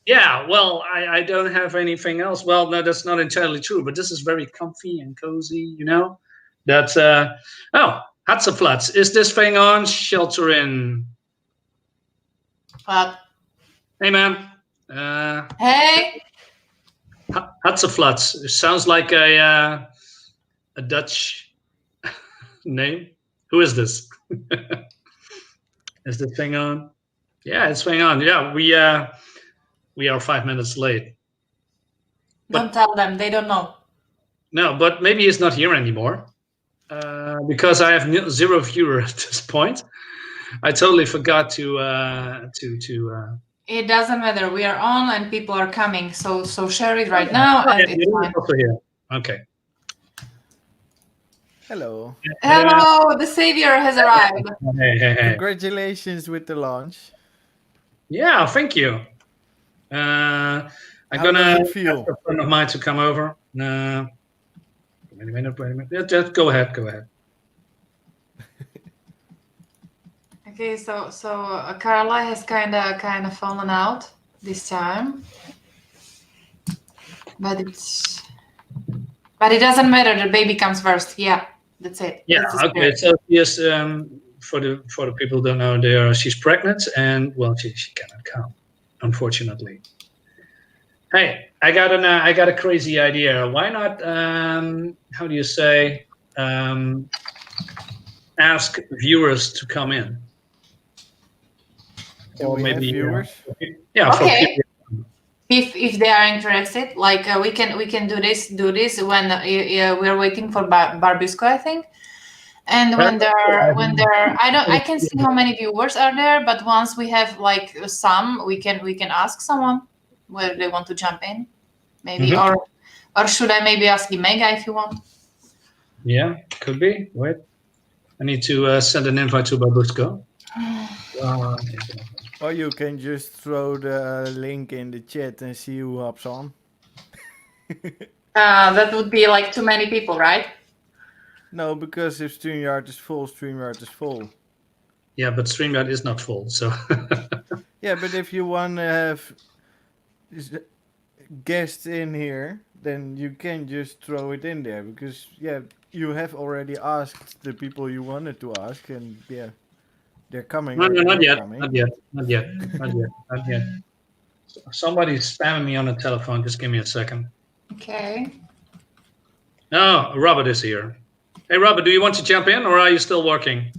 Yeah, well, I don't have anything else. Well, no, that's not entirely true, but this is very comfy and cozy, you know? That's, oh, Hatzeflats. Is this thing on? Shelter in. But Hey, man. Uh, hey, Hatzeflats. It sounds like a Dutch name. Who is this? Is the thing on? Yeah, it's thing on. Yeah, we are 5 minutes late. don't But tell them. They don't know. no, but maybe he's not here anymore. Because I have zero viewer at this point. I totally forgot to. It doesn't matter. We are on and people are coming. So share it right now, Oh, and yeah, it's you're fine. also here. Okay. Hello. Hello, the savior has arrived. Hey. Congratulations with the launch. Yeah, thank you. I'm How gonna does it ask feel? a friend of mine to come over. Wait a minute. Yeah, just go ahead. Okay, so Carla has kind of fallen out this time, but it doesn't matter. The baby comes first. Yeah, that's it. Yeah. That's the Okay. spirit. So yes, for the people who don't know, she's pregnant, and well, she cannot come, unfortunately. Hey, I got a crazy idea. Why not? How do you say? Ask viewers to come in, Do or we have maybe viewers? yeah, for Okay. people. If they are interested, like we can do this when we're waiting for Barbisco, I think. And when there I can see how many viewers are there, but once we have like some, we can ask someone whether they want to jump in, maybe, Mhm. or should I maybe ask Imega if you want? Yeah, could be. Wait, I need to send an invite to Babushko. Or you can just throw the link in the chat and see who hops on. That would be like too many people, right? No, because if StreamYard is full, StreamYard is full. Yeah, but StreamYard is not full, so. Yeah, but if you want to have guests in here, then you can just throw it in there because you have already asked the people you wanted to ask, and they're coming No, or they're not not yet. coming. Not yet. Somebody's spamming me on the telephone. Just give me a second. Okay. No, Robert is here. Hey, Robert, do you want to jump in, or are you still working?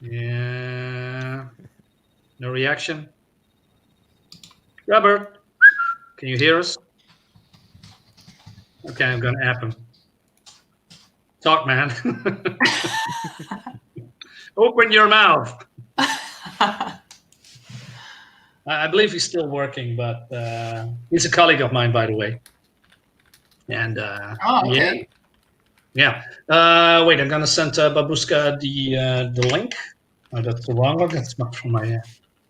Yeah. No reaction. Robert, can you hear us? Okay, I'm gonna app him. Talk, man. Open your mouth. I believe he's still working, but he's a colleague of mine, by the way. And Oh, okay. yeah. Wait, I'm gonna send Babushka the link. Oh, that's the wrong one. That's not from my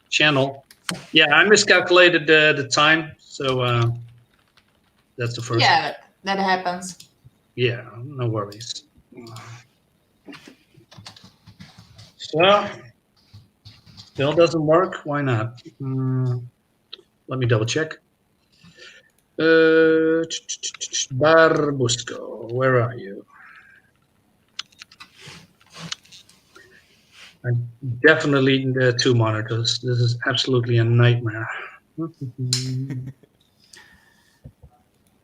channel. Yeah, I miscalculated the time, so that's the first. Yeah, that happens. Yeah, no worries. So, still doesn't work. Why not? Let me double check. Barbusco, where are you? I definitely need 2 monitors. This is absolutely a nightmare.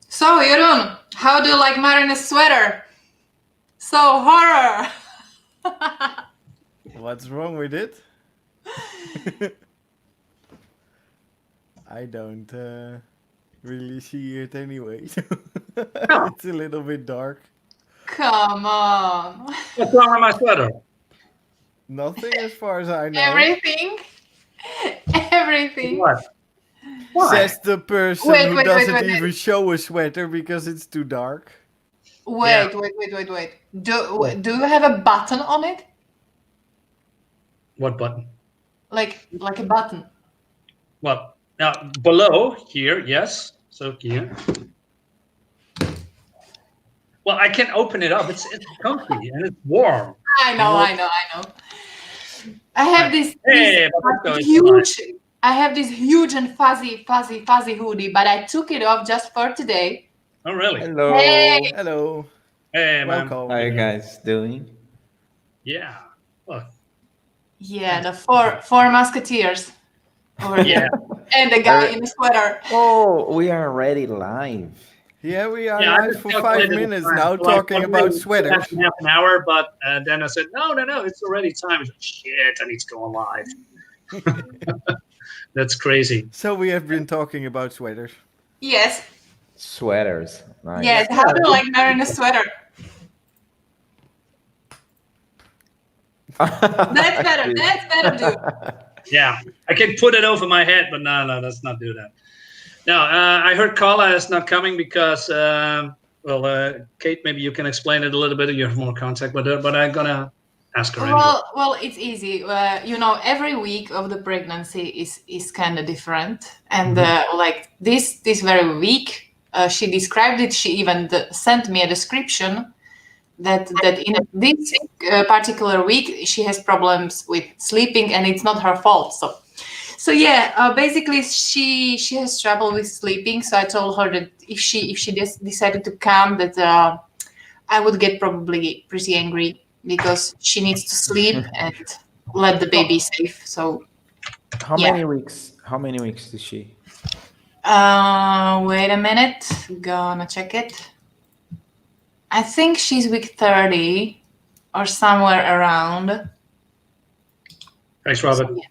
So, Jeroen, how do you like Marina's sweater? So horror. What's wrong with it? I don't really see it anyway. It's a little bit dark. Come on. What's wrong with my sweater? Nothing as far as I know. Everything. What? Why? Says the person who doesn't even show a sweater because it's too dark. Wait. Do you have a button on it? What button? Like a button. What? Now below here, yes. So here. Well, I can open it up. It's comfy and it's warm. I know. I have this huge. I have this huge and fuzzy hoodie, but I took it off just for today. Oh, really? Hello. Hey. Hello. Hey, man. Welcome. How you guys doing? Yeah. Well, Yeah, the four musketeers over here, and the guy in the sweater. Oh, we are already live. Yeah, we are yeah, I live just for 5 calculated the minutes time. now So, like, talking I about really sweaters. half an hour, but then I said, no, it's already time. I said, shit, I need to go on live. That's crazy. So we have been talking about sweaters. Yes, Sweaters. Nice. yes. How do you like wearing a sweater? That's better. That's better, dude. Yeah, I can put it over my head, but no, let's not do that. No, I heard Carla is not coming because, Kate, maybe you can explain it a little bit. You have more contact with her, but I'm gonna ask her anyway. Well, it's easy. Every week of the pregnancy is kind of different, and like this very week, she described it. She even sent me a description that in this particular week she has problems with sleeping, and it's not her fault. So yeah, basically she has trouble with sleeping. So I told her that if she decided to come, that I would get probably pretty angry because she needs to sleep and let the baby safe. So How yeah. many weeks? How many weeks is she? Wait a minute, gonna check it. I think she's week 30 or somewhere around. Thanks, Robert. So, yeah.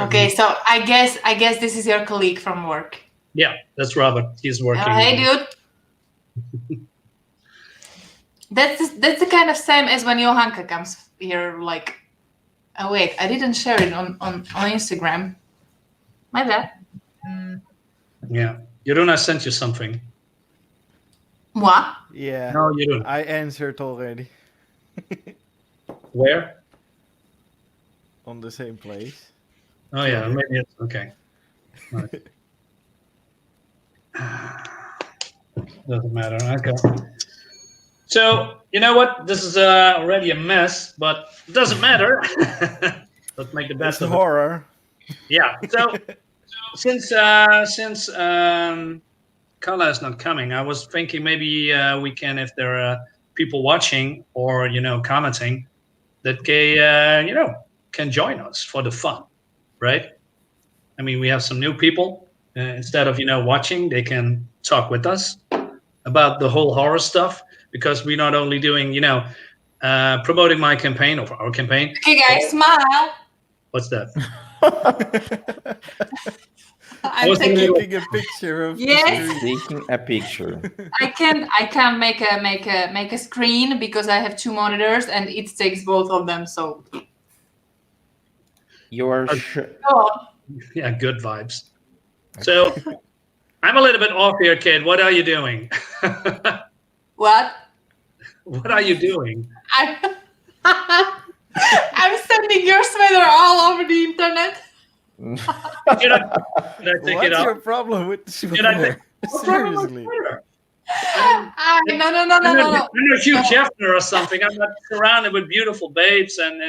Okay, so I guess this is your colleague from work. Yeah, that's Robert. He's working. Hey, dude. That's the kind of same as when Johanka comes here. Like, oh wait, I didn't share it on Instagram. My bad. Yeah, Jeruna sent you something. What? Yeah. No, you don't. I answered already. Where? On the same place. Oh yeah, maybe it's okay. Right. Doesn't matter. Okay. So you know what? This is already a mess, but it doesn't matter. Let's make the best It's of it. horror. Yeah. So since Carla is not coming, I was thinking maybe we can, if there are people watching or commenting, that they can join us for the fun, right? I mean, we have some new people. Instead of watching, they can talk with us about the whole horror stuff, because we're not only doing promoting my campaign or our campaign. Okay, guys, smile. What's that? I'm taking a picture of. Yes. Taking a picture. I can't make a screen because I have two monitors and it takes both of them. So You're yeah, good vibes. So I'm a little bit off here, kid. What are you doing? What? What are you doing? I'm sending your sweater all over the internet. Should I take it What's off? your problem with the Should I sweater? Seriously. No. I'm not Hugh Hefner or something. I'm not surrounded with beautiful babes and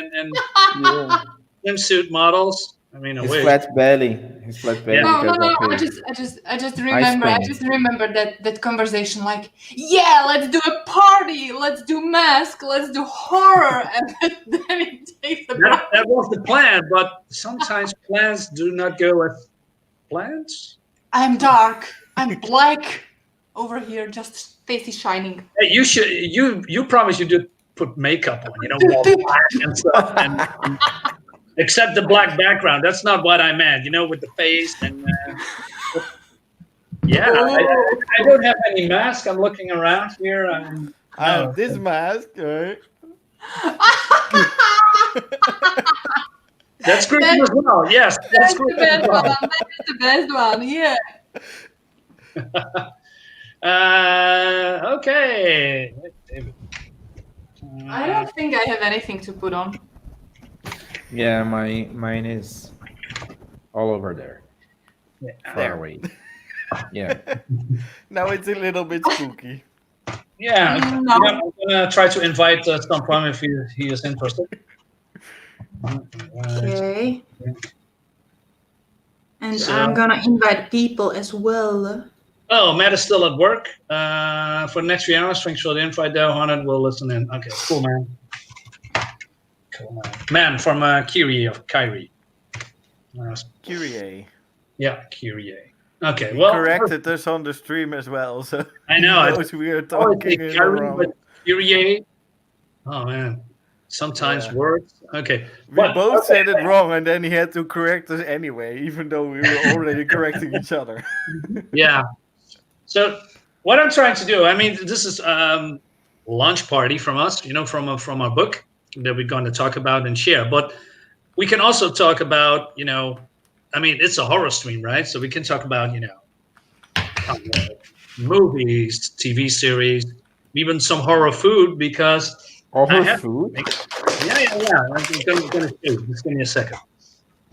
Yeah. swimsuit models. I mean, His flat belly. His flat belly. No. I just remember that conversation. Like, yeah, let's do a party. Let's do mask. Let's do horror. And then it takes the. That was the plan, but sometimes plans do not go as plans. I'm dark. I'm black. Over here, just face is shining. Hey, you promised you did put makeup on, all black and stuff, and except the black background. That's not what I meant, with the face and. Yeah, I don't have any mask. I'm looking around here. I have this mask, right? That's creepy as well. Yes, that's the best one. That's the best one. Yeah. Okay. I don't think I have anything to put on. Yeah, mine is all over there. Yeah, Far away. Yeah. Now it's a little bit spooky. Yeah, No. you know, I'm gonna try to invite someone if he is interested. Okay. And So- I'm gonna invite people as well. Oh, Matt is still at work. For the next 3 hours, thanks for the invite, though. 100 will listen in. Okay, cool, man. Cool, man. Man from Kyrie of Kyrie. Kyrie. Yeah, Kyrie. Okay, He well, corrected us on the stream as well, so I know. he knows we are I always say talking in the Kyrie, wrong. but Kyrie. Oh man, sometimes Yeah. words. Okay, We but both okay, said it wrong, and then he had to correct us anyway, even though we were already correcting each other. Yeah. So what I'm trying to do, I mean, this is launch party from us, you know, from our book that we're going to talk about and share. But we can also talk about, you know, I mean, it's a horror stream, right? So we can talk about, you know, movies, TV series, even some horror food because All I her have. food? Yeah. I'm gonna show. Just give me a second.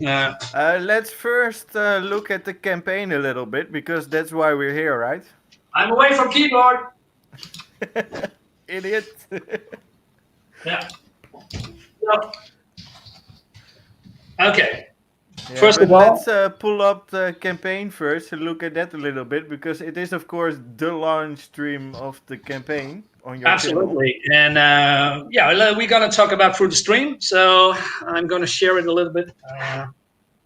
Let's first look at the campaign a little bit, because that's why we're here, right? I'm away from keyboard. Idiot. Yeah. So, okay. Yeah, First but of all- let's pull up the campaign first and look at that a little bit, because it is, of course, the launch stream of the campaign on your channel. Absolutely. And yeah, we're going to talk about through the stream. So I'm going to share it a little bit.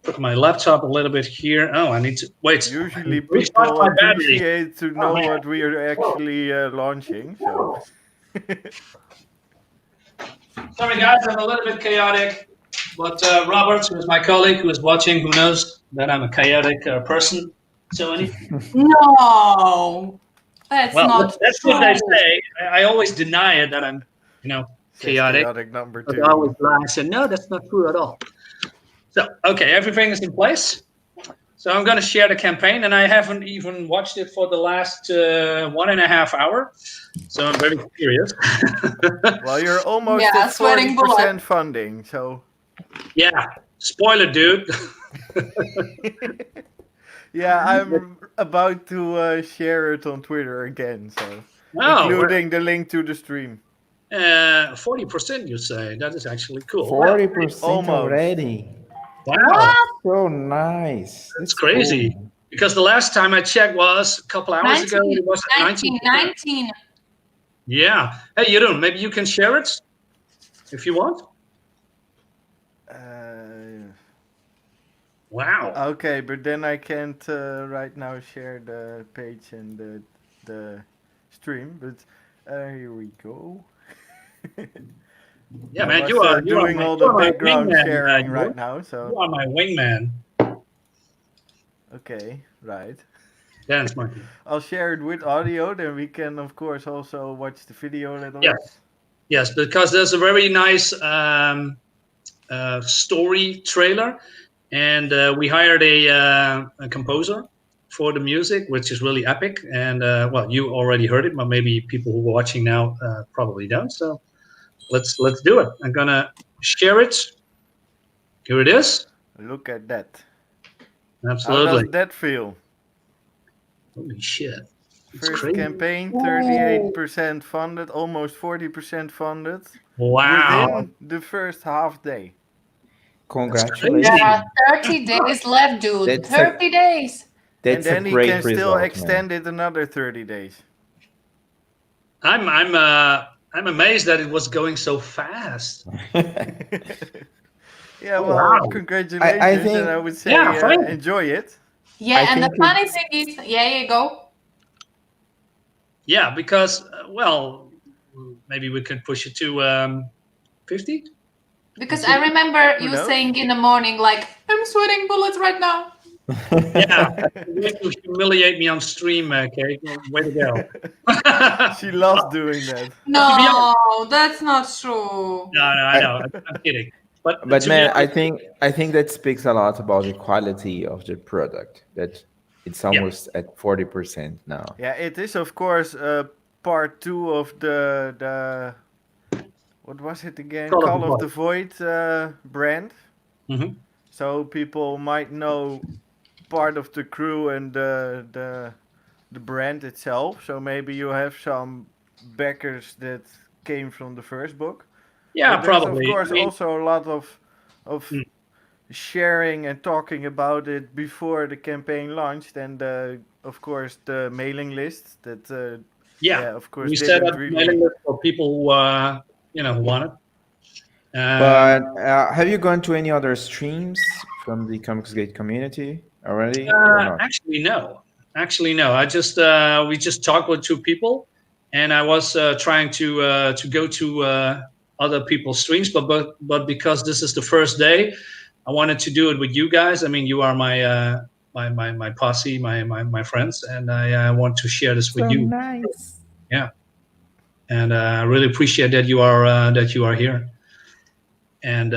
Put my laptop a little bit here. Oh, I need to wait. Usually Recharge people my battery. appreciate to know man. what we are actually launching. So Sorry, guys, I'm a little bit chaotic. But Robert, who is my colleague, who is watching, who knows that I'm a chaotic person. So No, that's not that's true. what they say. I always deny it that I'm, you know, says chaotic. number But 2. I always lie. I said, no, that's not true at all. So, okay, everything is in place. So I'm going to share the campaign, and I haven't even watched it for the last 1.5 hours. So I'm very curious. Well, you're almost Yeah, at sweating 40% bullet. funding, so Yeah, spoiler, dude. yeah, I'm about to share it on Twitter again, so Oh, including the link to the stream. 40%, you say? That is actually cool. 40% Almost. already. Wow, So nice. that's crazy. Cool. Because the last time I checked was a couple hours ago. 19, It was 19. 19. Yeah. Hey, Jeroen, maybe you can share it if you want. Wow. Okay, but then I can't right now share the page and the stream. But here we go. Yeah, I man, was, you are doing my, all you the are my background wingman, sharing you right now. So are my wingman. okay, right. Dance monkey. I'll share it with audio. Then we can, of course, also watch the video a little Yes. bit. Yes, because there's a very nice story trailer, and we hired a composer for the music, which is really epic. And well, you already heard it, but maybe people who are watching now probably don't. So let's do it. I'm gonna share it. Here it is. Look at that. How Absolutely. does that feel? Holy shit! It's First crazy. campaign, 38% funded, almost 40% funded Wow. within the first half day. Congratulations. Yeah, 30 days left, dude. That's 30 days. And That's then a he great can still result, extend it another 30 days. I'm amazed that it was going so fast. man. Yeah, Oh, well, wow. congratulations, I think- and I would say Yeah, thank you. enjoy it. Yeah, I and the think funny thing is, yeah, you go. Yeah, because well, maybe we could push it to 50. Because I remember Who you knows? saying in the morning, like, I'm sweating bullets right now. Yeah, you have to humiliate me on stream, Kate. Way to go. She loves doing that. No, that's not true. No, I know. I'm kidding. But But to be man, honest, I think that speaks a lot about the quality of the product. That it's almost at 40% now. Yeah, it is, of course, part 2 of the what was it again? Call of the Call of the Void brand. Mhm. So people might know part of the crew and the brand itself. So maybe you have some backers that came from the first book. Yeah, But there's probably. of course I mean, also a lot of Mm. sharing and talking about it before the campaign launched, and of course the mailing list that yeah, of course we set didn't up really. mailing list for people who who want it. But have you gone to any other streams from the Comics Gate community already or not? Actually, no. Actually, no. I just we just talked with two people, and I was trying to go to other people's streams, but because this is the first day, I wanted to do it with you guys. I mean, you are my my posse, my friends, and I want to share this with So you. nice. Yeah, and I really appreciate that you are here. And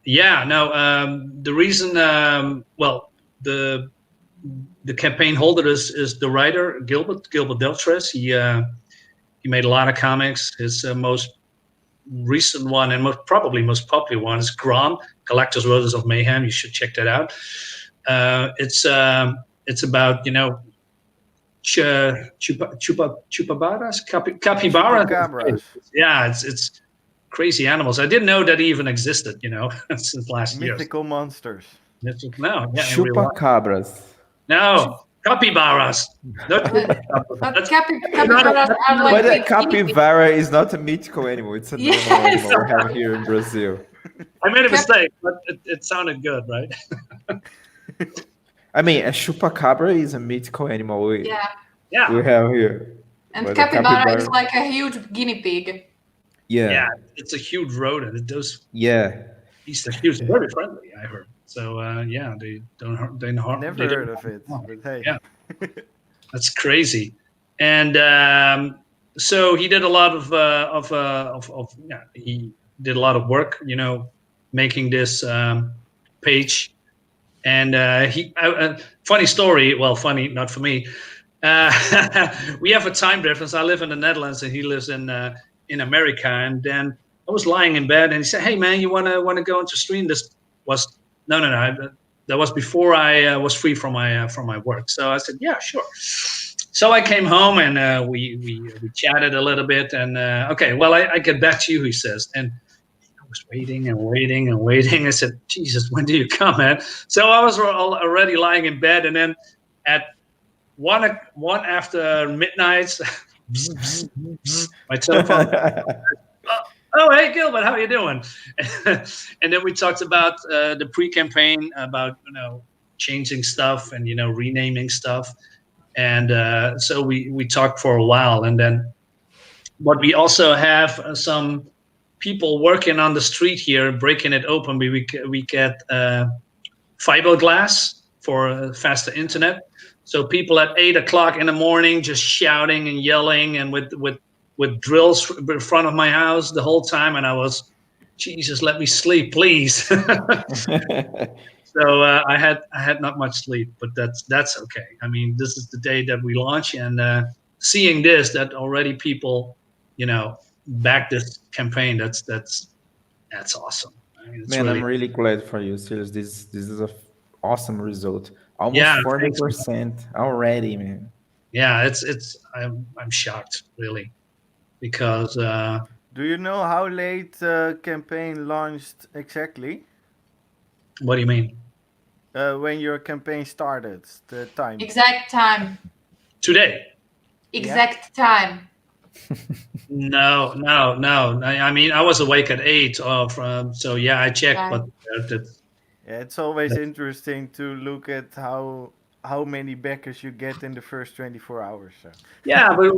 yeah, no, the reason, well, the campaign holder is the writer Gilbert Deltres. He made a lot of comics. His most recent one and probably most popular one is Grom, Galactus Roses of Mayhem. You should check that out. It's about capybaras. Chupacabras. Yeah, it's crazy animals. I didn't know that even existed. Since last year. Mythical monsters. No, yeah, in real life. Chupacabras. No, capybaras. Not But capybaras are like But a big guinea pigs. capybara is not a mythical animal. It's a normal Yes. animal we have here in Brazil. I made a mistake, but it sounded good, right? I mean, a chupacabra is a mythical animal we Yeah. have here. And But a capybara is capybara- like a huge guinea pig. Yeah, it's a huge rodent. Those Yeah. beasts are huge, very friendly. I heard. So yeah, they don't harm. Never heard of it, but hey. Yeah. That's crazy. And so he did a lot of yeah, he did a lot of work, making this page. And funny story. Well, funny not for me. We have a time difference. I live in the Netherlands, and he lives in America. And then I was lying in bed, and he said, "Hey, man, you wanna go into stream?" This was no. That was before I was free from my work. So I said, "Yeah, sure." So I came home, and we chatted a little bit. And okay, well, I get back to you, he says. And I was waiting and waiting and waiting. I said, "Jesus, when do you come, man?" So I was already lying in bed, and then at one after midnight, my telephone. Oh, hey Gilbert, how are you doing? And then we talked about the pre-campaign, about changing stuff and renaming stuff, and so we talked for a while, and then, but we also have some people working on the street here, breaking it open. We get fiberglass for faster internet. So people at 8 o'clock in the morning just shouting and yelling, and with drills in front of my house the whole time, and I was, Jesus, let me sleep, please. So I had not much sleep, but that's okay. I mean, this is the day that we launch, and seeing this, that already people, back this campaign, that's awesome. I mean, Man, I'm really glad for you. Seriously, this is a awesome result. Almost Yeah, 40% already, man. yeah. I'm shocked, really, because Do you know how late campaign launched exactly? what do you mean? When your campaign started, the time. Exact time. Today? Exact time. No. I mean, I was awake at 8. So yeah, I checked, Right. but Yeah, it's always interesting to look at how many backers you get in the first 24 hours. So. yeah, but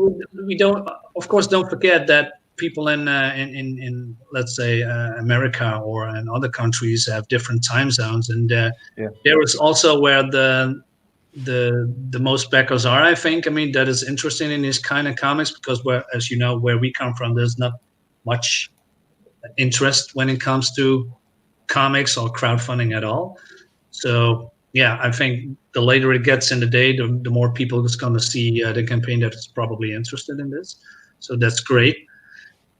we don't. Of course, don't forget that people in let's say America or in other countries have different time zones, and there is also where the most backers are. I think. I mean, that is interesting in these kind of comics, because as you know, where we come from, there's not much interest when it comes to comics or crowdfunding at all. So yeah, I think the later it gets in the day, the more people is going to see the campaign that is probably interested in this. So that's great.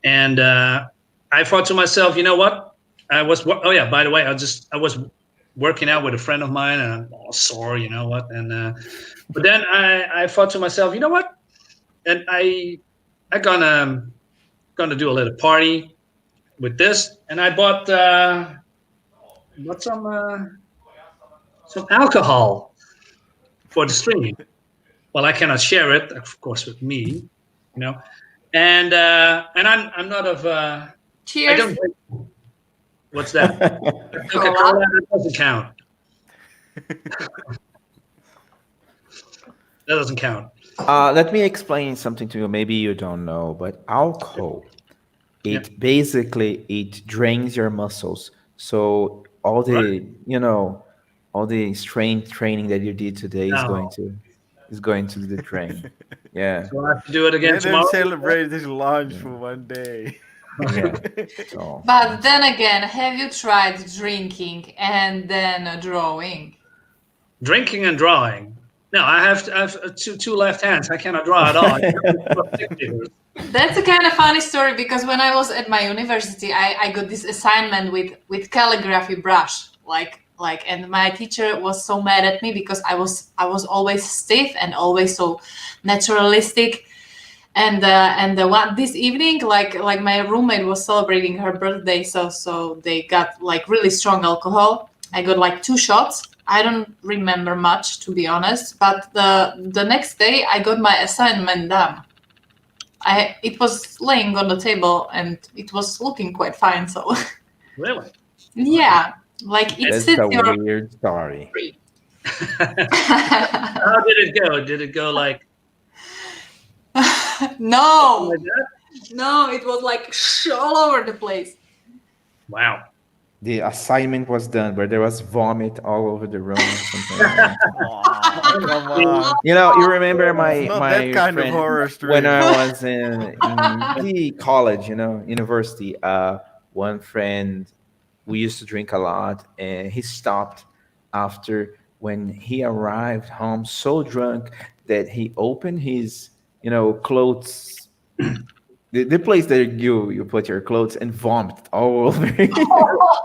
And I thought to myself, you know what? Oh yeah, by the way, I was working out with a friend of mine, and I'm all sore, you know what? And but then I thought to myself, you know what? And I I'm gonna do a little party with this, and I bought some alcohol for the stream. Well, I cannot share it, of course, with me, and I'm not of I Cheers. don't. What's that? Cola. Coca-Cola, that doesn't count. That doesn't count. Let me explain something to you. Maybe you don't know, but alcohol, it basically it drains your muscles. So all the all the strength training that you did today is No. going to the drain. Yeah. So I have to do it again Let him tomorrow. celebrate his lunch for one day. Yeah. So But then again, have you tried drinking and then drawing? Drinking and drawing. No, I have two left hands. I cannot draw at all. That's a kind of funny story because when I was at my university, I got this assignment with calligraphy brush, and my teacher was so mad at me because I was always stiff and always so naturalistic. And this evening, like my roommate was celebrating her birthday, so they got like really strong alcohol. I got like 2 shots. I don't remember much, to be honest. But the next day, I got my assignment done. It was laying on the table and it was looking quite fine. So Really? yeah, like it that's sits a your. weird story. How did it go? Did it go like No, like that? no, it was like all over the place. Wow. The assignment was done, but there was vomit all over the room. Or something like that. Aw, come on. You remember my It's not my that kind of friend horror story. when I was in the college, university. One friend, we used to drink a lot, and he stopped after when he arrived home so drunk that he opened his clothes. The place that you put your clothes and vomited all over it.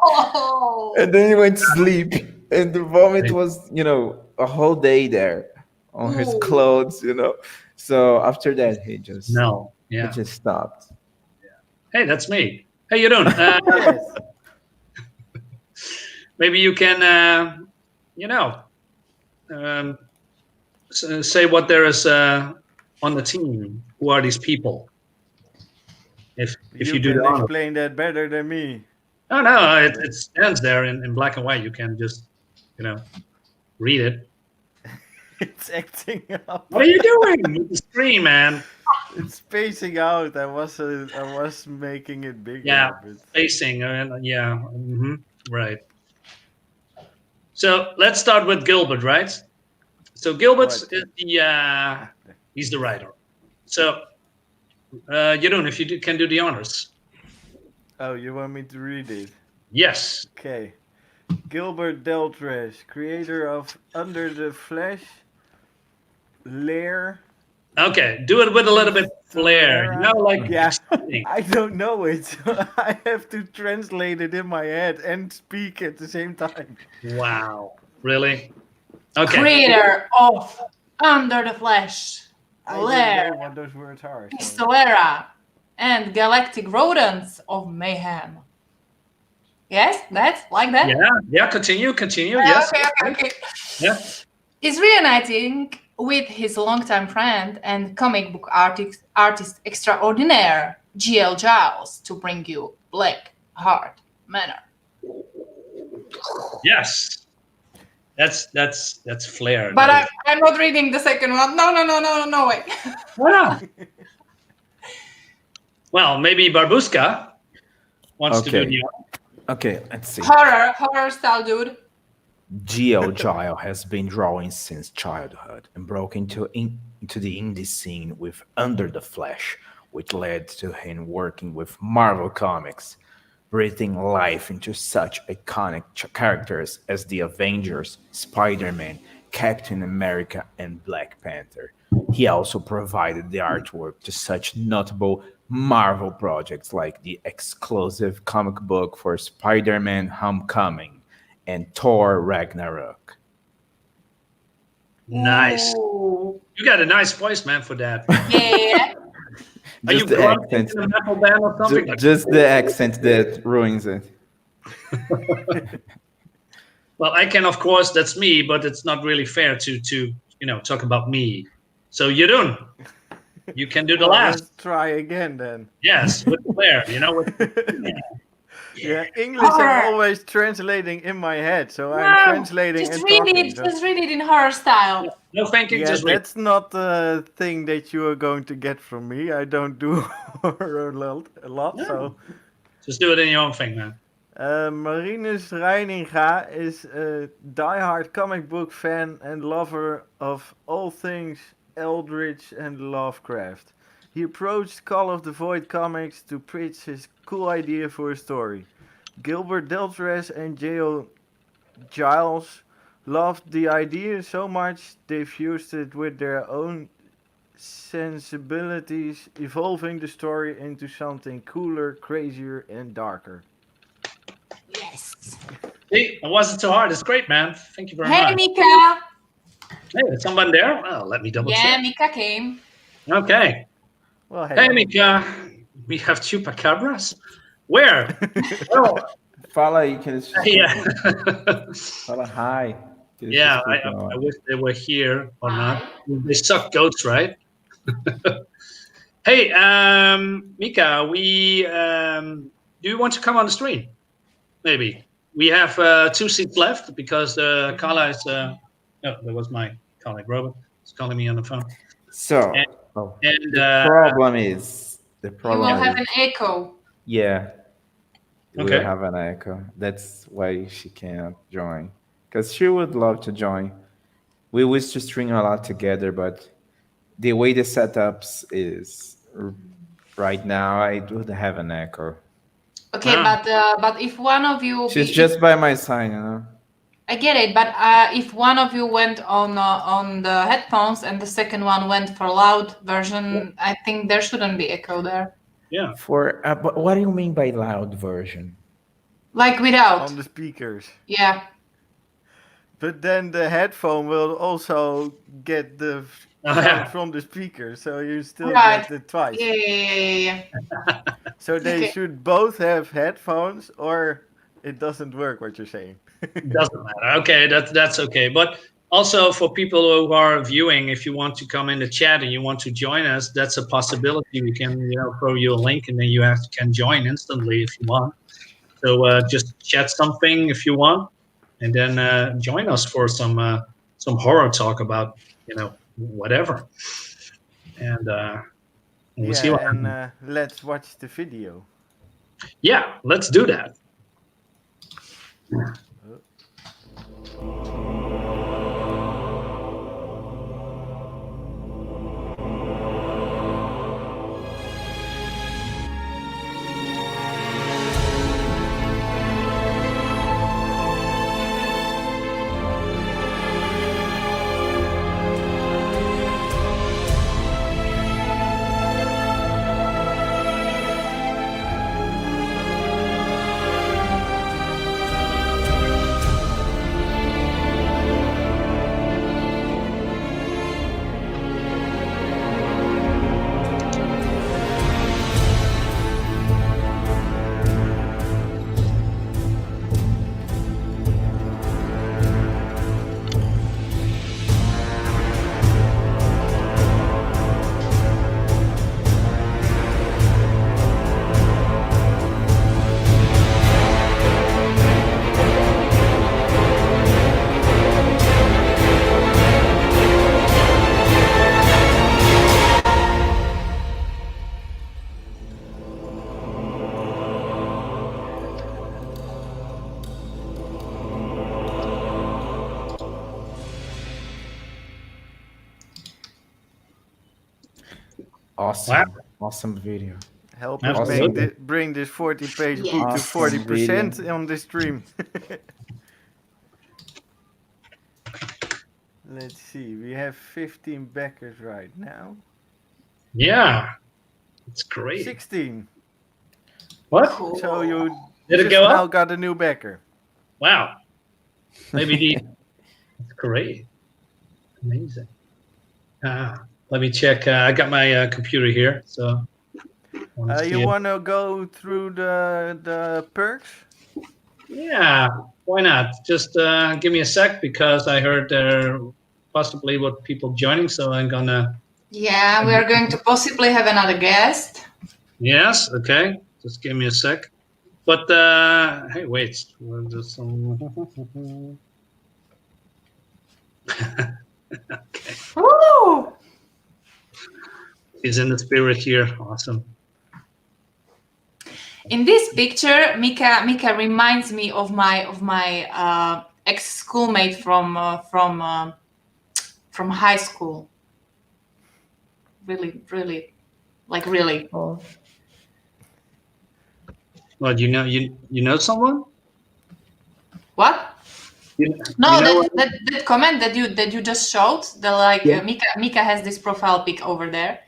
Oh. And then he went to sleep, and the vomit was, a whole day there on his Ooh. clothes. So after that, he No. Yeah. just stopped. Hey, that's me. Hey, you doing? Yes. Maybe you can, say what there is on the team. Who are these people? If you do can the honor. explain that better than me. Oh no, it stands there in black and white. You can just, read it. It's acting up. What are you doing with the screen, man? It's spacing out. I was making it bigger. Yeah, But facing, right. So let's start with Gilbert, right? So Gilbert Right. is he's the writer. So, Jeroen, if you can do the honors. Oh, you want me to read it? Yes. Okay. Gilbert Deltres, creator of Under the Flesh, Lair. Okay, do it with a little bit flair. Yeah. exciting. I don't know it, so I have to translate it in my head and speak at the same time. Wow. Really? Okay. Creator of Under the Flesh, I don't Lair, know what those words are. so- Pistolera, and Galactic Rodents of Mayhem. Yes, that's like that? Yeah. Continue. Yes. Okay. Yeah. Is reuniting with his longtime friend and comic book artist extraordinaire, G.L. Giles, to bring you Blackhart Manor. Yes. That's flair. But That is- I'm not reading the second one. No, wait. Why not? Well, maybe Barbuska wants to do Okay. the Okay, let's see. Horror style dude. G.L. Gile has been drawing since childhood and broke into the indie scene with Under the Flesh, which led to him working with Marvel Comics, breathing life into such iconic characters as the Avengers, Spider-Man, Captain America, and Black Panther. He also provided the artwork to such notable Marvel projects like the exclusive comic book for Spider-Man Homecoming and Thor Ragnarok. nice. Ooh. You got a nice voice, man, for that. Yeah. Are you Just the grumpy accent. in a metal band or something? Just the accent that ruins it. Well, I can, of course, that's me, but it's not really fair to talk about me. So Jeroen, you can do the Well, last. let's try again then. Yes, with Claire. Yeah, English I'm Horror. always translating in my head, so I'm No, translating just and read talking. it. so- Just read it in horror style. No thinking, Yeah, just read. that's not the thing that you are going to get from me. I don't do horror a lot, so... Just do it in your own thing, man. Marinus Reininga is a diehard comic book fan and lover of all things Eldritch and Lovecraft. He approached Call of the Void Comics to pitch his cool idea for a story. Gilbert Deltres and J.O. Giles loved the idea so much they fused it with their own sensibilities, evolving the story into something cooler, crazier, and darker. Yes. See, it wasn't so hard. It's great, man. Thank you very Hey, much. Mika. Hey, is someone there? Well, let me double Yeah, check. Mika came. Okay. Well, Hey, Mika. We have chupacabras. Where? Oh, Fala aí que eles. yeah. Fala hi. Que eles Yeah, escutam. I wish they were here or not. They suck goats, right? Hey, Mika, do you want to come on the stream? Maybe. We have 2 seats left because Carla is... oh, that was my colleague, Robert. He's calling me on the phone. So, And the problem is... You will have an echo. Yeah. We Okay. will have an echo. That's why she can't join. Because she would love to join. We used to string a lot together, but the way the setups is right now, I would have an echo. Okay, but if one of you... She's just by my side, you know? I get it, but if one of you went on the headphones and the second one went for loud version, I think there shouldn't be echo there. Yeah. But what do you mean by loud version? Like without. on the speakers. Yeah. But then the headphone will also get the Oh, yeah. sound from the speaker, so you still Right. get it twice. Yeah. So they Okay. should both have headphones, or it doesn't work. What you're saying? Doesn't matter. Okay, that's okay. But also for people who are viewing, if you want to come in the chat and you want to join us, that's a possibility. We can throw you a link and then you can join instantly if you want. So just chat something if you want, and then join us for some horror talk about whatever. And we'll see what happens. and let's watch the video. Yeah, let's do that. Awesome. Awesome video. Help us Absolutely. bring this 40-page Yes. book to Awesome 40% on this stream. Let's see. We have 15 backers right now. Yeah, it's great. 16. What? So you Did it just go now up? got a new backer. Wow. Maybe it's great. Amazing. Let me check. I got my computer here. So You want to go through the perks? Yeah, why not? Just give me a sec because I heard there possibly what people joining, so I'm gonna. Yeah, we are going to possibly have another guest. Yes, okay. Just give me a sec. But hey, wait. We'll do some... Okay, Woo! he's in the spirit here. Awesome. In this picture, Mika reminds me of my ex-schoolmate from high school. Really, like really. Oh. What, you know someone? What? you No, know that comment that you just showed, the like Yeah. Mika has this profile pic over there,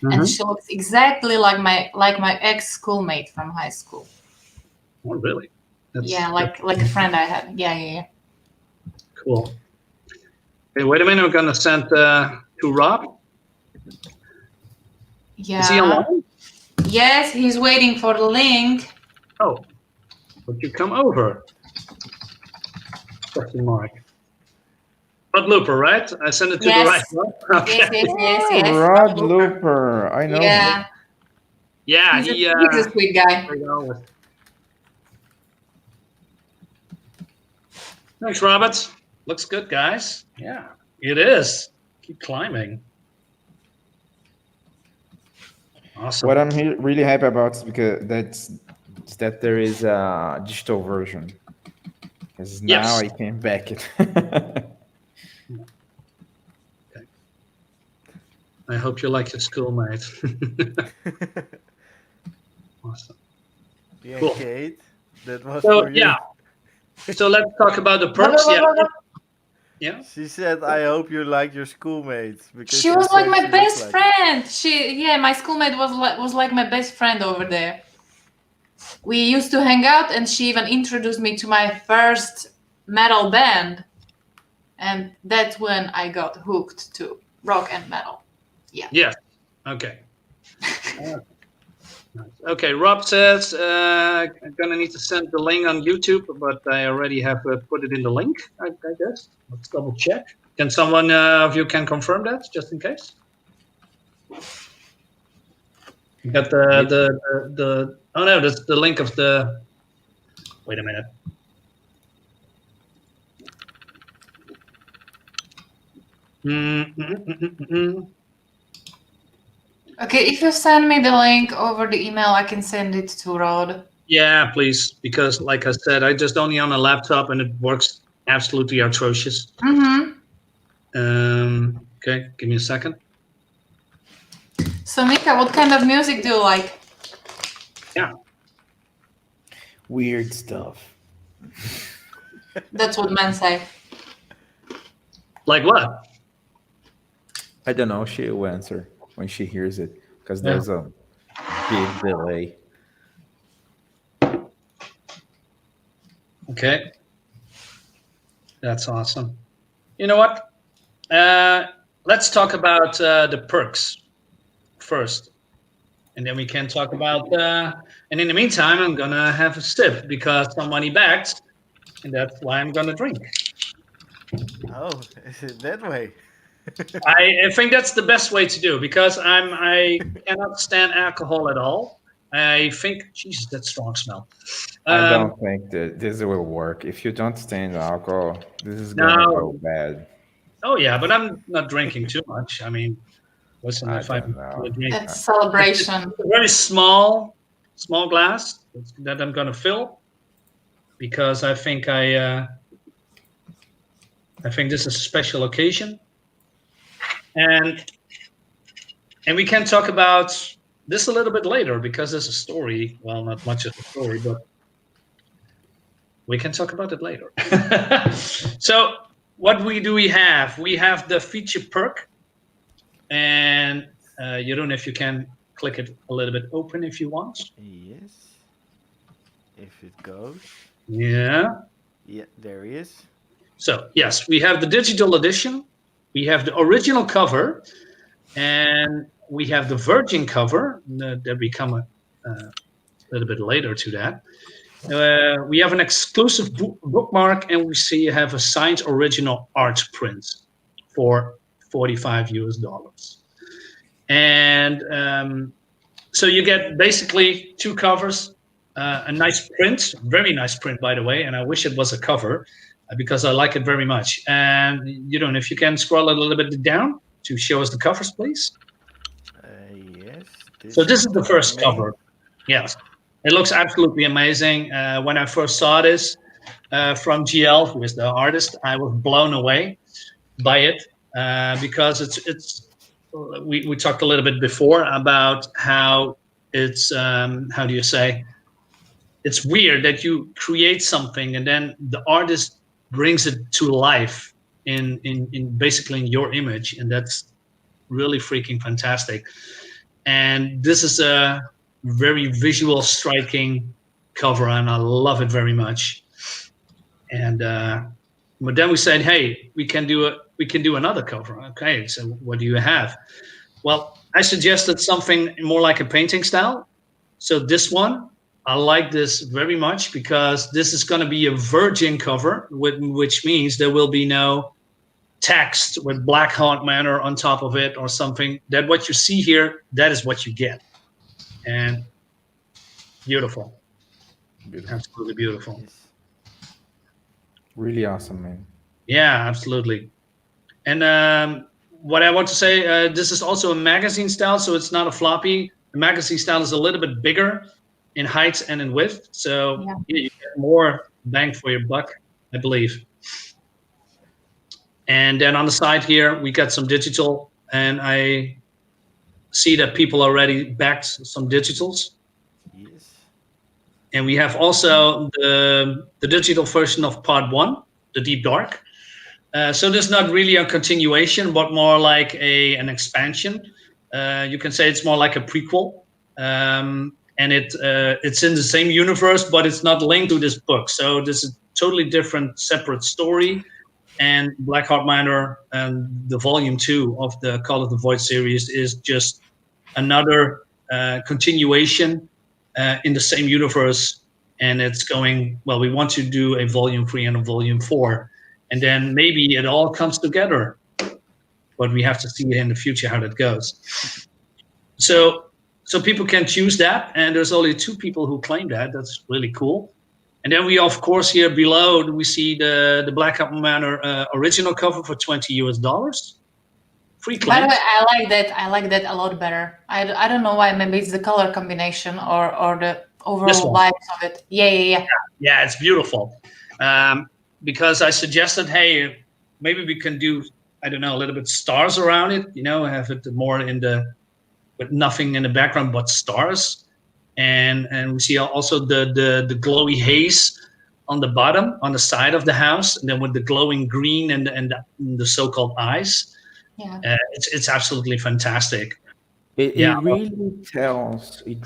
Mhm. and she looks exactly like my ex-schoolmate from high school. Oh, really? Yeah, like a friend I had. Yeah. Cool. Okay, wait a minute. We're gonna send to Rob. Yeah. Is he online? Yes, he's waiting for the link. Oh, would you come over? Question mark. Rod Looper, right? I sent it to the right Yes. one. Okay. Yes. Rod Looper. I know him. Yeah. Yeah, He's a sweet guy. there you go. Thanks, Robert. Looks good, guys. Yeah, it is. Keep climbing. Awesome. What I'm really happy about is because that there is a digital version. Because now Yes. I can back it. I hope you like your schoolmate. Awesome. Yeah, Cool. Kate. That was So for you. yeah. So let's talk about the perks. Yeah. She said, "I hope you like your schoolmates." Because She was like said my she looked best like it. friend. My schoolmate was like my best friend over there. We used to hang out, and she even introduced me to my first metal band, and that's when I got hooked to rock and metal. Yes. Okay. Okay. Rob says I'm gonna need to send the link on YouTube, but I already have put it in the link. I guess. Let's double check. Can someone of you can confirm that, just in case? You got the oh no, that's the link of the. Wait a minute. Okay, if you send me the link over the email, I can send it to Rod. Yeah, please, because like I said, I just only on a laptop and it works absolutely atrocious. Mm-hmm. Okay, give me a second. So Mika, what kind of music do you like? Yeah. Weird stuff. That's what men say. Like what? I don't know. She will answer when she hears it because Yeah. there's a big delay. Okay. That's awesome. You know what? Let's talk about the perks first. And then we can talk about, and in the meantime, I'm going to have a sip because some money backed. And that's why I'm going to drink. Oh, is it that way? I think that's the best way to do because I cannot stand alcohol at all. I think, Jesus, that strong smell. I don't think that this will work. If you don't stand alcohol, this is gonna No. go bad. Oh yeah, but I'm not drinking too much. I mean, listen, I if I'm don't know. gonna drink, It's a celebration. it's a very small glass that I'm gonna fill because I think this is a special occasion, and we can talk about this a little bit later because there's a story. Well, not much of a story, but we can talk about it later. So what do we have? We have the feature perk, and Jeroen, if you can click it a little bit open if you want. Yes. If it goes. Yeah. Yeah, there he is. So yes, we have the digital edition. We have the original cover, and we have the Virgin cover that we come a little bit later to that. We have an exclusive bookmark, and we have a signed original art print for $45. And so you get basically 2 covers, a nice print, very nice print, by the way, and I wish it was a cover because I like it very much. And if you can scroll a little bit down to show us the covers, please. Yes. So this is the first cover. Yes, it looks absolutely amazing. When I first saw this from GL, who is the artist, I was blown away by it because we talked a little bit before about how it's how do you say, it's weird that you create something and then the artist brings it to life in basically in your image, and that's really freaking fantastic. And this is a very visual striking cover, and I love it very much. And but then we said, hey, we can do another cover. Okay, so what do you have? Well, I suggested something more like a painting style. So this one, I like this very much because this is going to be a Virgin cover, which means there will be no text with Blackhart Manor on top of it or something. That what you see here, that is what you get. And beautiful. Absolutely beautiful. Yes. Really awesome, man. Yeah, absolutely. And what I want to say, this is also a magazine style, so it's not a floppy. The magazine style is a little bit bigger in height and in width, so you get more bang for your buck, I believe. And then on the side here, we got some digital, and I see that people already backed some digitals. Yes. And we have also the digital version of part 1, the Deep Dark. So there's not really a continuation, but more like an expansion. You can say it's more like a prequel. And it's in the same universe, but it's not linked to this book. So this is a totally different, separate story. And Blackhart Manor and the volume 2 of the Call of the Void series is just another continuation in the same universe. And it's going, well, we want to do a volume 3 and a volume 4. And then maybe it all comes together. But we have to see in the future how that goes. So people can choose that. And there's only 2 people who claim that. That's really cool. And then we, of course, here below, we see the Blackhart Manor original cover for $20. Free claim. By the way, I like that a lot better. I don't know why. Maybe it's the color combination or the overall vibes of it. Yeah. Yeah, it's beautiful. Because I suggested, hey, maybe we can do, I don't know, a little bit stars around it. Have it more with nothing in the background but stars. And we see also the glowy haze on the bottom, on the side of the house, and then with the glowing green and the so-called eyes. Yeah. It's absolutely fantastic. It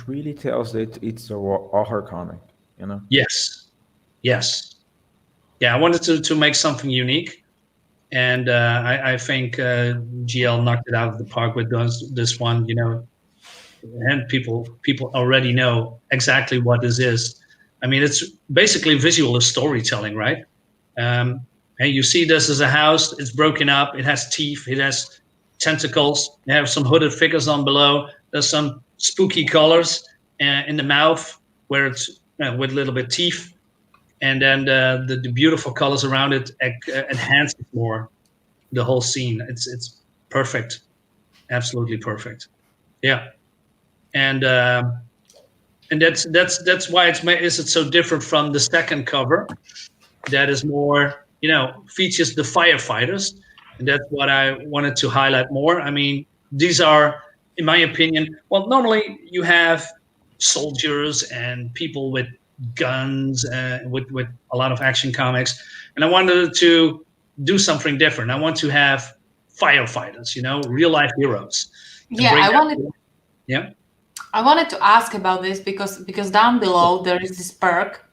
really tells that it's a horror comic, Yes. Yeah, I wanted to make something unique, and I think GL knocked it out of the park with this one. And people already know exactly what this is. I mean, it's basically visual storytelling, right? And you see this as a house. It's broken up. It has teeth. It has tentacles. You have some hooded figures on below. There's some spooky colors in the mouth where it's with a little bit teeth. And then the beautiful colors around it enhance it more the whole scene. It's perfect, absolutely perfect. Yeah. And that's why it's so different from the second cover that is more features the firefighters, and that's what I wanted to highlight more. I mean, these are, in my opinion, well, normally you have soldiers and people with guns with a lot of action comics, and I wanted to do something different. I want to have firefighters, real life heroes. I wanted to ask about this because down below there is this perk.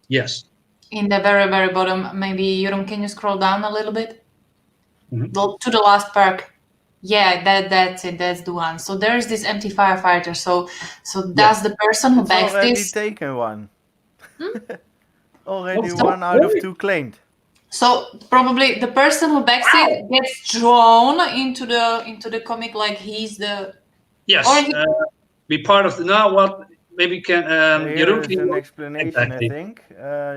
Yes. In the very, very bottom, maybe Jeroen, can you scroll down a little bit? Mm-hmm. To the last perk. Yeah, that's it. That's the one. So there's this empty firefighter. So does the person who It's backs already this? taken one. Already Oh, one out of really? 2 claimed. So probably the person who backs it gets drawn into the comic like he's the. Yes. Or he- Be part of the. No, what? Maybe can. Here is Jeroen, an explanation, exactly. I think.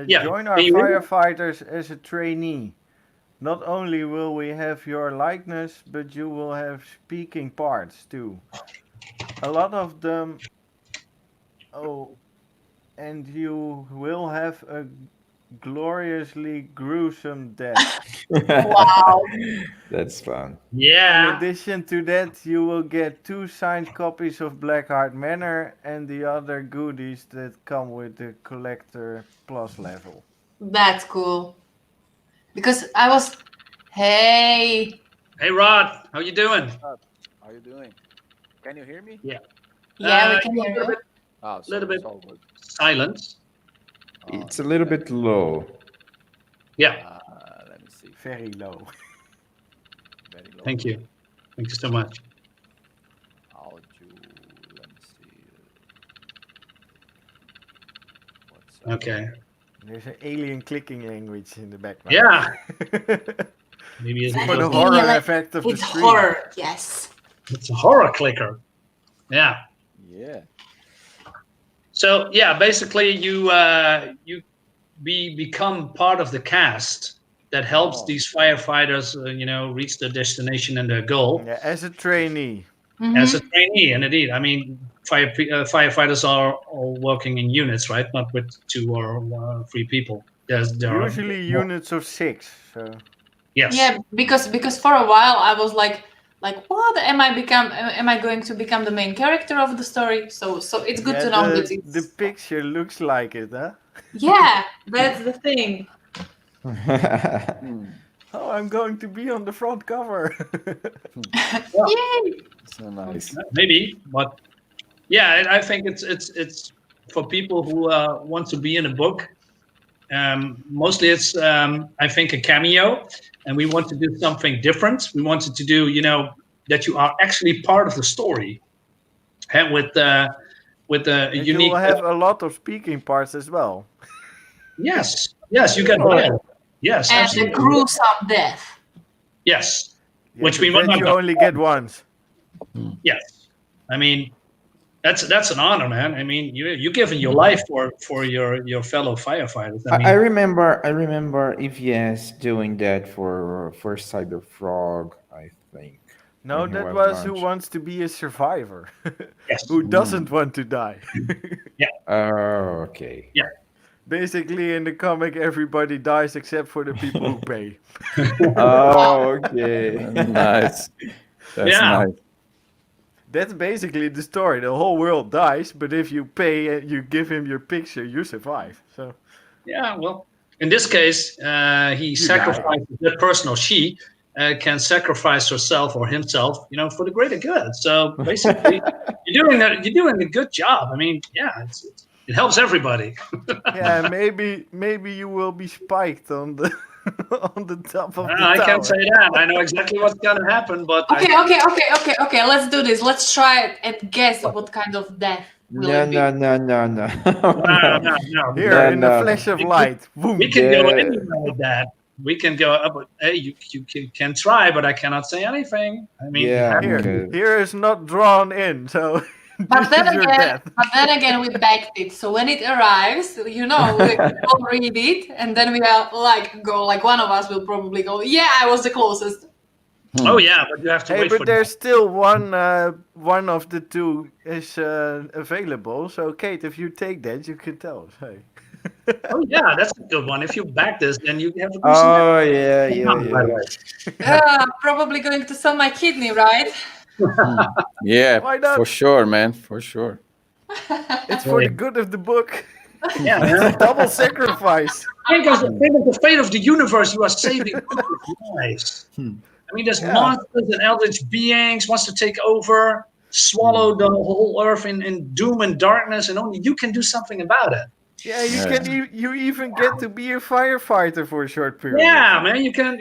Yeah, Join our can you hear me? firefighters as a trainee. Not only will we have your likeness, but you will have speaking parts too. A lot of them. Oh, and you will have a gloriously gruesome death. Wow. That's fun. In Yeah. addition to that, you will get 2 signed copies of Blackhart Manor and the other goodies that come with the collector plus level. That's cool. Because I was, hey, Hey, Rod, how you doing? How you doing? Can you hear me? Yeah. yeah, we can You're hear a little you. bit Oh, so Little bit. it's all good. silent. Oh, It's a little bit low. Yeah. let me see. Very low. Very low. Thank you. Thank you so much. Let me see. What's up? Okay. There's an alien clicking language in the background. Yeah. Maybe it's, For the Alien, horror like, effect of the It's stream. horror, yes. it's a horror clicker. Yeah. Yeah. So yeah, basically you become part of the cast that helps Oh. these firefighters, reach their destination and their goal Yeah, as a trainee. as a Mhm. trainee. And indeed, I mean, firefighters are all working in units, right? Not with 2 or 3 people. There are Usually more. units of 6. So Yes. Yeah, because for a while I was like, what am I going to become the main character of the story? So it's good yeah, to know that the it's picture looks like it, huh? yeah, that's the thing. Hmm. Oh, I'm going to be on the front cover. Yay! So nice. Maybe, but yeah, I think it's for people who want to be in a book. Mostly, it's I think a cameo, and we want to do something different. We wanted to do, that you are actually part of the story, and with a And you unique. will have a lot of speaking parts as well. Yes, you get Oh. that. Yes, And a absolutely. gruesome death. Yes, Yeah, which but we might that not you know. only get once. Yes, I mean that's an honor, man. I mean you're giving your life for your fellow firefighters. I I mean, remember EVS doing that for Cyber Frog, I think. No, when he that was Who launched. Wants to Be a Survivor. yes, Who doesn't want to die. Oh, okay. yeah. Basically, in the comic, everybody dies except for the people who pay. Oh, okay. Nice. That's Yeah. nice. That's basically the story. The whole world dies, but if you pay and you give him your picture, you survive. So Yeah, well, in this case, he sacrifices that person, or she can sacrifice herself or himself, for the greater good. So basically, you're doing a good job. I mean, yeah, it helps everybody. yeah, maybe you will be spiked on the on the top of the I tower. can't say that. I know exactly what's gonna happen, but Okay. Let's do this. Let's try it and guess what kind of death will No, it be. no. no. Here No, in the no. flash of light. Boom. We can go Yeah. anywhere with that. We can go up. Hey, you can try, but I cannot say anything. I mean, Yeah, Here is not drawn in, so But this is your death. we backed it. So when it arrives, we all read it, and then we are like one of us will probably go, yeah, I was the closest. Oh yeah, but you have to Hey, wait but for there's still one of the 2 is available. So Kate, if you take that, you can tell us. Hey. Oh yeah, that's a good one. If you back this, then you have a Oh, yeah. By the way. Probably going to sell my kidney, right? Yeah, Why not? for sure, man. For sure. It's for the good of the book. Yeah, It's man. a double sacrifice. Think of the fate of the universe. You are saving people's lives. I mean, there's Yeah. monsters and eldritch beings wants to take over, swallow the whole earth in doom and darkness, and only you can do something about it. Yeah, you Yeah. can. You even get to be a firefighter for a short period. Yeah, man, you can.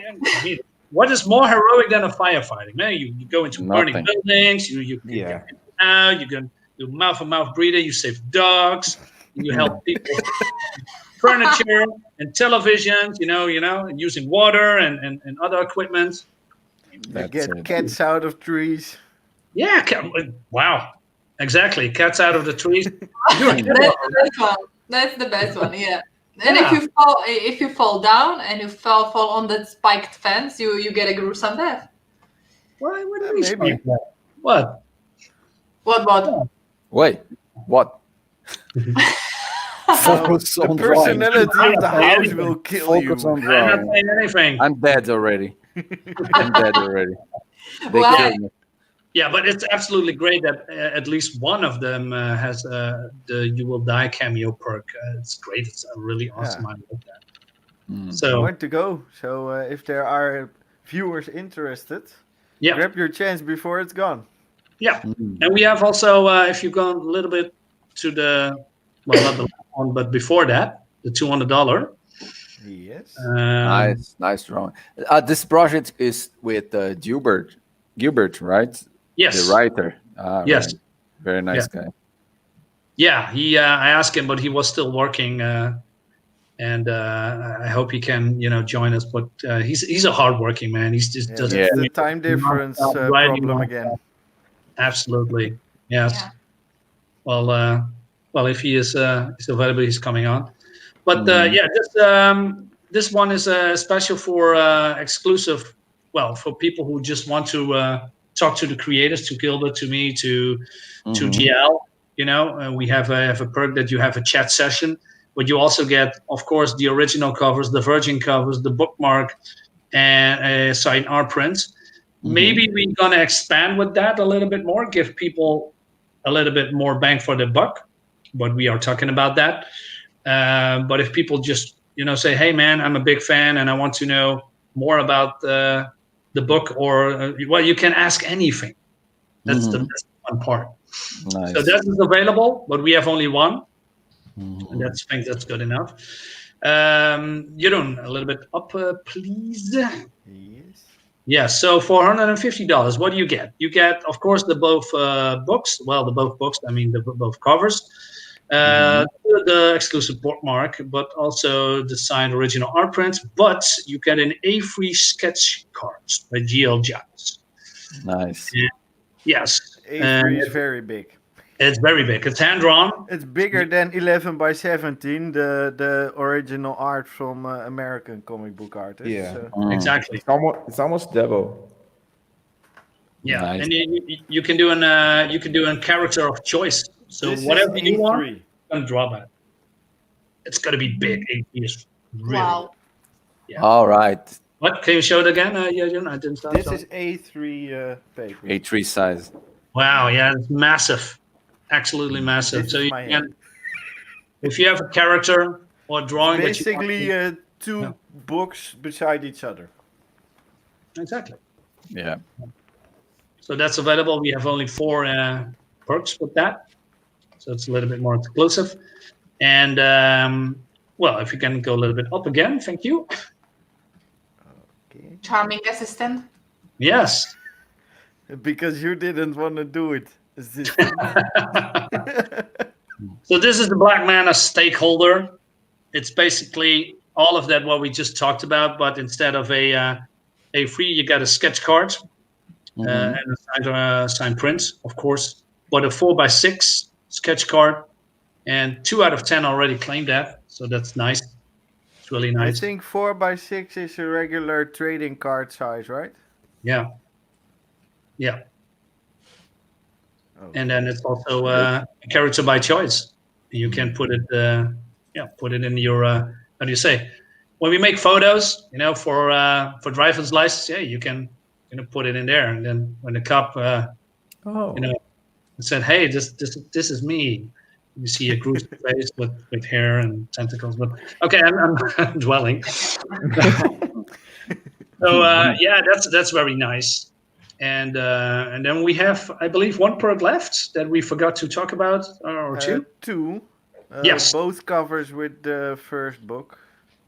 what is more heroic than a firefighting? Man, you go into burning Nothing. buildings. You Yeah. get people out. You can do mouth-to-mouth breathing. You save dogs. You help people. Furniture and televisions. And using water and other equipment. You That's get it. cats out of trees. Yeah. Wow. Exactly. Cats out of the trees. You're a That's hero. the best one. That's the best one. Yeah. And Yeah. if you fall down and you fall on that spiked fence, you get a gruesome death. What do we Maybe. expect that? What? What? Wait, what? Focus The on drawing. personality of the house Anything. will kill Focus you. on I'm not drawing. saying anything. I'm dead already. I'm dead already. They Why? killed me. Yeah, but it's absolutely great that at least one of them has the "You Will Die" cameo perk. It's great. It's really awesome. Yeah. I love that. Mm. I So want to go. So if there are viewers interested, yeah, grab your chance before it's gone. yeah, Mm. and we have also if you go a little bit to the not the last one, but before that, the $200. Yes. Nice drawing. This project is with Gilbert, right? Yes. The writer. Yes. Right. Very nice guy. Yeah, he. I asked him, but he was still working, and I hope he can, join us. But he's a hardworking man. He's just Yeah, does that's it. the time difference Writing problem non-stop. again. Absolutely. Yes. Yeah. Well, if he is available, he's coming on. But this one is special for exclusive. Well, for people who just want to talk to the creators, to Gilbert, to me, to Mhm. GL. We have a perk that you have a chat session, but you also get, of course, the original covers, the virgin covers, the bookmark, and signed art prints. Mhm. Maybe we're gonna expand with that a little bit more, give people a little bit more bang for the buck. But we are talking about that. But if people just say, "Hey, man, I'm a big fan and I want to know more about the book," or well, you can ask anything. That's the fun part. Nice. So that is available, but we have only one. Mhm. And I think that's good enough. Jeroen, a little bit up, please. Yes. Yeah, so for $150, what do you get? You get, of course, the both books. Well, the both books, I mean, the both covers. The exclusive bookmark, but also the signed original art prints. But you get an A3 sketch cards by GL Giles. Nice. Yes. A3 is very big. It's very big. It's hand-drawn. It's bigger than 11 by 17, the original art from American comic book artists. Yeah. So. Exactly. It's almost double. Yeah, Nice. and you can do a character of choice. So This whatever is you want, A3. you can draw that. It's gonna be big. A3 is really. Wow. Yeah. All right. What? Can you show it again? Yeah, I didn't start. This showing. is A3 paper. A3 size. Wow. Yeah, it's massive. Absolutely massive. This So is you my can, hand. if you have a character or drawing that you Basically, want two Yeah. books beside each other. exactly. Yeah. So that's available. We have only 4 perks with that, so it's a little bit more exclusive. And well, if you can go a little bit up again, thank you. Okay. Charming assistant. Yes. Because you didn't want to do it. Is this- So this is the Black Manor stakeholder. It's basically all of that what we just talked about, but instead of a free, you got a sketch card and a signed print, of course, but a 4x6 sketch card, and 2 out of 10 already claimed that, so that's nice. It's really I nice. think 4x6 is a regular trading card size, right? Yeah. Yeah. Oh. And then it's also a character by choice. You can put it, put it in your. How do you say? When we make photos, for driver's license, you can, put it in there, and then when the cop, said, "Hey, this is me," you see a gruesome face with hair and tentacles. But okay, I'm dwelling. So that's very nice. And then we have, I believe, 1 perk left that we forgot to talk about, or 2. Two. Yes. Both covers with the first book.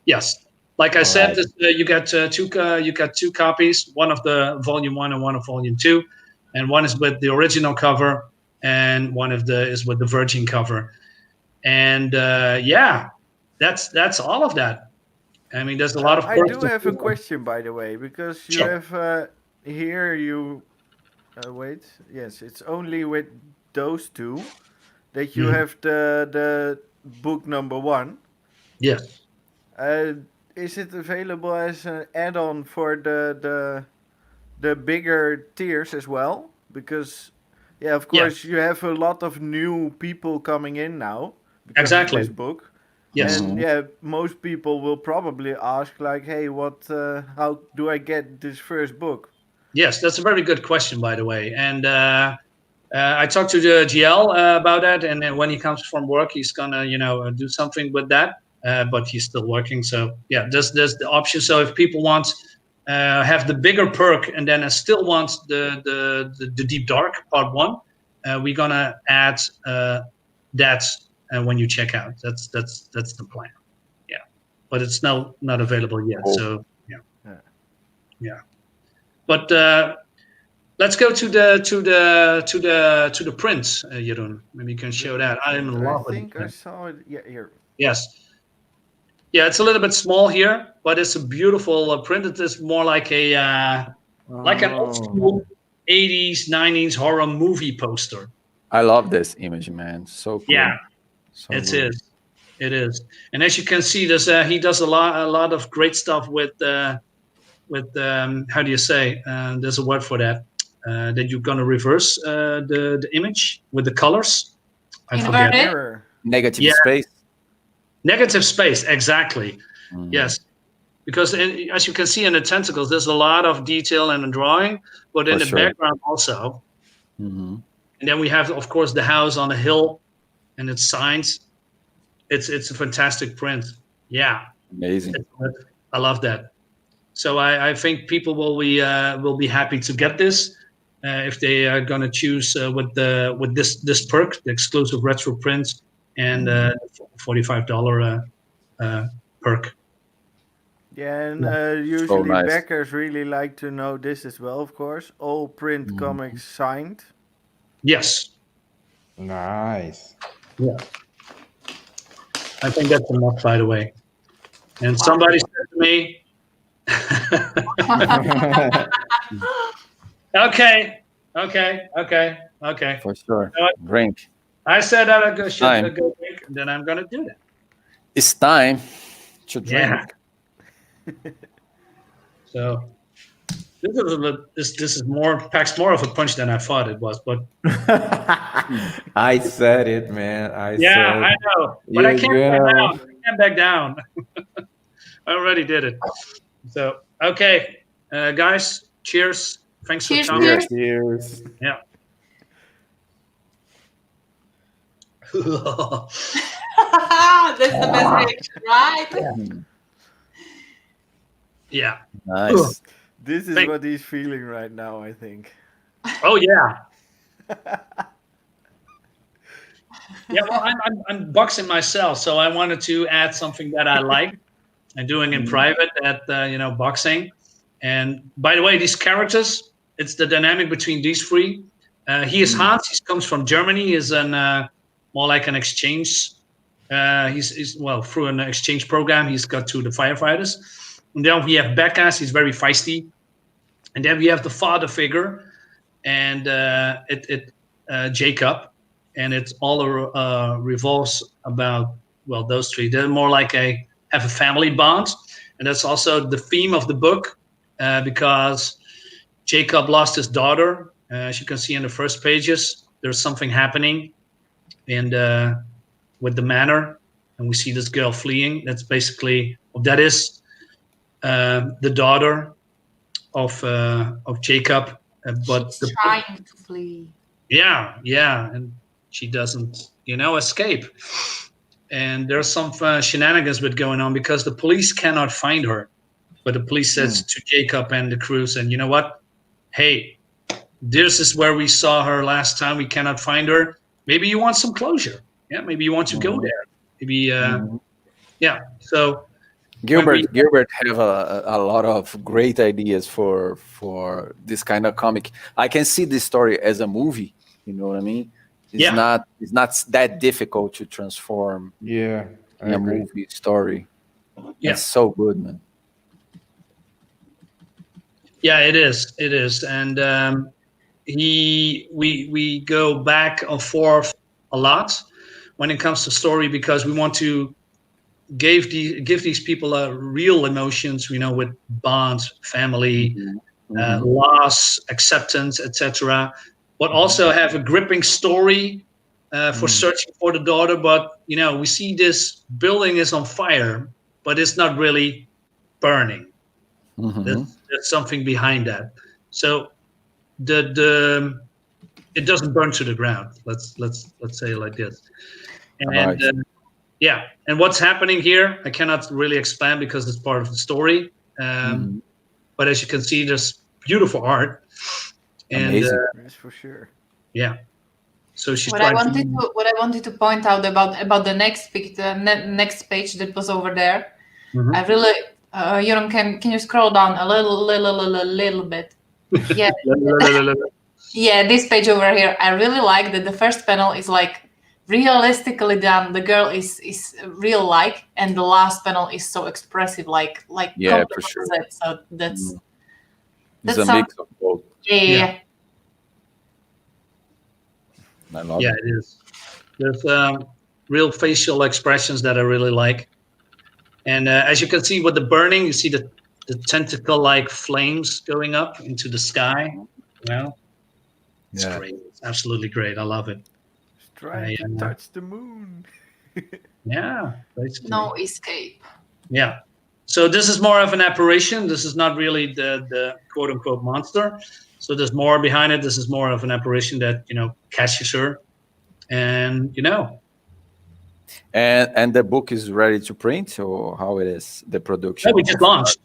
Yes. Like I said, right. you got two copies, one of the volume 1 and one of volume 2, and one is with the original cover, and one of the is with the Virgin cover. And that's all of that. I mean, there's a lot of I perks do to have a question, by the way, because you Sure. have here you wait. Yes, it's only with those two that you Mhm. have the book number 1. Yes. Uh, is it available as an add-on for the bigger tiers as well? Because yeah, of course Yes. you have a lot of new people coming in now because of Exactly. this book. Yes. And yeah, most people will probably ask like, "Hey, how do I get this first book?" Yes, that's a very good question, by the way. And I talked to the GL about that, and then when he comes from work, he's gonna, do something with that. But he's still working, so yeah, there's the option. So if people want have the bigger perk, and then still want the deep dark part 1, we're gonna add that when you check out. That's the plan. Yeah, but it's not available yet. Cool. So yeah, Yeah. yeah. But let's go to the print, Jeroen. Maybe you can show that. I'm in I love with think the I print. saw it. Yeah, here. Yes. Yeah, it's a little bit small here, but it's a beautiful print. It is more like like an old Oh. school 80s, 90s horror movie poster. I love this image, man. So cool. Yeah, So it good. is. It is. And as you can see, there's he does a lot of great stuff with how do you say? There's a word for that. That you're gonna reverse the image with the colors. I forget. Invert it? Mirror. Negative Yeah. space. Negative space, exactly. Mm. Yes, because as you can see in the tentacles, there's a lot of detail in the drawing, but in For the sure. background also. Hmm. And then we have, of course, the house on the hill, and it's signs. It's a fantastic print. Yeah, Amazing. I love that. So I think people will be happy to get this if they are going to choose with this perk, the exclusive retro print, and $45 perk. Yeah, and Yeah. usually nice. backers really like to know this as well, of course. All print comics signed. Yes. Nice. Yeah. I think that's enough, by the way. And somebody said to me, okay. For sure. You know what? Drink. I said that I should Time. go drink, and then I'm going to do that. It's time to drink. Yeah. So this is packs more of a punch than I thought it was, but I said it, man. I yeah, said I know, but I you can't back go. down. I can't back down. I already did it. So okay, guys, cheers. Thanks Cheers, for coming. cheers. Cheers. Yeah. That's the best reaction, right? Yeah. Nice. This is Thank- what he's feeling right now, I think. Oh yeah. Yeah. Well, I'm boxing myself, so I wanted to add something that I like and doing in private at boxing. And by the way, these characters, it's the dynamic between these three. He is Hans. He comes from Germany. He is more like an exchange. He's through an exchange program. He's got to the firefighters. And then we have Becca. He's very feisty. And then we have the father figure, and Jacob, and it all revolves about those three. They're more like have a family bond, and that's also the theme of the book, because Jacob lost his daughter. As you can see in the first pages, there's something happening, and with the manor, and we see this girl fleeing. That's basically the daughter of Jacob, but She's trying to flee. yeah, and she doesn't, escape. And there's some shenanigans with going on because the police cannot find her. But the police says to Jacob and the crews, and you know what? Hey, this is where we saw her last time. We cannot find her. Maybe you want some closure. Yeah, maybe you want to go there. Maybe, yeah. So Gilbert have a lot of great ideas for this kind of comic. I can see this story as a movie. You know what I mean? It's not that difficult to transform Yeah, I in a agree. movie story. Yeah. It's so good, man. Yeah, it is, and we go back and forth a lot when it comes to story because we want to give these people real emotions, with bonds, family, Mhm. loss, acceptance, etc. But also have a gripping story for searching for the daughter. But we see this building is on fire, but it's not really burning. Mhm. There's something behind that. So the it doesn't burn to the ground. Let's say it like this. All And right. yeah, and what's happening here, I cannot really explain because it's part of the story. Mhm. But as you can see, there's beautiful art, and Amazing. Yes, for sure. yeah. So she's What I trying wanted to. to what I wanted to point out about the next page that was over there. Mhm. I really, can you scroll down a little bit? Yeah, yeah, this page over here. I really like that the first panel is like realistically done. The girl is real like, and the last panel is so expressive, like Yeah, for sure. complements it. So that's It's that's a some mix of both. yeah. I love Yeah, it. it is. There's real facial expressions that I really like, and as you can see with the burning, you see the tentacle-like flames going up into the sky. Well, it's Yeah. great. It's absolutely great. I love it. It's trying to I, touch the moon. Yeah, basically. No escape. Yeah. So this is more of an apparition. This is not really the quote unquote monster. So there's more behind it. This is more of an apparition that catches her, and And the book is ready to print, or how it is the production? we just launched.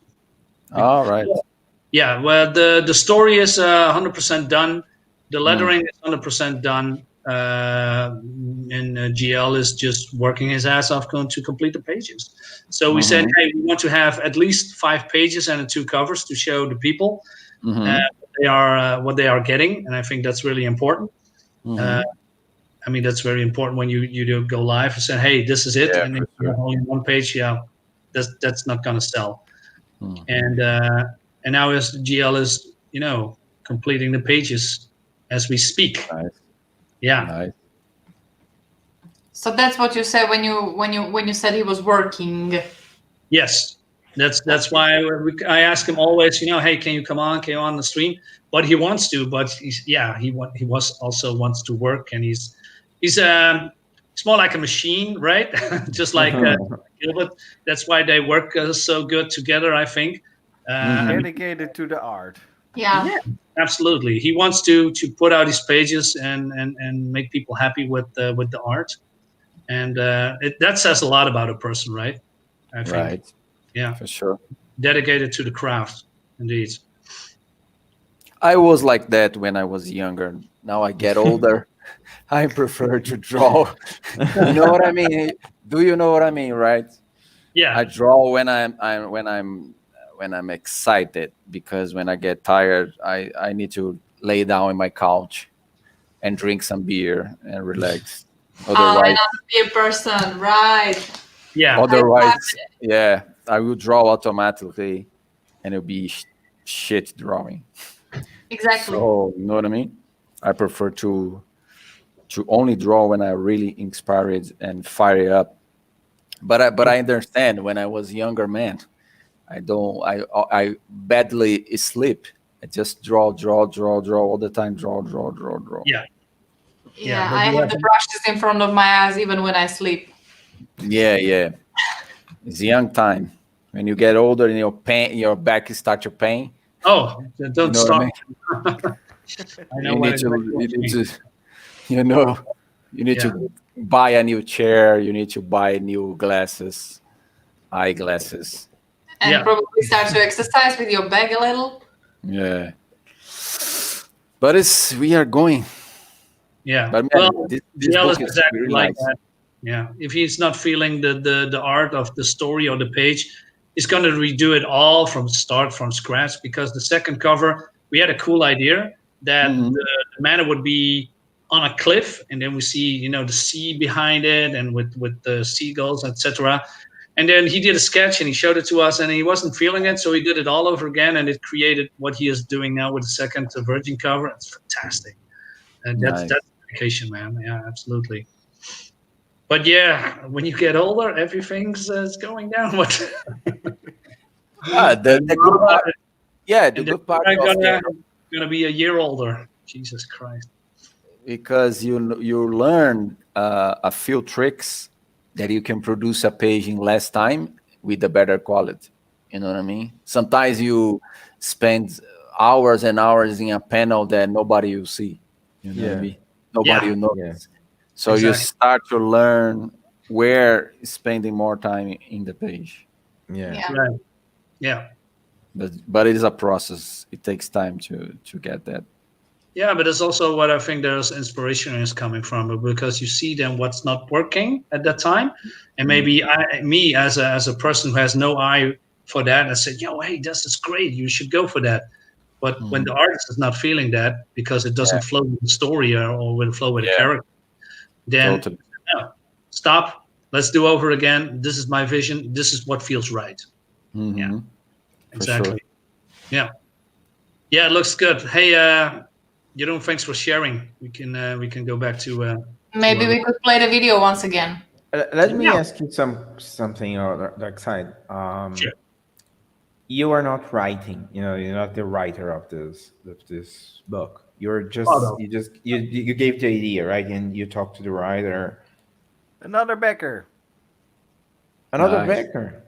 All right. Yeah. Well, the story is 100% done. The lettering is 100% done. And GL is just working his ass off going to complete the pages. So we said, hey, we want to have at least 5 pages and 2 covers to show the people what they are getting, and I think that's really important. I mean, that's very important when you do go live and say, hey, this is it, Yeah, and for if you sure. have only 1 page, that's not going to sell. And now as GL is completing the pages as we speak. Nice. Yeah. Nice. So that's what you said when you said he was working. Yes, that's why I ask him always. Hey, can you come on the stream? But he wants to. But he also wants to work, and he's more like a machine, right? Just like Gilbert. That's why they work so good together, I think. I mean, Dedicated to the art. Yeah. yeah, absolutely. He wants to put out his pages and make people happy with the art, and that says a lot about a person, right? I think. Right. Yeah, For sure. dedicated to the craft, indeed. I was like that when I was younger. Now I get older. I prefer to draw. You know what I mean? Do you know what I mean, right? Yeah, I draw when I'm excited, because when I get tired, I need to lay down on my couch and drink some beer and relax. Otherwise, I'm not be a person, right? yeah, otherwise, yeah, I will draw automatically, and it'll be shit drawing. Exactly. So you know what I mean? I prefer to only draw when I'm really inspired and fire up. But I understand when I was younger man, I badly sleep. I just draw all the time. Draw. yeah. Yeah, but I you have the brushes in front of my eyes even when I sleep. Yeah. It's young time. When you get older and your back start to pain. Oh, don't You know stop. what I mean? I know You what need exactly to, you need to buy a new chair. You need to buy new glasses, eyeglasses. And probably start to exercise with your back a little. Yeah. But we are going. Yeah. But man, well, this GL book is is exactly really like nice. that. Yeah. If he's not feeling the art of the story or the page, he's going to redo it all from scratch, because the second cover, we had a cool idea that the manor would be on a cliff, and then we see, the sea behind it, and with the seagulls, etc. And then he did a sketch and he showed it to us, and he wasn't feeling it, so he did it all over again, and it created what he is doing now with the second Virgin cover. It's fantastic, and that's dedication, man. Yeah, absolutely. But yeah, when you get older, everything's going down. The good part, the good part I'm of gonna be a year older. Jesus Christ! Because you learn a few tricks that you can produce a page in less time with a better quality. You know what I mean? Sometimes you spend hours and hours in a panel that nobody will see. You know what I mean? Nobody will notice. So you start to learn where spending more time in the page. Right. Yeah. But it is a process. It takes time to get that. Yeah, but it's also what I think there's inspiration is coming from, because you see then what's not working at that time, and maybe me as a person who has no eye for that, I said, "Yo, hey, this is great. You should go for that." But when the artist is not feeling that because it doesn't flow with the story or with flow with the character, then stop. Let's do over again. This is my vision. This is what feels right. Yeah, exactly. Sure. Yeah, it looks good. Hey, thanks for sharing. We can go back to. Maybe we could play the video once again. Let me ask you something on the dark side. Sure. You are not writing. You're not the writer of this book. You're just you gave the idea, right? And you talked to the writer. Another backer. Another backer.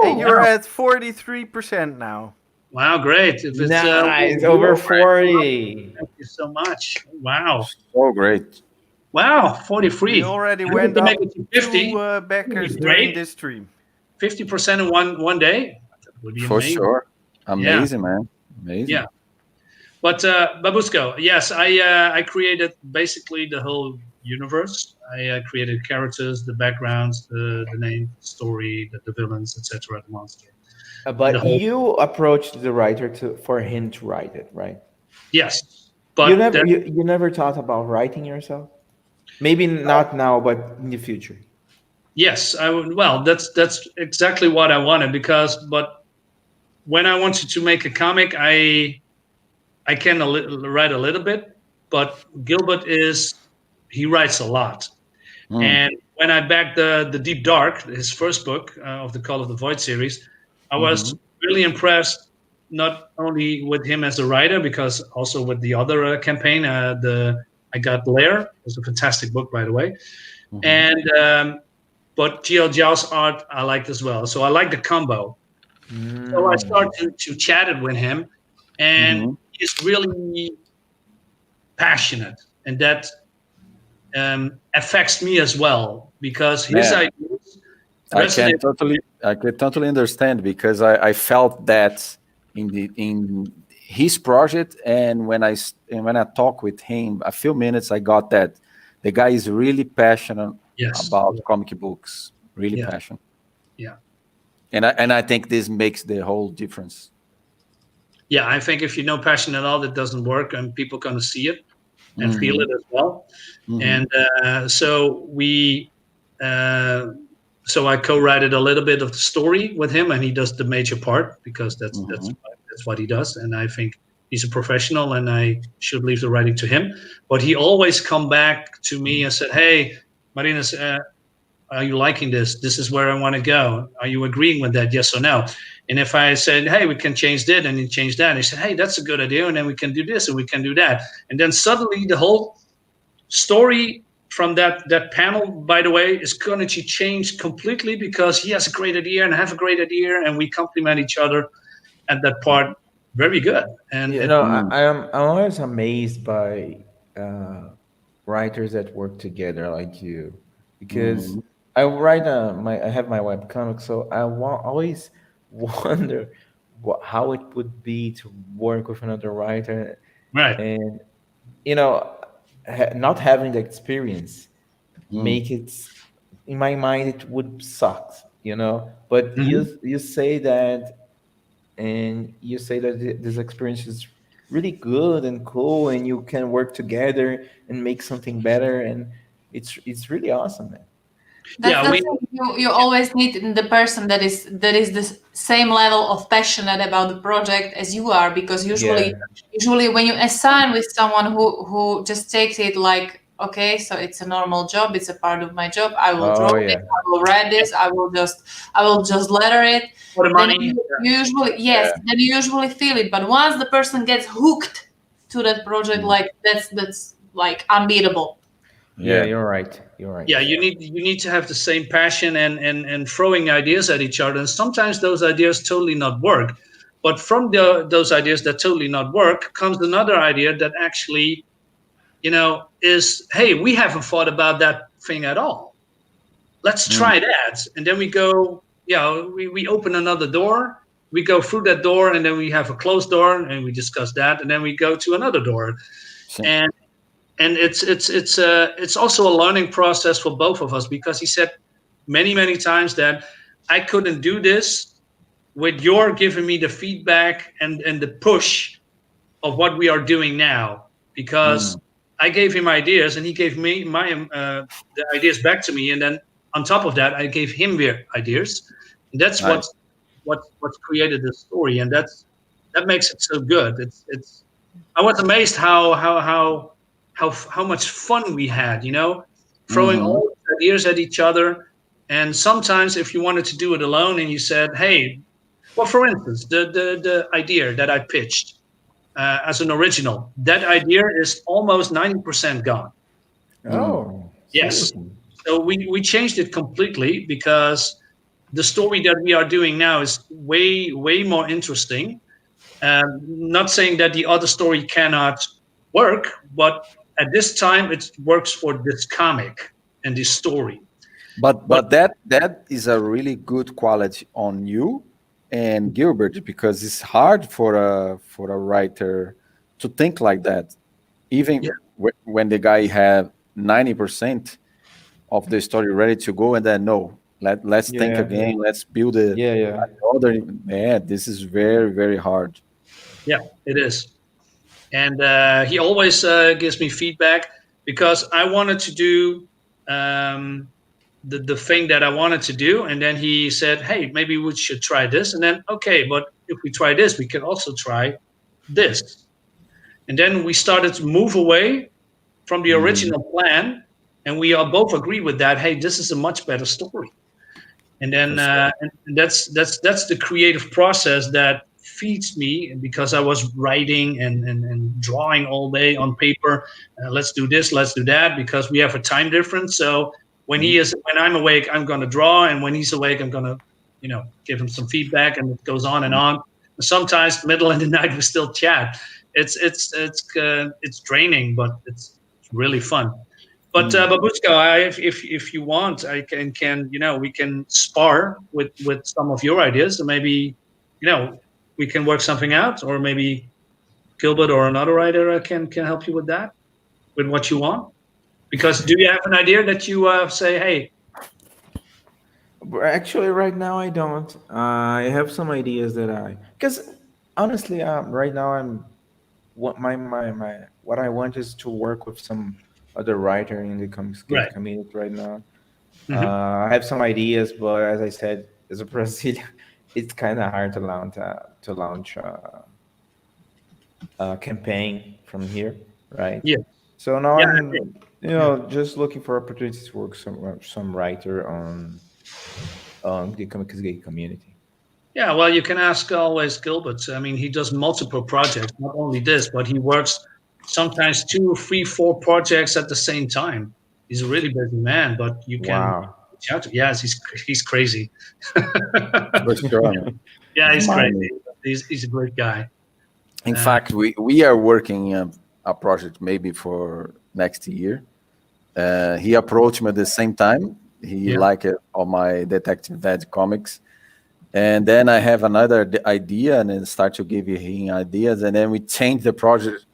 And you're at 43% now. Wow, great! If it's nice, over 40. Thank you so much. Wow. So great. Wow, 43. We already went up to 50 backers during this stream. 50% in one day. That would be for amazing. Sure. Amazing, man. Amazing. Yeah. But Babushko, yes, I created basically the whole universe. I created characters, the backgrounds, the name, the story, the villains, etc., the monster. But you approached the writer for him to write it, right? Yes, but you never thought about writing yourself? Maybe not now, but in the future. Yes, I would. Well, that's exactly what I wanted, but when I wanted to make a comic, I can write a little bit, but Gilbert he writes a lot. And when I backed the Deep Dark, his first book of the Call of the Void series, I was really impressed, not only with him as a writer, because also with the other campaign, I Got Lair. It was a fantastic book, by the way. And but G.L. Jiao's art I liked as well. So I like the combo. So I started to chat it with him, and he's really passionate, and that affects me as well, because his ideas I can totally understand, because I felt that in his project, and when I talked with him a few minutes, I got that the guy is really passionate about comic books, really passionate. Yeah. And I think this makes the whole difference. Yeah, I think if you know passion at all, that doesn't work, and people gonna see it and feel it as well. And so so I co-wrote a little bit of the story with him, and he does the major part, because that's what he does. And I think he's a professional, and I should leave the writing to him. But he always come back to me and said, "Hey, Marinas, are you liking this? This is where I want to go. Are you agreeing with that? Yes or no?" And if I said, "Hey, we can change that," and he changed that, and he said, "Hey, that's a good idea, and then we can do this and we can do that." And then suddenly the whole story from that panel, by the way, is going to change completely, because he has a great idea and I have a great idea, and we complement each other at that part very good. And I'm always amazed by writers that work together like you, because I write I have my webcomic, so I always wonder how it would be to work with another writer, right? And not having the experience make it, in my mind, it would suck. you know. But Mhm. you say that, and you say that this experience is really good and cool, and you can work together and make something better, and it's really awesome, man. That's Yeah, the we thing. You always need the person that is the same level of passionate about the project as you are, because Yeah. usually when you assign with someone who just takes it like, okay, so it's a normal job, it's a part of my job. I will draw Oh this, yeah. I will read this, I will just letter it. for the Then money. you usually, yes, then you usually feel it. But once the person gets hooked to that project, like that's like unbeatable. Yeah, Yeah. you're right. You're right. Yeah, you need to have the same passion and throwing ideas at each other. And sometimes those ideas totally not work. But from those ideas that totally not work comes another idea that actually, is, hey, we haven't thought about that thing at all. Let's Mm. try that. And then we go, we open another door. We go through that door, and then we have a closed door, and we discuss that, and then we go to another door. So- And it's also a learning process for both of us, because he said many times that I couldn't do this with your giving me the feedback and the push of what we are doing now, because Mm. I gave him ideas and he gave me the ideas back to me, and then on top of that I gave him their ideas, and that's Nice. what's created the story, and that makes it so good. It's I was amazed how much fun we had, throwing Mhm. all these ideas at each other. And sometimes if you wanted to do it alone and you said, hey, well, for instance, the idea that I pitched as an original, that idea is almost 90% gone. Mm. Oh, Yes. seriously? So we changed it completely, because the story that we are doing now is way more interesting. Not saying that the other story cannot work, but at this time it works for this comic and this story. But But that is a really good quality on you and Gilbert, because it's hard for a writer to think like that. yeah, Even when the guy have 90% of the story ready to go, and then no, let's think Yeah. again, let's build it Yeah, yeah. other. Yeah, this is very hard. yeah, it is. And he always gives me feedback, because I wanted to do um, the thing that I wanted to do, and then he said, "Hey, maybe we should try this." And then, okay, but if we try this, we can also try this. And then we started to move away from the Mhm. original plan, and we all both agreed with that. Hey, this is a much better story. And For then sure. and that's the creative process that feeds me, because I was writing and drawing all day on paper. Let's do this, let's do that, because we have a time difference. So Mhm. when I'm awake, I'm going to draw, and when he's awake, I'm going to give him some feedback, and it goes on and on. Sometimes middle of the night we still chat. It's draining, but it's really fun. But Mm. Babushka, if you want, I can we can spar with some of your ideas, and maybe we can work something out, or maybe Gilbert or another writer can help you with that, with what you want. Because do you have an idea that you say, hey, But actually, right now I don't. I have some ideas that because honestly, right now what what I want is to work with some other writer in the comic skate right? community right now. Hmm. I have some ideas, but as I said, as a Brazilian, it's kind of hard to launch a campaign from here, right? Yeah, So now yeah, I'm, yeah. just looking for opportunities to work some writer on the comic skate community. Yeah, well, you can ask always Gilbert. I mean, he does multiple projects, not only this, but he works sometimes 2, 3, 4 projects at the same time. He's a really busy man, but you can Wow. reach out to. Yes, he's crazy. For sure, man. Yeah, It's he's crazy. money. He's a great guy. In Uh, fact, we are working a project maybe for next year. He approached me at the same time. He yeah, liked it on my Detective Dad comics. And then I have another idea, and then start to give him ideas. And then we change the project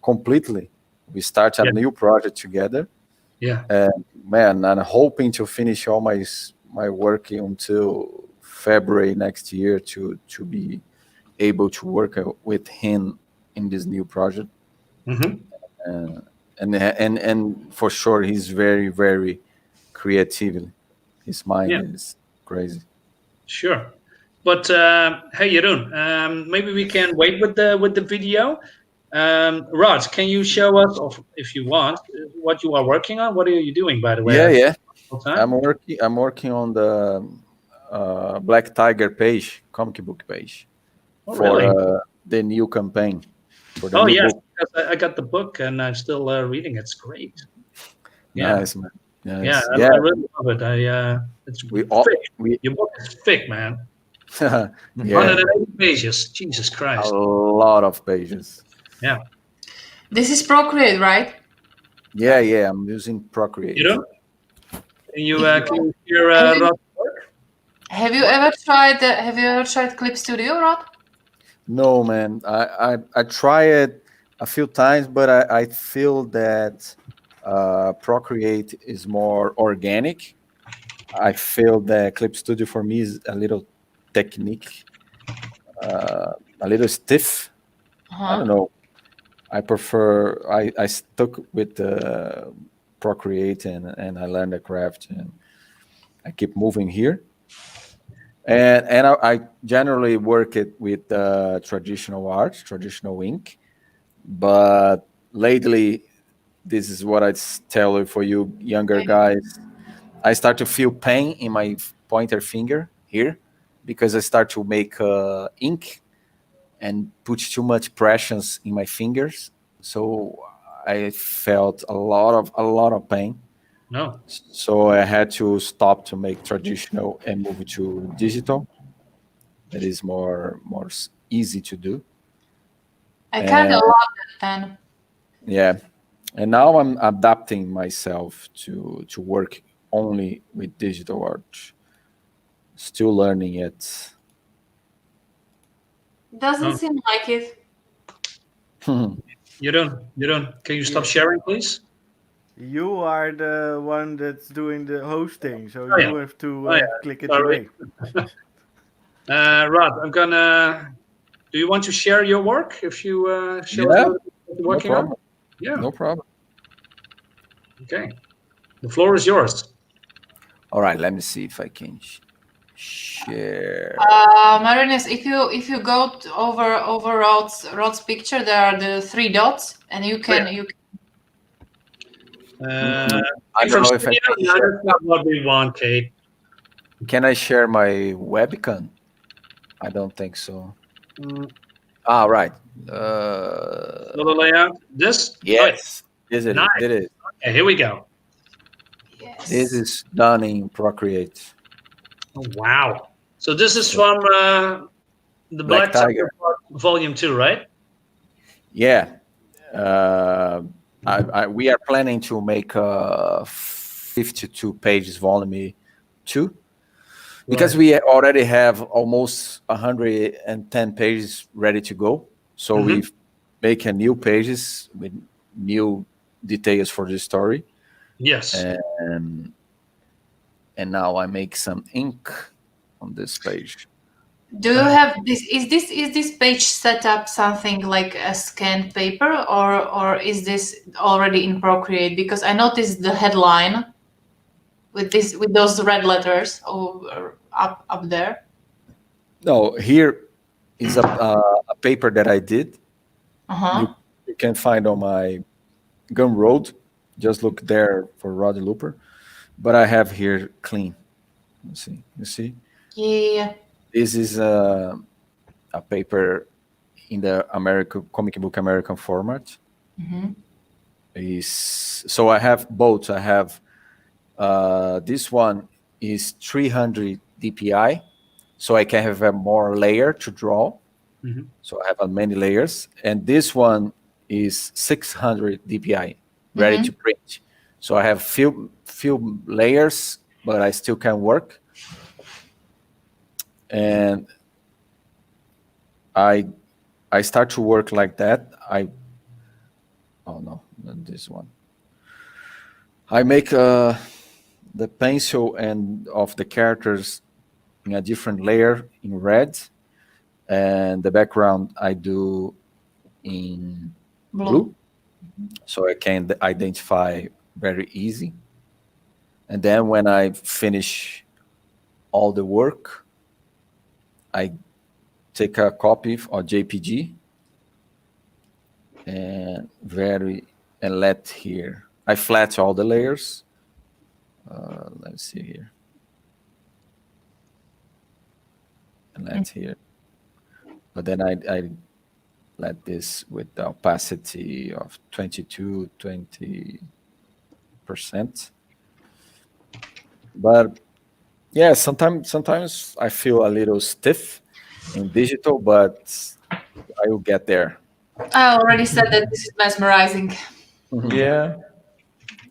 completely. We start a yeah, new project together. yeah. And man, I'm hoping to finish all my work until February next year to be able to work with him in this new project. Mhm. And for sure, he's very, very creative. His mind Yeah. is crazy. Sure. But hey, Jeroen, maybe we can wait with the video. Rod, can you show us, or if you want, what you are working on? What are you doing, by the way? Yeah, yeah. All time? I'm working on the Black Tiger page, comic book page, Oh, for really? the new campaign, for the Oh, new yes. book. Because I got the book and I'm still reading. It's great. Yeah. Nice, man. Yeah, Nice. I, Yeah, I really love it. It's we all thick. we Your book is thick, man. yeah, 180 pages. Jesus a Christ. lot of pages. Yeah. This is Procreate, right? Yeah, yeah. I'm using Procreate. Jeroen, can you If can you hear Have you- Rod's work? Have you ever tried? Have you ever tried Clip Studio, Rod? No, man. I try it a few times, but I feel that Procreate is more organic. I feel that Clip Studio for me is a little technique, a little stiff. I don't know. I prefer. I stuck with the Procreate and I learned the craft and I keep moving here. And I generally work it with traditional art, traditional ink. But lately, this is what I tell you for you younger guys. I start to feel pain in my pointer finger here because I start to make ink and put too much pressures in my fingers. So I felt a lot of pain. No. So I had to stop to make traditional and move to digital. That is more easy to do. I kind of love that then. Yeah, and now I'm adapting myself to work only with digital art. Still learning it. Doesn't Oh. seem like it. Jeroen, can you stop Yeah. sharing, please? You are the one that's doing the hosting, so Oh, you yeah. have to Oh, yeah. click it Sorry. away. Rod, I'm gonna. Do you want to share your work? If you show us a Yeah, little bit what you're no working on? problem. Yeah. No problem. Okay. The floor is yours. All right, let me see if I can share. Marinus, if you go over Rod's picture, there are the three dots, and you can I don't from know if I Sweden? can No, share. that's not what we want, Kate. Can I share my webcam? I don't think so. Mm, Right. Little layout. This? Yes. This is Nice. it. This is. Okay, here we go. yes. This is done in Procreate. Oh, wow. So this is from the Black Black Tiger Tiger. Volume 2, right? Yeah. We are planning to make 52 pages volume 2 because Right. we already have almost 110 pages ready to go. So Mhm. we make a new pages with new details for the story. Yes. And now I make some ink on this page. Do you have this? Is this page set up something like a scanned paper, or is this already in Procreate? Because I noticed the headline with those red letters up there. No, here is a paper that I did. Uh-huh. You can find on my Gumroad. Just look there for Roddy Looper. But I have here clean. Let's see. You see? Yeah. This is a paper in the American comic book American format. Mm-hmm. So I have both. I have this one is 300 DPI, so I can have a more layer to draw. Mhm. So I have many layers, and this one is 600 DPI, ready to print. So I have few layers, but I still can work. And I start to work like that. Oh no, not this one. I make the pencil and of the characters in a different layer in red, and the background I do in Blue. blue, so I can identify very easy. And then when I finish all the work, I take a copy of JPG and let here. I flat all the layers. Let's see here. And let here. But then I let this with the opacity of 20%. But yeah, sometimes I feel a little stiff in digital, but I will get there. I already said that this is mesmerizing. Yeah,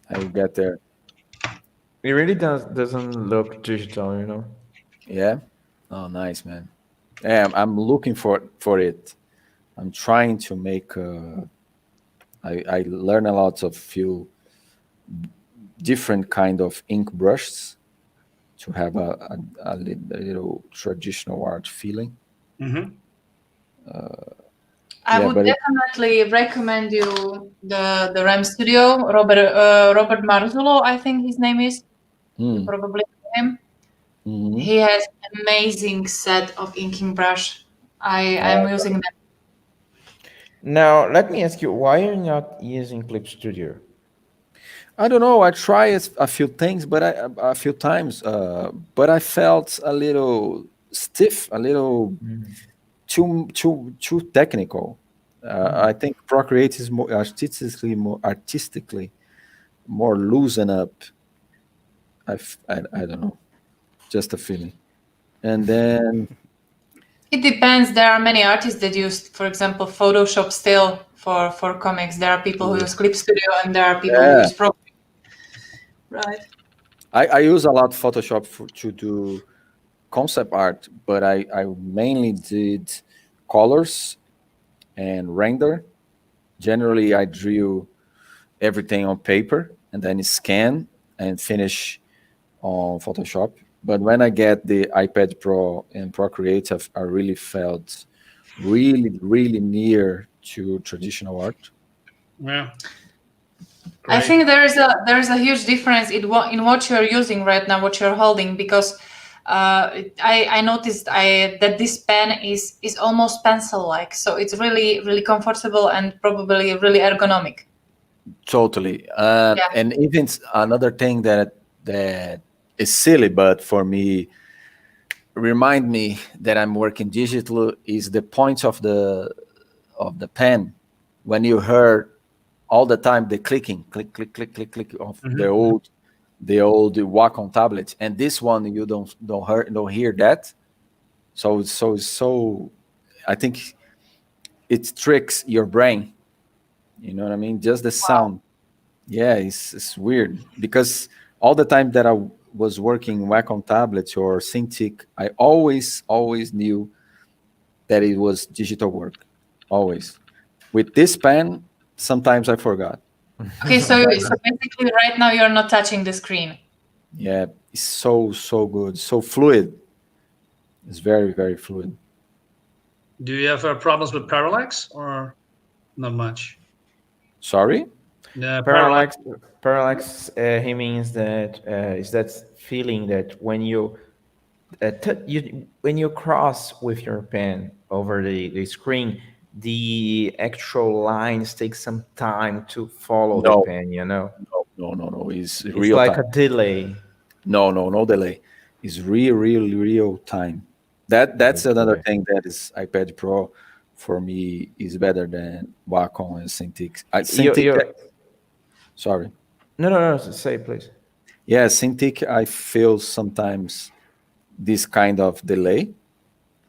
I will get there. it really doesn't look digital, you know. Yeah. Oh, nice, man. Yeah, I'm looking for it. I'm trying to make. I learn a lot of few different kind of ink brushes to have a little traditional art feeling. Mm-hmm. I Yeah, would but definitely recommend you the RAM Studio. Robert Marzullo, I think his name is. You mm, probably know him. mhm. He has amazing set of inking brush. I'm using them. Now, let me ask you, why are you not using Clip Studio? I don't know. I tried a few things, but a few times, but I felt a little stiff, a little too technical. I think Procreate is more artistically more loosen up. I don't know, just a feeling. And then It depends. There are many artists that use, for example, Photoshop still for comics. There are people who use Clip Studio and there are people who yeah, use Pro. Right. I use a lot Photoshop to do concept art, but I mainly did colors and render. Generally, I drew everything on paper and then scan and finish on Photoshop. But when I get the iPad Pro and Procreate, I really felt really near to traditional art. Yeah. I Great. think there is a huge difference in what you're using right now, what you're holding, because I noticed that this pen is almost pencil-like, so it's really comfortable and probably really ergonomic. Totally. Yeah. And even another thing that is silly, but for me, remind me that I'm working digital is the point of the pen when you heard all the time the clicking, click of Mhm. the old Wacom tablet, and this one you don't hear that. So I think it tricks your brain. You know what I mean? Just the sound. Yeah, it's weird because all the time that I was working Wacom tablets or Cintiq, I always knew that it was digital work. Always. With this pen, sometimes I forgot. Okay, so basically right now you're not touching the screen. Yeah, it's so good, so fluid. It's very fluid. Do you have problems with parallax or not much? Sorry. Yeah, parallax. Parallax, he means that is that feeling that when you cross with your pen over the screen, the actual lines take some time to follow the No, pen, you know? no. It's It's real like time. a delay. No delay. It's real time. That's another Okay. thing that is iPad Pro for me is better than Wacom and Cintiq. Cintiq, You're sorry. no, say please. Yeah, Cintiq, I feel sometimes this kind of delay,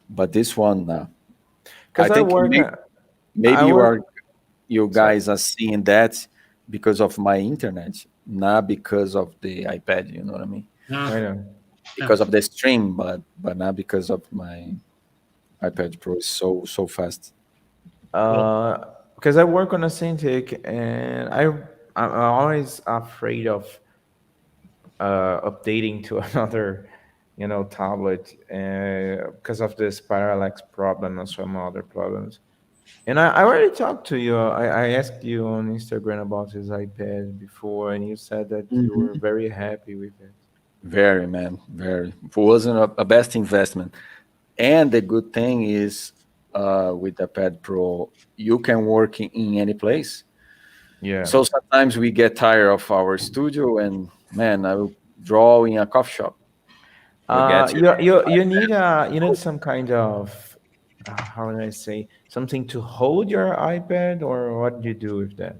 but this one, I Because think maybe I work, you sorry. guys are seeing that because of my internet, not because of the iPad. You know what I mean? Yeah. I know. Yeah. Because of the stream, but not because of my iPad Pro is so fast. Cool. Because I work on a Cintiq and I'm always afraid of updating to another, tablet because of this parallax problem and some other problems. And I already talked to you. I asked you on Instagram about his iPad before, and you said that you were Mhm. very happy with it. Very, man, very. It wasn't a best investment. And the good thing is, with the Pad Pro, you can work in any place. Yeah. So sometimes we get tired of our studio, and man, I will draw in a coffee shop. Forget it. You need some kind of how do I say, something to hold your iPad, or what do you do with that?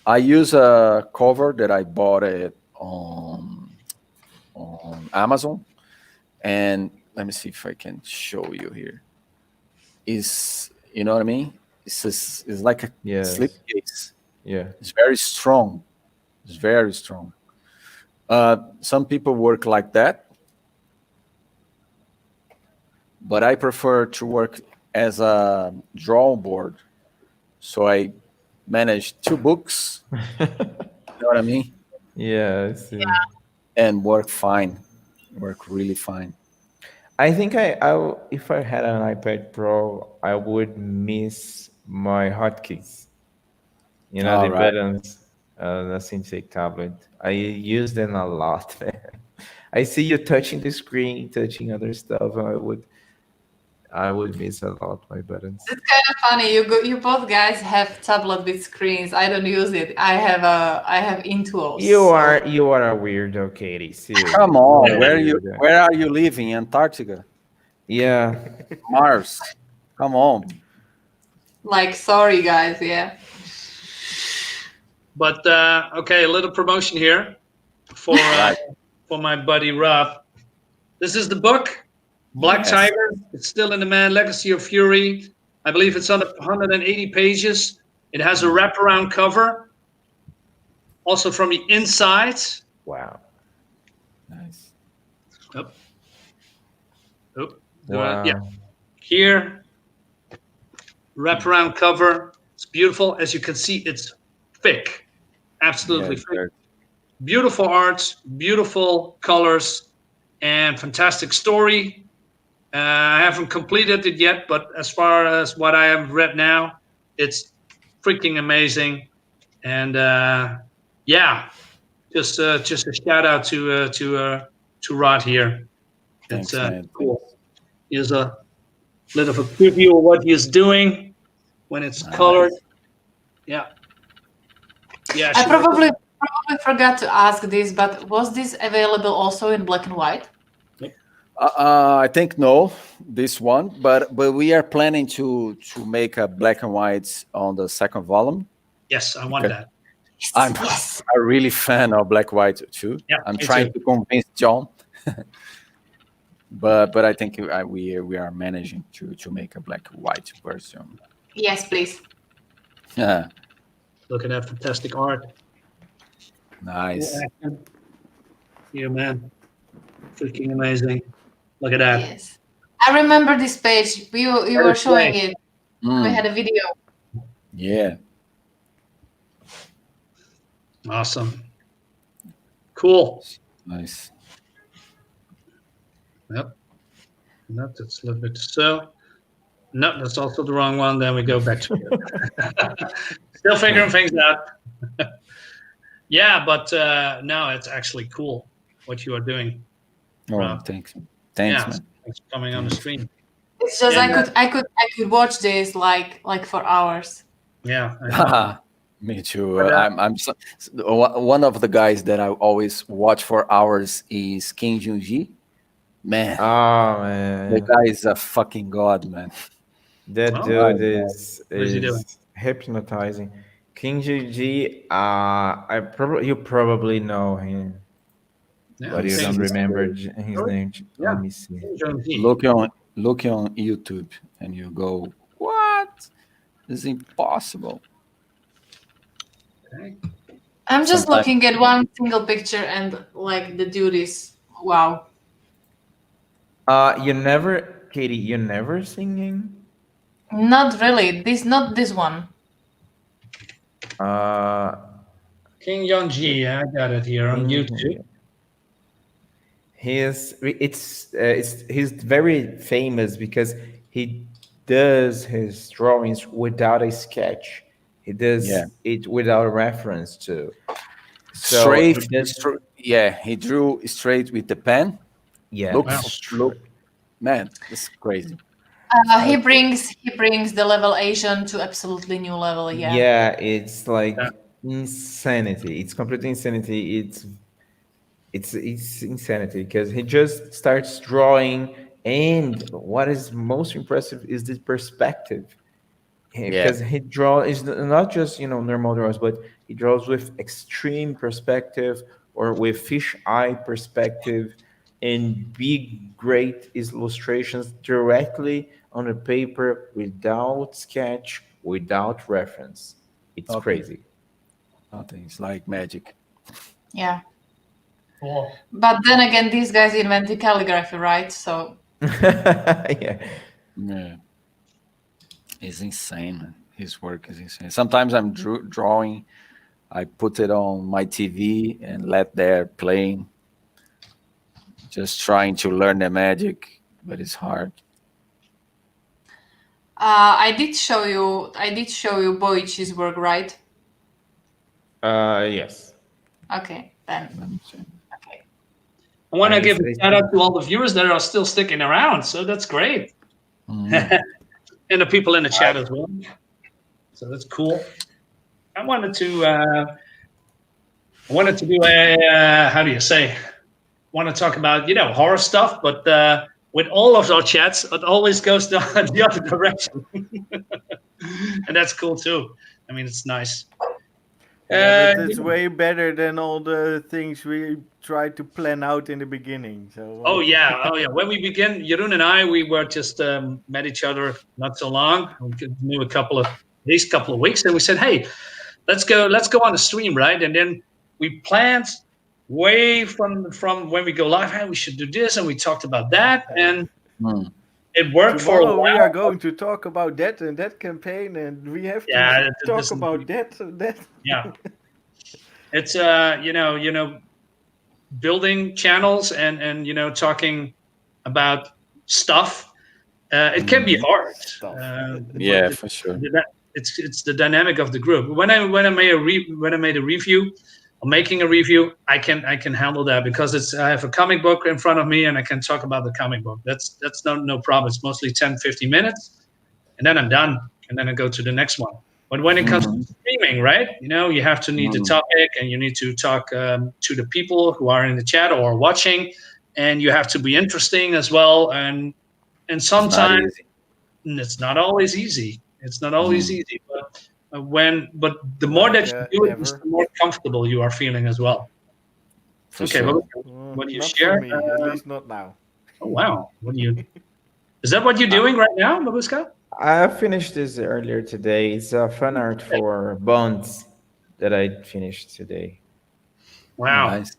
I use a cover that I bought it on Amazon, and let me see if I can show you here. Is you know what I mean? It's like a Yes. slipcase. Yeah. It's very strong. It's very strong. Some people work like that, but I prefer to work as a drawing board. So I manage two books. You know what I mean? Yeah. I see. And work fine. Work really fine. I think if I had an iPad Pro, I would miss my hotkeys. All The right. buttons, the Cintiq tablet. I use them a lot, man. I see you touching the screen, touching other stuff. I would miss a lot my buttons. It's kind of funny. You both guys have tablet with screens. I don't use it. I have Intuos. You So are a weirdo, Katie. Come Seriously, you on. are a weirdo. Where are you living? Antarctica? Yeah. Mars? Come on. like, sorry guys, yeah. But okay, a little promotion here for for my buddy Rob. This is the book, Black Yes. Tiger. It's still in demand. Legacy of Fury. I believe it's on 180 pages. It has a wraparound cover. Also from the inside. Wow. Nice. Oh, oh, Wow. yeah. Here, wraparound cover. It's beautiful. As you can see, it's thick. Absolutely Yeah, thick. Beautiful art, beautiful colors, and fantastic story. I haven't completed it yet, but as far as what I have read now, it's freaking amazing. And yeah, just a shout out to Rod here. Thanks, It's man. cool. Here's a little of a preview of what he's doing when it's Nice. colored. Yeah, yeah. I she- probably forgot to ask this, but was this available also in black and white? I think no, this one, but we are planning to make a black and white on the second volume. Yes, I want Okay. that. I'm Yes. a really fan of black white too. Yeah, I'm me trying too. to convince John, but I think we are managing to make a black white version. Yes, please. Yeah, Look at that fantastic art. nice. Yeah, man. Freaking amazing. Look at that. Yes. I remember this page. You were showing it. We Mm, had a video. yeah, Awesome. Cool. nice. Yep. No, that's a little bit so. No, that's also the wrong one. Then we go back to it. Still figuring things out. Yeah, but no, it's actually cool what you are doing. Oh, Rob. thanks, Yeah, man. thanks for coming on the stream. It's just Yeah. I could watch this like for hours. Yeah, I know. Me too. But, One of the guys that I always watch for hours is King Junji. Man, Oh the man, guy is a fucking god, man. that Oh, dude man. is What is he doing? hypnotizing. King GG. You probably know him, Yeah, but you King don't G. remember his Really? name. Yeah. Let me see. Look on YouTube, and you go, what? This is impossible. Okay. I'm just Sometimes- looking at one single picture and like the dude is wow. Katie, you never singing? Not really. Not this one. Uh, King Yonji, I got it here on King- YouTube. He's very famous because he does his drawings without a sketch. He Yeah. does it without a reference to. So Straight, he does, yeah, he drew straight with the pen. yeah, Wow. Look, man, this is crazy. He I, brings the level Asian to absolutely new level. Yeah. yeah. It's Yeah. like insanity. It's complete insanity. It's insanity because he just starts drawing, and what is most impressive is the perspective. yeah. Because he draws is not just normal draws, but he draws with extreme perspective or with fish eye perspective, and big great illustrations directly on the paper without sketch, without reference. It's Nothing. crazy. Nothing. It's like magic. Yeah. Cool. But then again, these guys invented calligraphy, right? So Yeah. Yeah. It's insane, man. His work is insane. Sometimes I'm drawing. I put it on my TV and let there playing, just trying to learn the magic, but it's hard. I did show you Boichi's work, right? Yes. Okay, then. Let me see. Okay. I want to I- give a I- shout out to all the viewers that are still sticking around. So that's great. Mhm. And the people in the chat as well. So that's cool. I wanted to do a how do you say? Want to talk about horror stuff, but with all of our chats, it always goes the other direction, and that's cool too. I mean, it's nice. Yeah, but it's Yeah. way better than all the things we tried to plan out in the beginning. So. Oh yeah. When we began, Jeroen and I, we were just met each other not so long. We knew at least a couple of weeks, and we said, "Hey, let's go on the stream, right?" And then we planned way from when we go live. Hey, we should do this, and we talked about that, and Hmm. it worked for a Tomorrow we while. are going to talk about that and that campaign, and we have to Yeah, talk this- about that and that. Yeah, it's building channels and talking about stuff. It can be hard. Stuff. Yeah, but for sure. it's the dynamic of the group. When I made a review, or making a review, I can handle that because I have a comic book in front of me and I can talk about the comic book. That's no problem. It's mostly 10-15 minutes, and then I'm done, and then I go to the next one. But when it comes to streaming, right? You have to need the topic, and you need to talk to the people who are in the chat or watching, and you have to be interesting as well. And It's not sometimes easy. it's not always easy. It's not always easy, but the more that you do it, ever. the more comfortable you are feeling as well. For Okay, sure. what do you Not share? for me, at least not now. Oh wow, is that what you're doing right now, Babuska? I finished this earlier today. It's a fan art for Bonds that I finished today. Wow. Nice.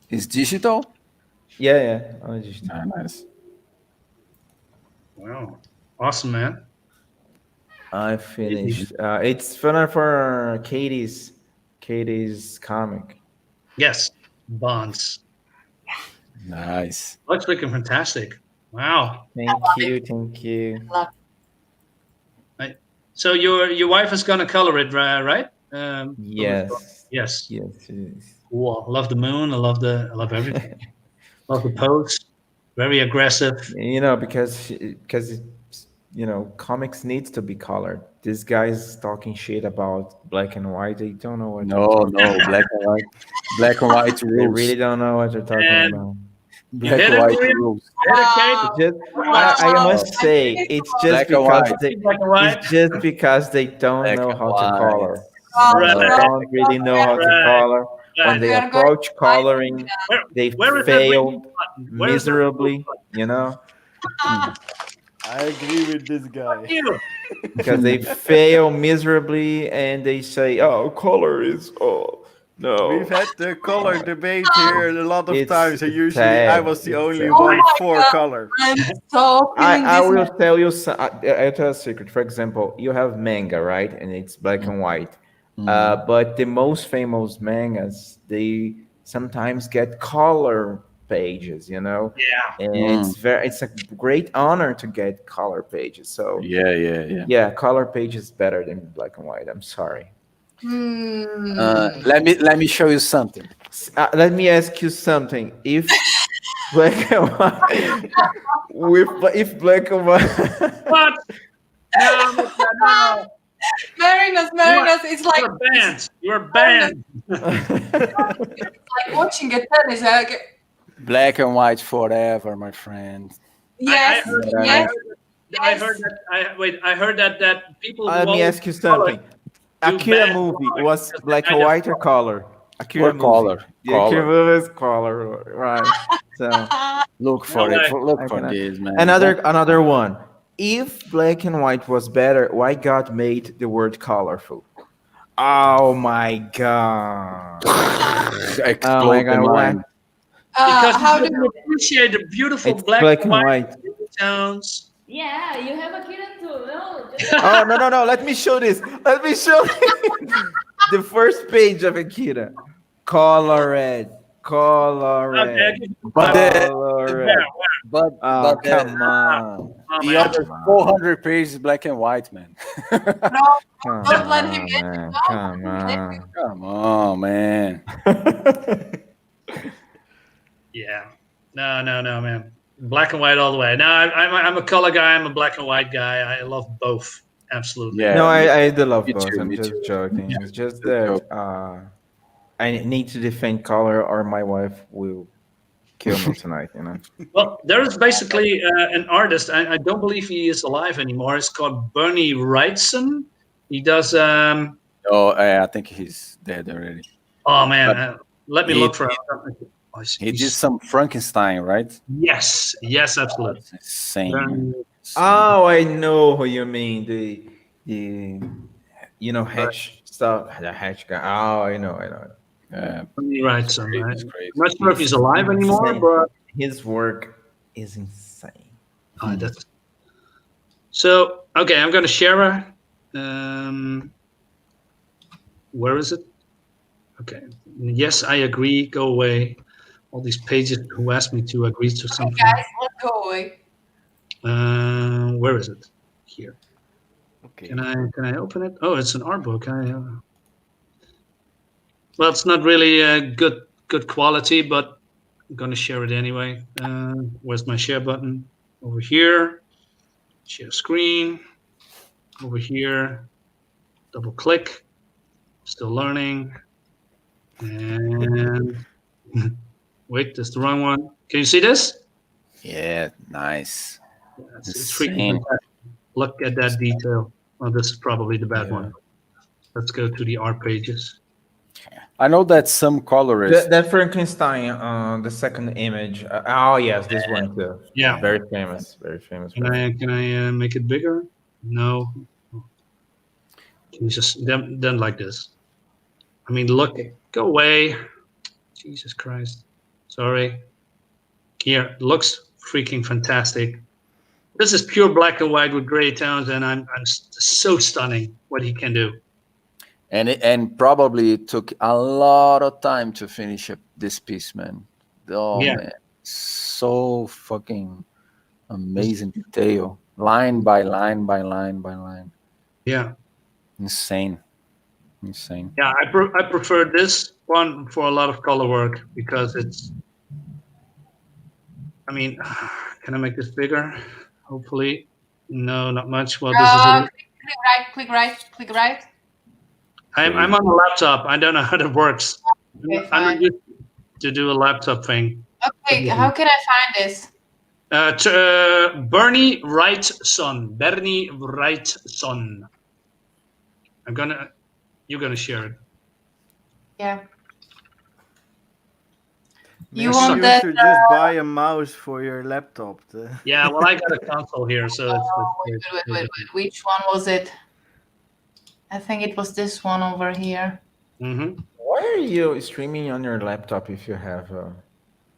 It's digital? Yeah. I just Nice. Wow. Awesome, man. I finished. It's fan art for Katie's comic. Yes, Bonds. Nice. Looks freaking fantastic. Wow. Thank you. So your wife is gonna color it, right? Yes. Yes. Yes, it is. Cool. I love the moon. I love everything. Love the pose. Very aggressive. Because comics needs to be colored. This guy's talking shit about black and white. They don't know what they're No, talking no, black and white. Black and white They rules. really don't know what they're talking And- about. Black hit and it, white William? rules. Wow. Just, I must say, it's just Black and because white. they, Black and white. it's just because they don't Black know and how to white. color. Right. They don't really know how to Right. color. When they We're going approach coloring, Where- they where is that fail remote button? Where is that miserably. remote I agree with this guy. button? You. Because they fail miserably, and they say, "Oh, color is no." We've had the color debate here a lot of It's times, and usually sad. I was the It's only sad. one Oh my for God. color. I'm so feeling I this. will tell you. I'll tell you a secret. For example, you have manga, right? And it's black and white. But the most famous mangas, they sometimes get color pages, you know. Yeah. And it's a great honor to get color pages. So Yeah. color page is better than black and white. I'm sorry. Let me show you something. Let me ask you something. If black and white, if black and white, What? No. Marinos, it's like You're banned. You're banned. like watching a tennis. Black and white forever, my friend. Yes, yes. I heard that. I heard that people. let me ask you something. Akira movie was black and white or color? Akira movie. Color. The Akira movie is color, right? So Look for it. Look for Okay. this, man. another one. If black and white was better, why God made the word colorful? Oh my God! Oh my God! Why? Because How you do don't appreciate the beautiful It's black and white towns. Yeah, you have a kid too. No. Oh no! Let me show this. Let me show the first page of Akira. Color red. Okay, But where? Come on. the other 400 pages is black and white, man. Don't let him get man. it. No, Come on. Come on, man. Yeah. No, man. Black and white all the way. No, I'm a color guy. I'm a black and white guy. I love both. Absolutely. Yeah. No, I do love Me both. too, I'm me just too. joking. It's just that I need to defend color, or my wife will kill me tonight. You know. Well, there is basically an artist. I don't believe he is alive anymore. It's called Bernie Wrightson. He does. Oh, I think he's dead already. Oh man, But let me he- look for him. He did some Frankenstein, right? Yes, absolutely. That's insane. Bernie- Oh, I know who you mean. The hatch stuff. The hatch guy. Oh, I know. Bernie Wrightson. Right? It's crazy. I'm not sure if he's alive anymore, Insane. but His work is insane. that's so. Okay, I'm going to share a. Where is it? Okay. Yes, I agree. Go away. All these pages who asked me to agree to something. guys, let's go away. Where is it? Here. Okay. Can I open it? Oh, it's an art book. Well, it's not really good quality, but I'm gonna share it anyway. Where's my share button? Over here. Share screen. Over here. Double click. Still learning. And wait, that's the wrong one. Can you see this? Yeah, nice. It's freaking fantastic. Look at that detail. Well, this is probably the bad one. Let's go to the art pages. I know that some colorists. That Frankenstein, the second image. Oh yes, this one too. Yeah. Very famous. Very famous. Can I make it bigger? No. Jesus, then like this. I mean, look, go away. Jesus Christ. Sorry. Here, looks freaking fantastic. This is pure black and white with gray tones, and I'm so stunning what he can do. And probably it took a lot of time to finish up this piece, man. Oh Yeah. man, so fucking amazing detail, line by line by line by line. Yeah. Insane. Yeah, I prefer this one for a lot of color work because it's. I mean, can I make this bigger? Hopefully, no, not much. Well, this is. Click right. I'm on a laptop. I don't know how that works. Okay, I'm not fine. used to do a laptop thing. Okay, how can I find this? Bernie Wrightson. Bernie Wrightson. You're gonna share it. Yeah. Maybe You want you that? should just buy a mouse for your laptop. Yeah, well, I got a console here, so Wait. Which one was it? I think it was this one over here. Mm-hmm. Why are you streaming on your laptop if you have?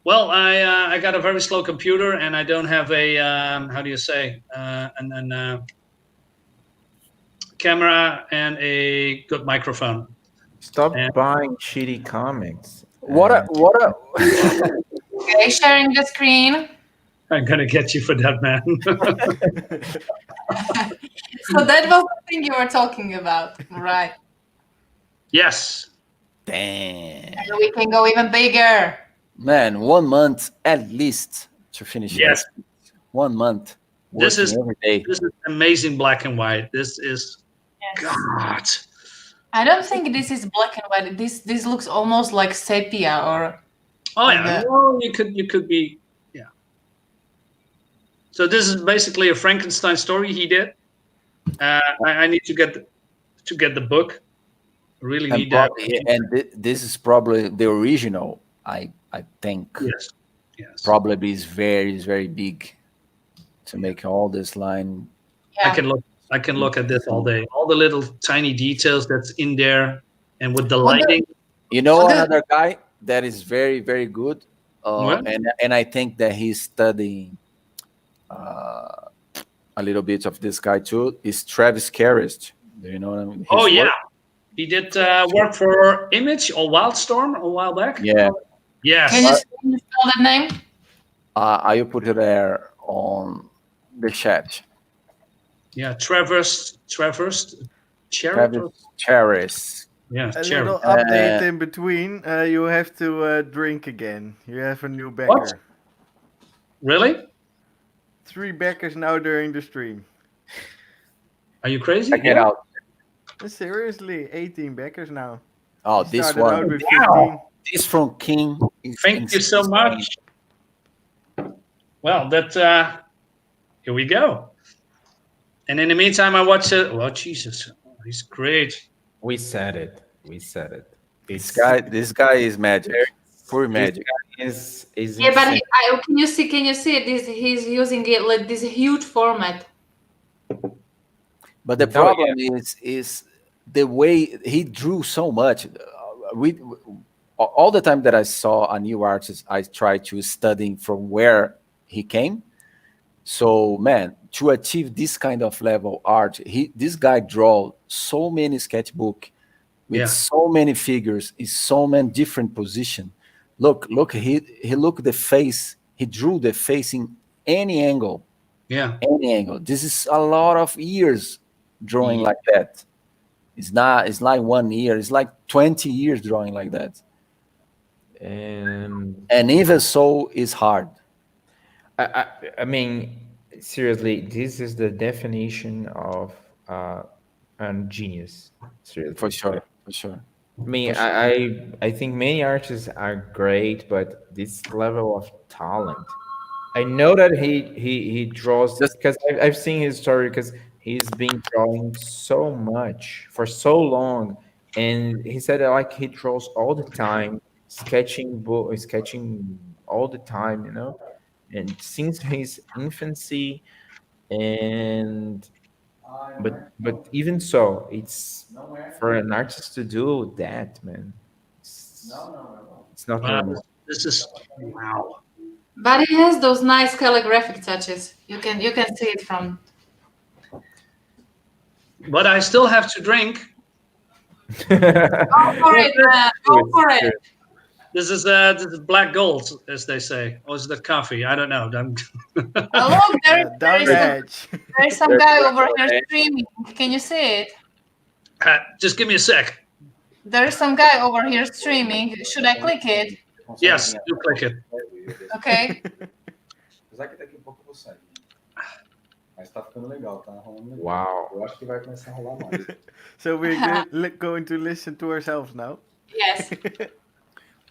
Well, I got a very slow computer, and I don't have a how do you say camera and a good microphone. Stop buying shitty comics. What a Okay, sharing the screen. I'm gonna get you for that, man. So that was the thing you were talking about, right? Yes. damn, And we can go even bigger. man. 1 month at least to finish Yes. this. 1 month This working is every day. this is amazing black and white. This is Yes. God. I don't think this is black and white. This looks almost like sepia or Oh Or yeah. the- Well, you could be. Yeah. So this is basically a Frankenstein story he did. I need to get the book. I really And need that. this is probably the original. I think Yes. Yes. probably is very big to make all this line. yeah. I can look at this all day. All the little tiny details that's in there, and with the Well, the- lighting. You know Well, the- another guy that is very good, What? and I think that he's studying a little bit of this guy too. Is Travis Karist? Do you know what I mean? Oh His yeah, work? he did work for Image or Wildstorm a while back. Yeah. Yes. Can you spell that name? I will put it there on the chat. Yeah. Traversed. Travis Cherry. Charis. Yeah. A Cherry. little update in between. You have to drink again. You have a new backer. Really? 3 backers now during the stream. Are you crazy? Check it out. Seriously, 18 backers now. Oh, We this started out one. with 15. This from King. is Thank you so insane. much. Well, that here we go. And in the meantime, I watch it. Well, Jesus, he's great. We said it. This guy is magic. Pure magic. is Yeah, but insane. can you see it? He's using it like this huge format. But the No, problem is the way he drew so much. We all the time that I saw a new artist, I try to study from where he came. So man, to achieve this kind of level art, this guy draw so many sketchbook with Yeah. so many figures in so many different position. Look, he look the face. He drew the face in any angle. Yeah. Any angle. This is a lot of years drawing like that. It's like 1 year. It's like 20 years drawing like that. And And even so, it's hard. I mean, seriously, this is the definition of a genius. Seriously, For sure. For sure. I mean, I think many artists are great, but this level of talent. I know that he draws Just- because I've seen his story because he's been drawing so much for so long, and he said that, like he draws all the time, sketching all the time, and since his infancy, and but even so, it's for an artist to do that, man. It's not Wow, normal. this is wow. But he has those nice calligraphic touches. You can see it from. But I still have to drink. Go for it, man. Go for it. This is black gold, as they say, or is that coffee? I don't know. Look, Down the edge. there's some guy over here streaming. Can you see it? Just give me a sec. There is some guy over here streaming. Should I click it? Yes, do click it. Okay. Apesar que daqui a pouco eu vou sair. Mas tá ficando legal, tá rolando legal. Wow. Eu acho que vai começar a rolar mais. So we're going to listen to ourselves now. Yes.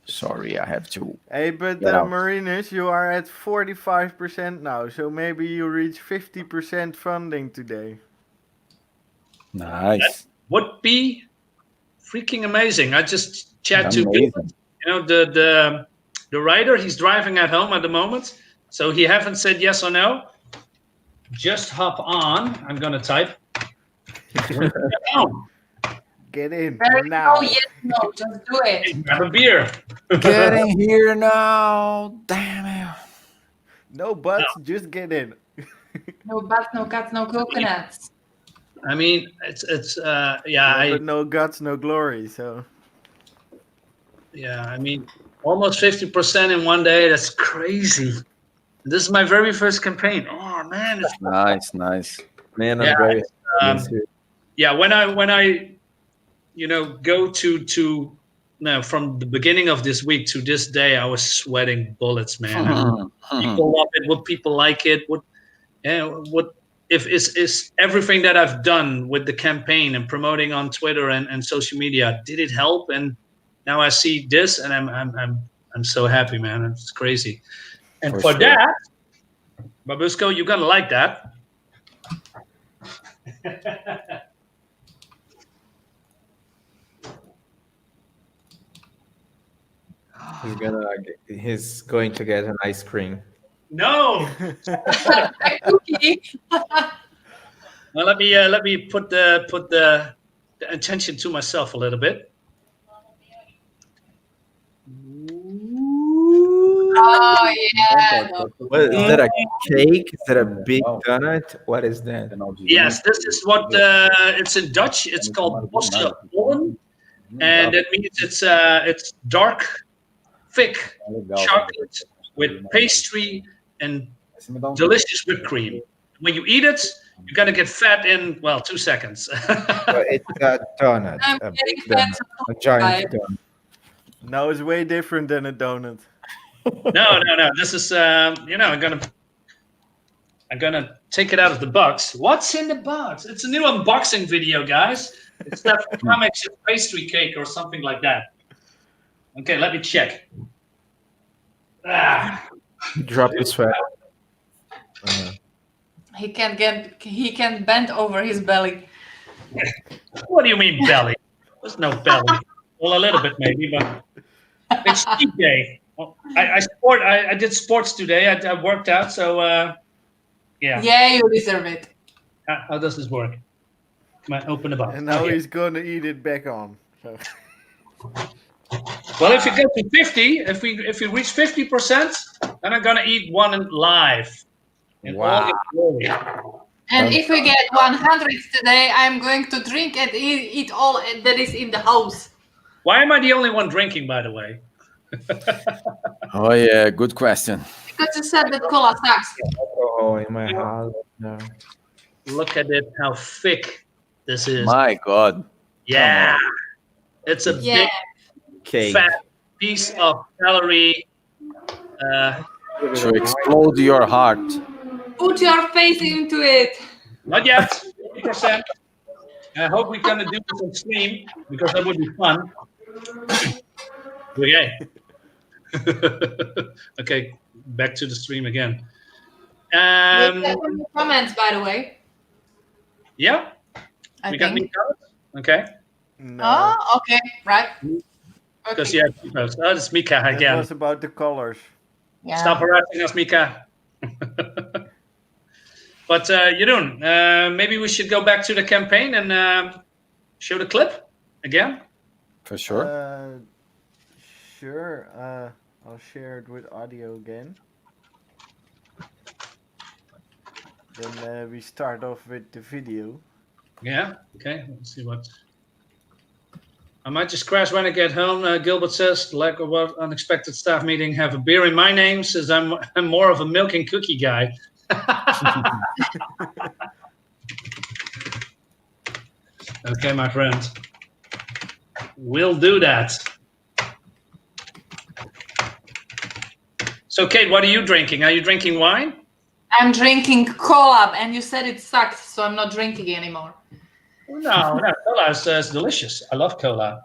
Sorry, I have to. Hey, but Yeah. Marinus, you are at 45% now, so maybe you reach 50% funding today. Nice. Would be freaking amazing. I just chat to Bill. Amazing. You know, the writer, he's driving at home at the moment, so he haven't said yes or no. Just hop on. I'm gonna type. Get in Very now. Oh yes, no, just do it. Grab a beer. Get in here now. Damn it. No buts, just get in. No bats, no cats, no coconuts. I mean, it's yeah. But no guts, no glory. So Yeah, I mean, almost 50% in one day. That's crazy. This is my very first campaign. Oh man, it's, Nice. Man, yeah, I'm very um, happy. yeah. When I go to no, from the beginning of this week to this day, I was sweating bullets, man. I mean, people love it. Would people like it? What if is everything that I've done with the campaign and promoting on Twitter and social media, did it help? And now I see this, and I'm so happy, man. It's crazy. And For for sure. that, Babusko, you're gonna like that. He's going to get an ice cream. No. A cookie. Well, let me put the attention to myself a little bit. Oh yeah. No. What, is that a cake? Is that a big donut? What is that? Yes, this is what it's in Dutch. It's called Bosse Bollen, and it means it's dark, thick chocolate with pastry and delicious whipped cream. When you eat it, you're gonna get fat in 2 seconds. Well, it's a donut. I'm A getting big fat. donut. A giant donut. No, it's way different than a donut. No. This is I'm gonna take it out of the box. What's in the box? It's a new unboxing video, guys. It's that comics pastry cake or something like that. Okay, let me check. Drop your sweat. He can bend over his belly. What do you mean belly? There's no belly. Well, a little bit maybe, but it's cheat day. Well, I did sports today. I worked out, so yeah. Yeah, you deserve it. How does this work? Come on, open the box. And now Okay. he's gonna eat it back on. So. Well, if you get to 50, if we reach 50%, then I'm gonna eat one live. In all its glory. And if we get 100 today, I'm going to drink and eat all that is in the house. Why am I the only one drinking, by the way? Oh yeah, good question. Because you said that cola sucks. Oh, in my house. No. Look at it, how thick this is. My God. Yeah. It's a Yeah. big, Cake. fat piece of calorie. To explode your heart. Put your face into it. Not yet, 50%. I hope we're going to do this on stream because that would be fun. Okay. Okay, back to the stream again. We have any comments, by the way. Yeah, I we got think. any comments? Okay. No. Oh, okay, right. Because Okay. you have two posts. Oh, it's Mika That again. was about the colors. Yeah. Stop harassing us, Mika. But Jeroen, maybe we should go back to the campaign and show the clip again. For sure. Sure. I'll share it with audio again. Then we start off with the video. Yeah. Okay. Let's see what. I might just crash when I get home. Gilbert says, lack of what unexpected staff meeting. Have a beer in my name. Says I'm more of a milk and cookie guy. Okay, my friend. We'll do that. So, Kate, what are you drinking? Are you drinking wine? I'm drinking cola, and you said it sucked, so I'm not drinking anymore. No, cola is delicious. I love cola.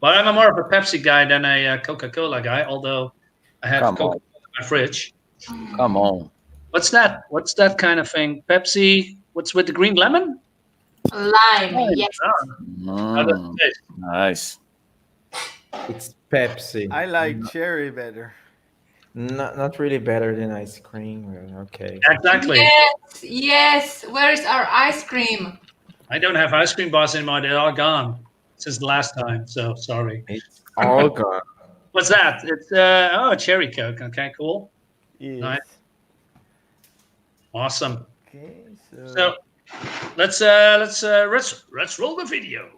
But I'm more of a Pepsi guy than a Coca-Cola guy, although I have Come Coca-Cola on. in my fridge. Come on. What's that? What's that kind of thing? Pepsi? What's with the green lemon? Lime, yes. How does it taste? Nice. It's Pepsi. I like cherry better. Not really better than ice cream. But okay. Exactly. Yes. Where is our ice cream? I don't have ice cream bars anymore. They're all gone since the last time. So sorry. It's all gone. What's that? It's cherry Coke. Okay, cool. Yes. Nice. Awesome. Okay, So let's roll the video.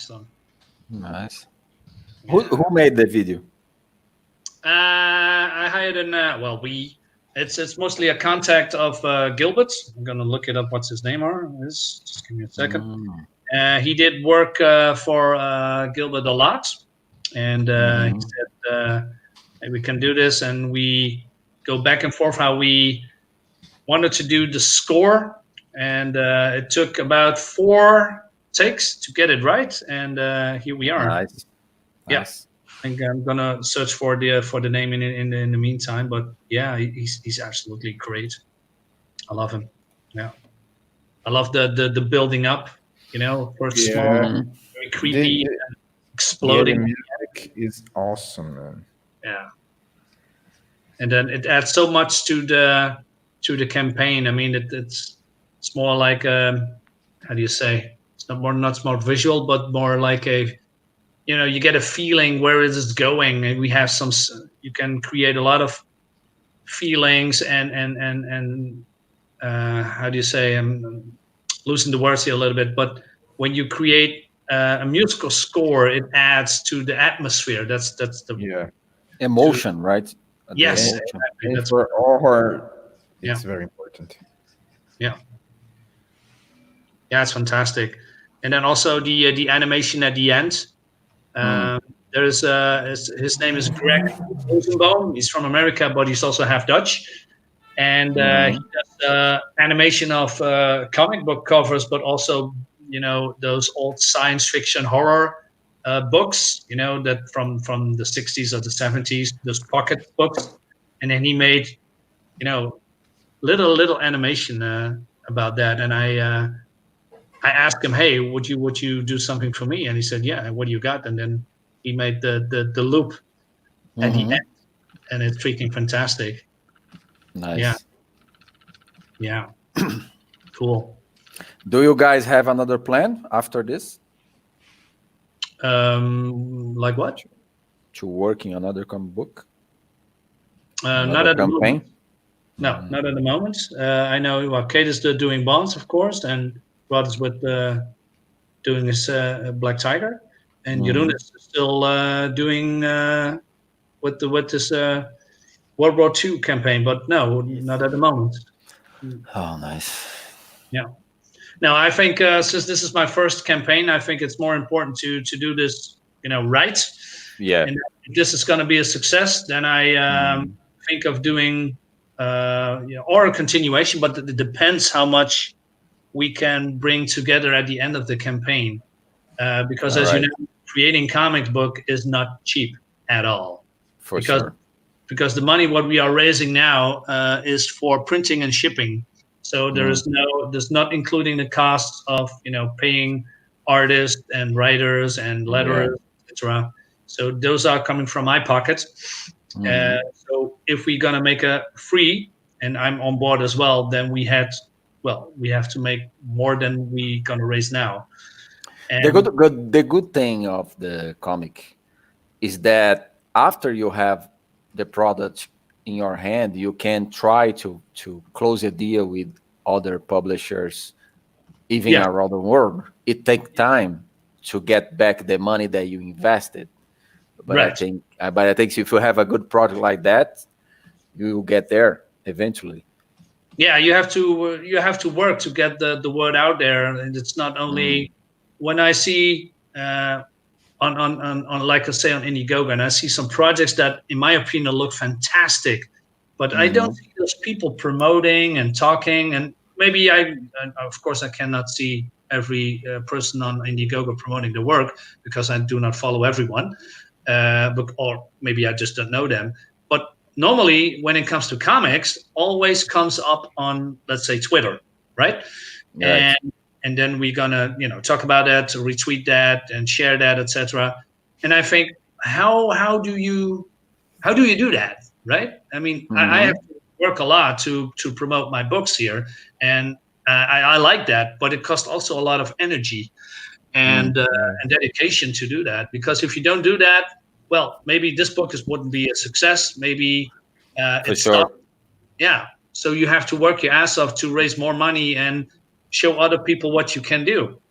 watch them. Nice. Yeah. Who made the video? I hired it's mostly a contact of Gilbert. I'm gonna look it up. What's his name? Just give me a second. He did work for Gilbert a lot, and he said, hey, we can do this, and we go back and forth how we wanted to do the score, and it took about 4 takes to get it right, and here we are. Nice. Yeah. Nice. I think I'm gonna search for the name in the meantime, but yeah, he's absolutely great. I love him. Yeah, I love the building up. First Yeah. small, very creepy, The- and exploding. Yeah, the music is awesome, man. Yeah, and then it adds so much to the campaign. I mean, it's more like how do you say? It's not more visual, but more like you get a feeling where it is going, and we have you can create a lot of feelings and how do you say, I'm losing the words here a little bit, but when you create a musical score, it adds to the atmosphere. That's the Yeah. Emotion, right? The yes, emotion. exactly. And That's for horror, it's Yeah. very important. yeah, it's fantastic. And then also the animation at the end. There's his name is Greg Rosenbaum. He's from America, but he's also half Dutch, and he does animation of comic book covers, but also those old science fiction horror books, that from the 60s or the 70s, those pocket books, and then he made little animation about that, and I asked him, hey, would you do something for me? And he said, yeah. What do you got? And then he made the loop at the end, and it's freaking fantastic. Nice. Yeah. Cool. Do you guys have another plan after this? Like what? To work in another comic book? Not at the campaign? moment. No, not at the moment. I know Kate is doing Bonds, of course, and Rod is with doing his Black Tiger, and Jeroen is still doing with this World War II campaign. But no, not at the moment. Oh, nice. Yeah. Now I think since this is my first campaign, I think it's more important to do this, right. Yeah. And if this is going to be a success, then I think of doing or a continuation, but it depends how much we can bring together at the end of the campaign, because as you know, creating comic book is not cheap at all. For sure. Because the money what we are raising now is for printing and shipping. So there's not including the costs of paying artists and writers and letterers, etc. So those are coming from my pocket. So if we're gonna make a free, and I'm on board as well, then we have to make more than we gonna raise now. And The good thing of the comic is that after you have the product in your hand, you can try to close a deal with other publishers, even around the world. It takes time to get back the money that you invested. But I think if you have a good product like that, you will get there eventually. Yeah, you have to work to get the word out there, and it's not only when I see on like I say on Indiegogo, and I see some projects that, in my opinion, look fantastic, but I don't see those people promoting and talking. And maybe of course, I cannot see every person on Indiegogo promoting the work because I do not follow everyone, or maybe I just don't know them. But normally, when it comes to comics, always comes up on, let's say, Twitter, right? And then we're gonna, talk about that, retweet that, and share that, etc. And I think, how do you do that, right? I mean, I have to work a lot to promote my books here, and I like that, but it costs also a lot of energy and dedication to do that. Because if you don't do that, well, maybe this book wouldn't be a success. Maybe it's stopped. Yeah. So you have to work your ass off to raise more money and show other people what you can do.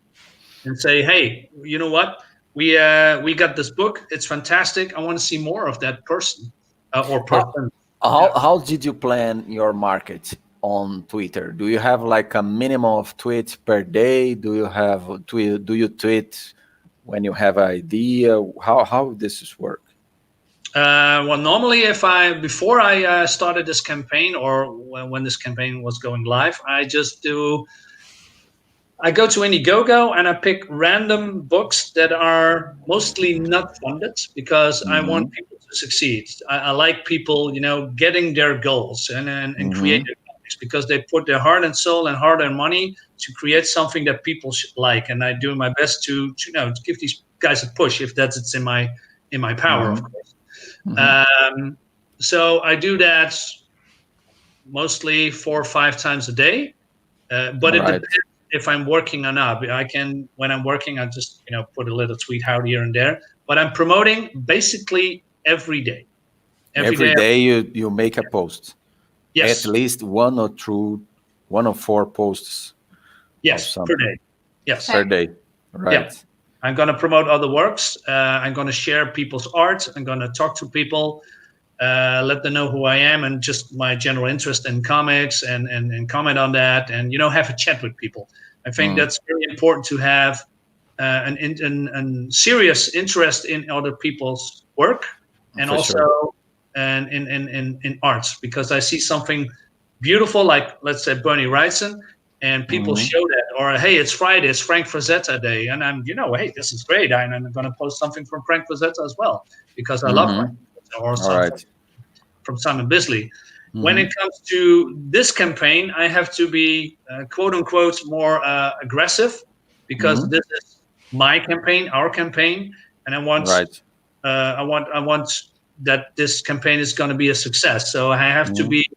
and say, hey, you know what? We got this book. It's fantastic. I want to see more of that person or person. How did you plan your market on Twitter? Do you have like a minimum of tweets per day? Do you tweet when you have an idea? How does this work? Well, normally, before I started this campaign, or when this campaign was going live, I go to Indiegogo and I pick random books that are mostly not funded because I want people to succeed. I like people, getting their goals and create their comics because they put their heart and soul and hard-earned money to create something that people should like. And I do my best to give these guys a push if it's in my power, of course. So I do that mostly 4 or 5 times a day, but it depends if I'm working or not. When I'm working, I just put a little tweet out here and there. But I'm promoting basically every day. Every day you make a post. Yes. At least 1 or 4 posts. Yes, per day. Yes, per day. Right. Yeah. I'm going to promote other works. I'm going to share people's art. I'm going to talk to people, let them know who I am and just my general interest in comics and comment on that and, have a chat with people. I think that's very important to have an serious interest in other people's work and in arts, because I see something beautiful, like let's say Bernie Wrightson, and people show that, or hey, it's Friday, it's Frank Frazetta Day, and I'm, hey, this is great, and I'm going to post something from Frank Frazetta as well because I love Frank Frazetta, or something from Simon Bisley. When it comes to this campaign, I have to be quote unquote more aggressive because this is my campaign, our campaign, and I want that this campaign is going to be a success. So I have to be,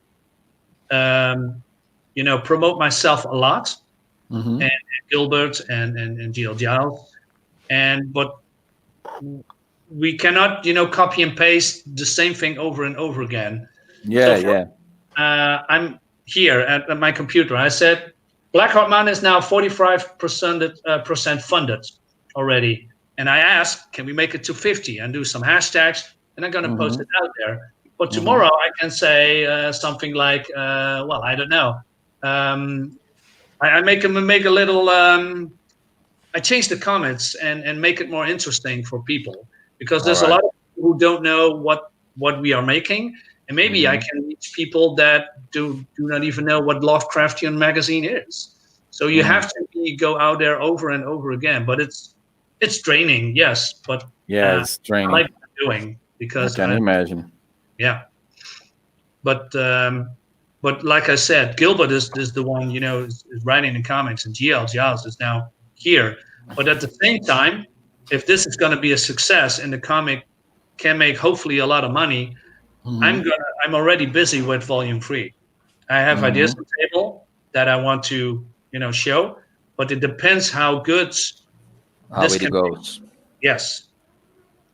promote myself a lot, and Gilbert and GL Giles, but we cannot, copy and paste the same thing over and over again. I'm here at my computer. I said, Blackhart Manor is now 45% funded already. And I asked, can we make it to 50 and do some hashtags? And I'm going to post it out there. But tomorrow I can say something like, well, I don't know. I make a little, I change the comments and make it more interesting for people, because there's a lot of people who don't know what we are making. And maybe I can reach people that do not even know what Lovecraftian magazine is. So you have to go out there over and over again. But it's draining, yes. But it's draining. I like what I'm doing because I can imagine. Yeah. But like I said, Gilbert is the one, is writing the comics, and GL Giles is now here. But at the same time, if this is going to be a success and the comic can make hopefully a lot of money, I'm already busy with volume 3. I have ideas on the table that I want to, show, but it depends how good it goes. Yes.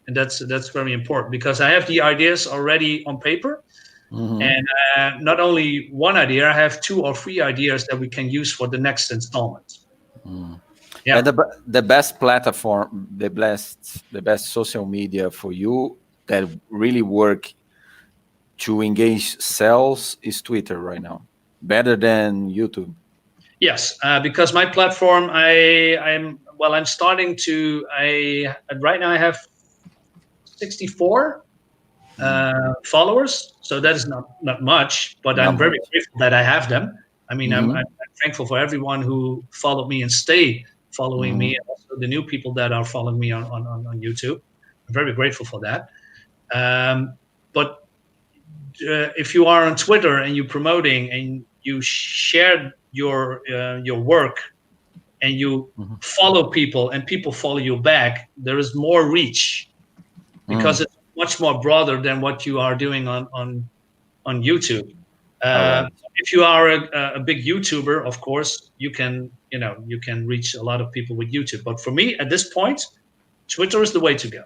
And that's very important, because I have the ideas already on paper. And not only one idea, I have 2 or 3 ideas that we can use for the next installment. Yeah. And the best platform, the best social media for you that really work to engage sales is Twitter right now, better than YouTube. Yes, because my platform, I'm starting to. Right now I have 64 followers, so that is not much, but I'm very grateful that I have them. I mean, I'm thankful for everyone who followed me and stay following me, and also the new people that are following me on YouTube. I'm very grateful for that. But if you are on Twitter and you're promoting and you share your work and you follow people and people follow you back, there is more reach, because it's much more broader than what you are doing on YouTube. If you are a big YouTuber, of course, you can reach a lot of people with YouTube. But for me, at this point, Twitter is the way to go.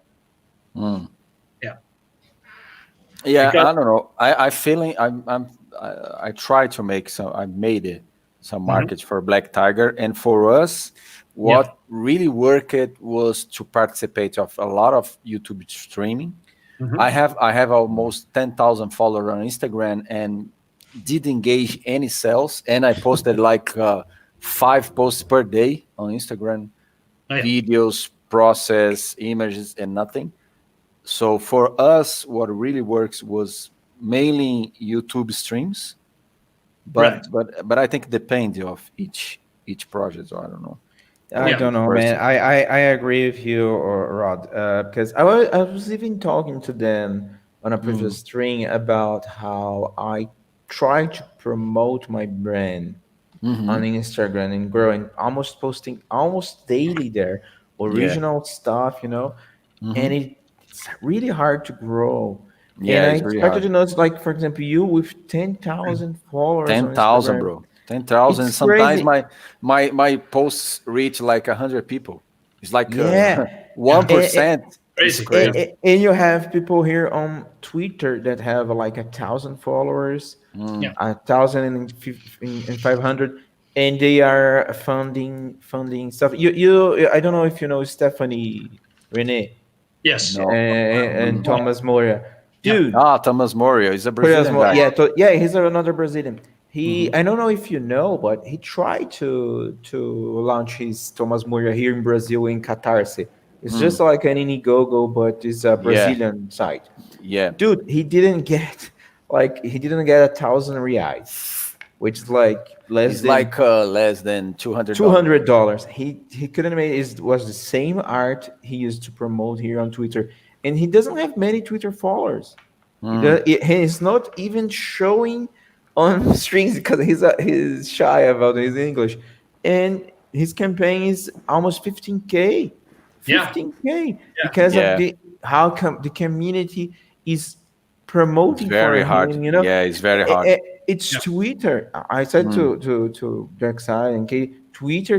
Yeah, because, I don't know. I feeling I try to make some. I made it some markets for Black Tiger, and for us, what really worked was to participate of a lot of YouTube streaming. Mhm. I have almost 10,000 followers on Instagram and did engage any sales, and I posted like 5 posts per day on Instagram, Oh, yeah. videos, process, images, and nothing. So for us, what really works was mainly YouTube streams, Right. but I think depends of each project. So I don't know. I Yeah. don't know, man. Person. I agree with you, or Rod, because I was even talking to them on a previous stream about how I try to promote my brand on Mm-hmm. Instagram and growing, almost posting almost daily there, Yeah. original stuff, you know, and Mm-hmm. it's really hard to grow. And Yeah, I it's really started to hard. notice, like, for example, you with 10,000 followers on 10,000, Instagram. bro. 10,000. It's Sometimes crazy. my posts reach like 100 people. It's like Yeah. 1%. It's Crazy. crazy. And you have people here on Twitter that have like 1,000 followers, Yeah. 1,500, and they are funding stuff. I don't know if you know Stephanie Rene Yes. No. and Thomas Moria, Yeah. dude. Thomas Moria is a Curious Brazilian guy. Yeah, yeah, he's another Brazilian. Mhm. I don't know if you know, but he tried to launch his Thomas Moria here in Brazil in Catarse. It's just like an Indiegogo, but it's a Yeah. Brazilian site. Yeah. Dude, he didn't get 1,000 reais, which is like less It's than like less than $200. $200. He couldn't make it. Was the same art he used to promote here on Twitter, and he doesn't have many Twitter followers. He's not even showing on strings because he's shy about his English, and his campaign is almost 15K, Yeah. 15K because Yeah. of the how come the community is promoting Very for hard. him. You know, Yeah, it's very hard. It's Yeah. Twitter. I said to Darkside and Kate, Twitter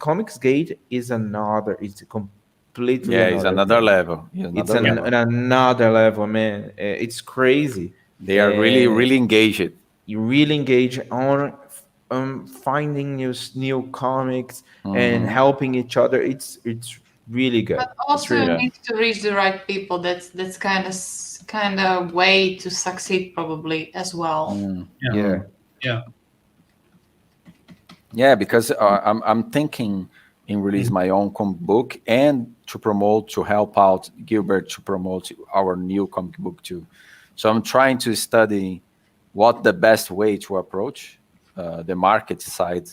Comics Gate is another. It's completely Yeah, it's another thing. level. Yeah, It's another level. another level, man. It's crazy. They are really, really engaged. You really engage on finding new comics and helping each other. It's really good. But also really you good. need to reach the right people. That's kind of way to succeed probably as well. Yeah. Yeah, because I'm thinking in release my own comic book and to help out Gilbert to promote our new comic book too. So I'm trying to study what the best way to approach the market side,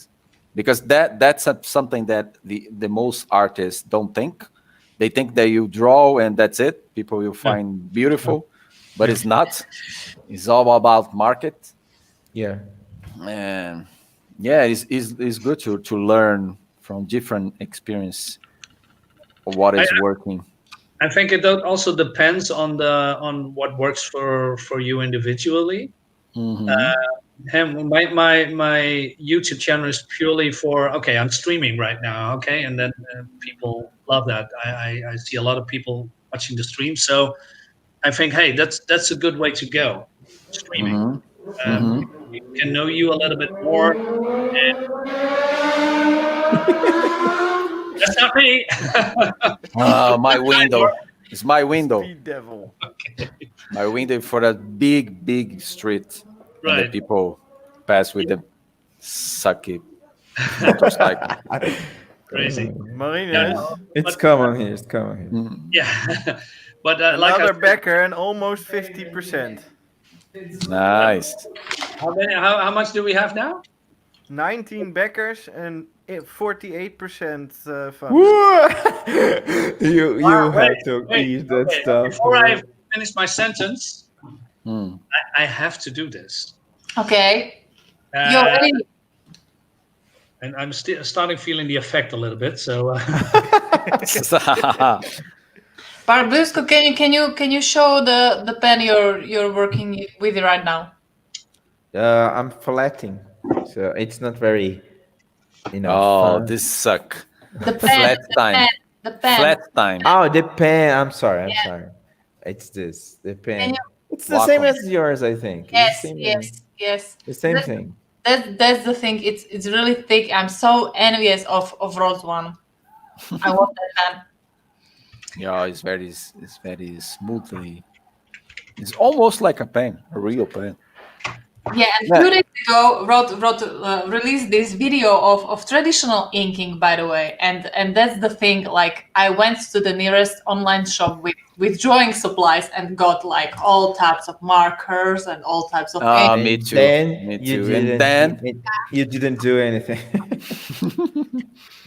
because that's something that the most artists don't think. They think that you draw and that's it. People will find beautiful, but it's not. It's all about market. Yeah. And yeah, it's good to learn from different experience of what is working. I think it also depends on what works for you individually. My YouTube channel is purely for I'm streaming right now, and then people love that. I see a lot of people watching the stream, so I think, hey, that's a good way to go, streaming. People can know you a little bit more. That's not me. My window. It's my window. Speed devil. My window for that big street. And the Right. people pass with the sucky motorcycle. Crazy. Marines, It's common here. It's common here. Yeah. But like I another said, backer and almost 50%. Nice. how much do we have now? 19 backers and 48% fund. you have to eat that Okay, stuff. before I finish my sentence, Hmm. I have to do this. Okay. Uh, You already and I'm still starting feeling the effect a little bit. So Barbusco, can you show the pen you're working with right now? I'm flatting, so it's not very, Oh, fun. this suck. The pen, Flat time. the pen. Flat time. Oh, the pen. I'm sorry. It's this. The pen. It's the same as yours, I think. It's the Yes, same, yes. The same thing. That's the thing. It's really thick. I'm so envious of Rod's one. I love that pen. Yeah, it's very smoothly. It's almost like a pen, a real pen. Yeah, and Yeah. few days ago, released this video of traditional inking, by the way, and that's the thing. Like, I went to the nearest online shop with drawing supplies and got like all types of markers and all types of ink. Me And too. then Me you too. And didn't then you didn't do anything.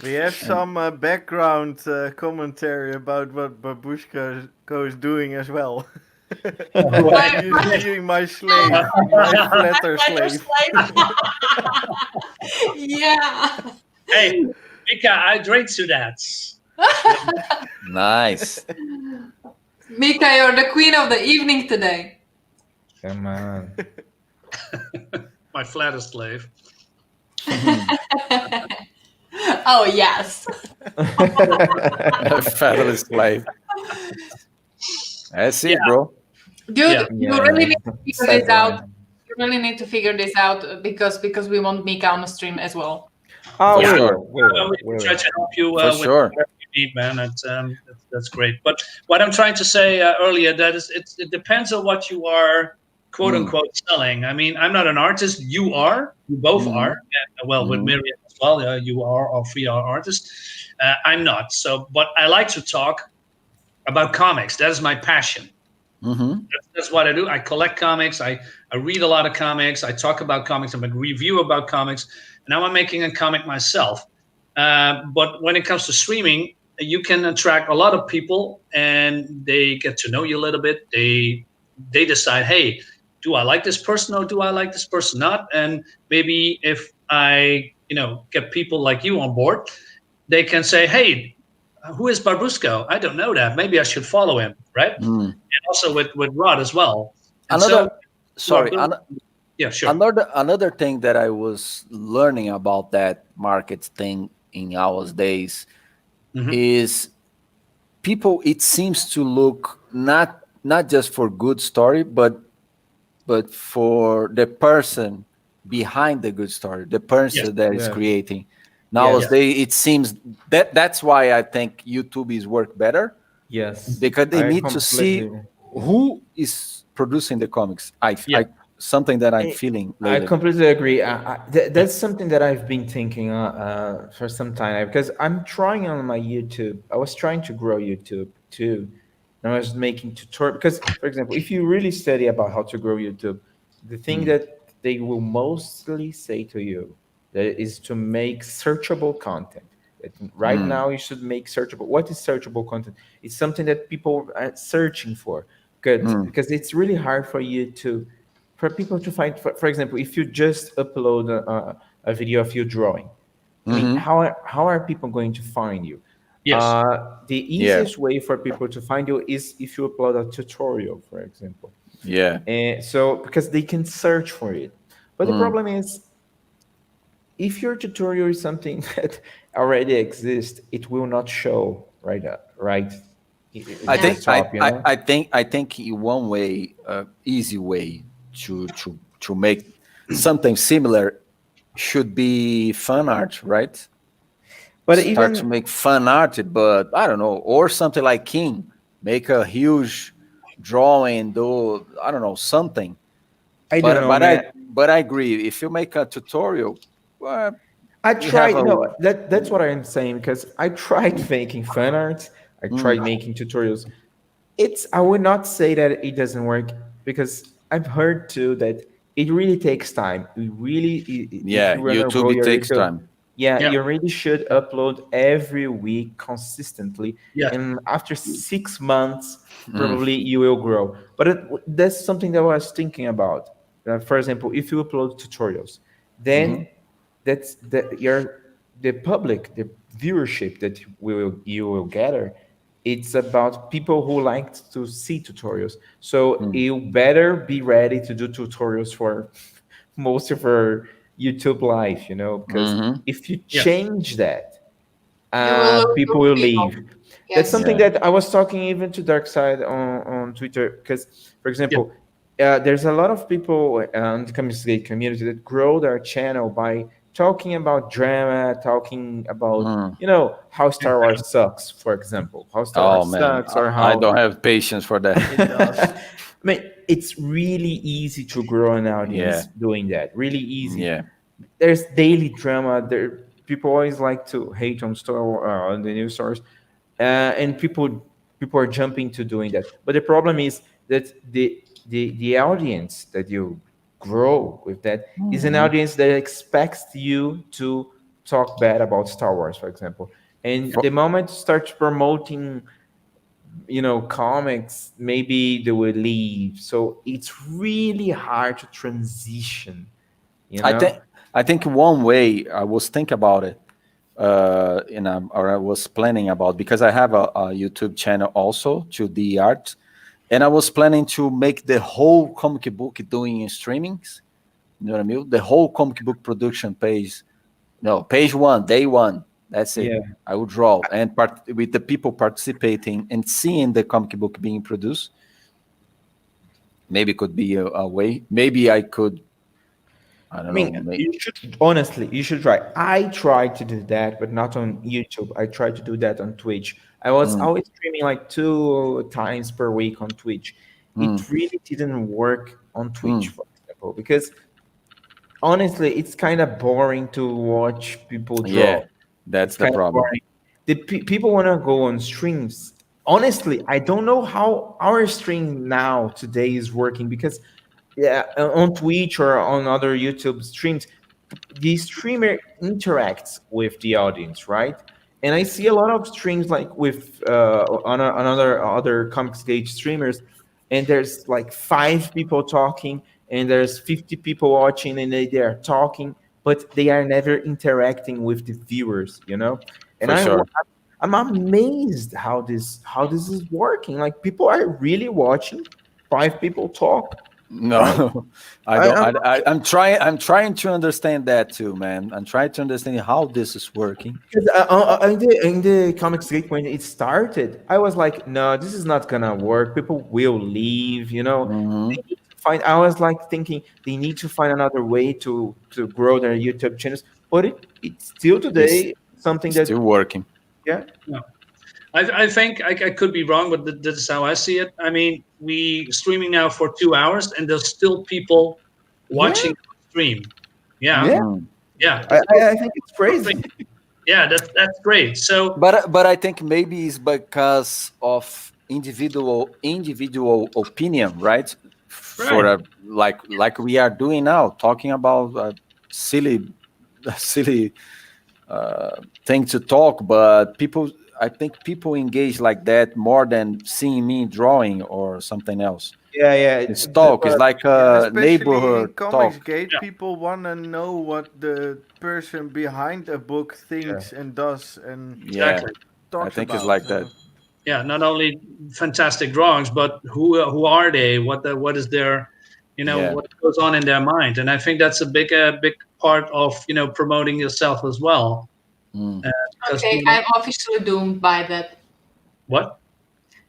We have some background commentary about what Babushka is doing as well. He's being my slave, my flatter slave. Yeah. Hey, Mika, I drink to that. nice. Mika, you're the queen of the evening today. Come on. My flatter slave. Oh, yes. Fabulous slave. That's it, Yeah. bro. Dude, Yeah. you Yeah, really yeah. need to figure Sad this out. one. You really need to figure this out because we want Mika on the stream as well. Oh, For we sure. will. We will. We We can try will. to help you For with sure. whatever you need, man. That's great. But what I'm trying to say earlier, that is, it depends on what you are, quote unquote, selling. I mean, I'm not an artist. You are. You both are. And, well, with Miriam as well. You are all three are artists. I'm not. So, but I like to talk about comics. That is my passion. That's what I do. I collect comics. I read a lot of comics. I talk about comics. I'm a review about comics. And now I'm making a comic myself. But when it comes to streaming, you can attract a lot of people, and they get to know you a little bit. They decide, hey, do I like this person or do I like this person not? And maybe if I get people like you on board, they can say, hey, who is Barbusco? I don't know that. Maybe I should follow him, right? And also with Rod as well. And yeah, sure. Another thing that I was learning about that market thing in our days is people. It seems to look not just for good story, but for the person behind the good story, the person that is creating. Nowadays, it seems that's why I think YouTube is work better. Yes. Because they I need to see completely- who is producing the comics. Something that I'm feeling I lately. completely agree. That's something that I've been thinking for some time because I'm trying on my YouTube. I was trying to grow YouTube too. And I was making tutorial because, for example, if you really study about how to grow YouTube, the thing that they will mostly say to you that is to make searchable content. Right now, you should make searchable. What is searchable content? It's something that people are searching for. Good, because it's really hard for people to find. For example, if you just upload a video of you drawing, I mean, how are people going to find you? Yes. The easiest way for people to find you is if you upload a tutorial, for example. Yeah. And so because they can search for it, but the problem is, if your tutorial is something that already exists, it will not show right. I think top, I think one way, easy way to make something similar should be fan art, right? But start to make fan art, but I don't know, or something like King, make a huge drawing, do I don't know something. I don't know, man. But I agree. If you make a tutorial, well, I tried. No, that's what I'm saying because I tried making fan art. I tried making tutorials. I would not say that it doesn't work because I've heard too that it really takes time. YouTube takes time. Yeah, you really should upload every week consistently. Yeah. And after 6 months, probably you will grow. But that's something that I was thinking about. For example, if you upload tutorials, then that's the public, the viewership that you will gather. It's about people who like to see tutorials. So you better be ready to do tutorials for most of our YouTube life, because if you change that, people will leave. Yes. That's something that I was talking even to Darkside on Twitter, because, for example, there's a lot of people on the comics community that grow their channel by talking about drama, talking about Mm. how Star Wars sucks, for example, how Star Oh Wars man, sucks, or I how don't have patience for that. It does. I mean, it's really easy to grow an audience Yeah. doing that. Really easy. Yeah. There's daily drama. There, people always like to hate on on the news stars, and people are jumping to doing that. But the problem is that the audience that you grow with that is an Mhm. audience that expects you to talk bad about Star Wars, for example. And For- the moment you start promoting comics, maybe they will leave. So it's really hard to transition, you I know? think I think one way I was think about it, or I was planning about, because I have a YouTube channel also to the art, and I was planning to make the whole comic book doing streamings. You know what I mean? The whole comic book production page. No, page one, day one. That's it. Yeah. I would draw and with the people participating and seeing the comic book being produced. Maybe it could be a way. Maybe I could. I I don't know. mean, you should try. I tried to do that, but not on YouTube. I tried to do that on Twitch. I was Mm, always streaming like 2 times per week on Twitch. mm, It really didn't work on Twitch, mm. for example, because honestly, it's kind of boring to watch people Yeah, draw. that's It's the kind of problem. boring. People want to go on streams. Honestly, I don't know how our stream now today is working because yeah, on Twitch or on other YouTube streams, the streamer interacts with the audience, right? And I see a lot of streams like with on other comic stage streamers, and there's like 5 people talking, and there's 50 people watching, and they are talking, but they are never interacting with the viewers, And For sure. I'm amazed how this is working. Like people are really watching 5 people talk, right? No, I I, don't. I'm I'm trying. I'm trying to understand that too, man. I'm trying to understand how this is working. Because in the comics geek when it started, I was like, no, this is not gonna work. People will leave. Hmm. They need to find. I was like thinking they need to find another way to grow their YouTube channels. But it's still It's today something that still working. yeah No. I think I could be wrong, but this is how I see it. I mean, we streaming now for 2 hours, and there's still people yeah watching the stream. Yeah, yeah. Mm. yeah, I think it's crazy. yeah. That's great. So But I think maybe it's because of individual opinion, right? For right, a like we are doing now, talking about silly silly thing to talk, but people. I think people engage like that more than seeing me drawing or something else. Yeah. It's talk. It's like Yeah, a especially in neighborhood Comics talk. Gate, yeah, people wanna know what the person behind a book thinks and does and Yeah, exactly. I talks think it's about. like So that. Yeah, not only fantastic drawings, but who are they? What is their, Yeah, what goes on in their mind? And I think that's a big part of promoting yourself as well. mm. Because Okay, I'm officially doomed by that. what?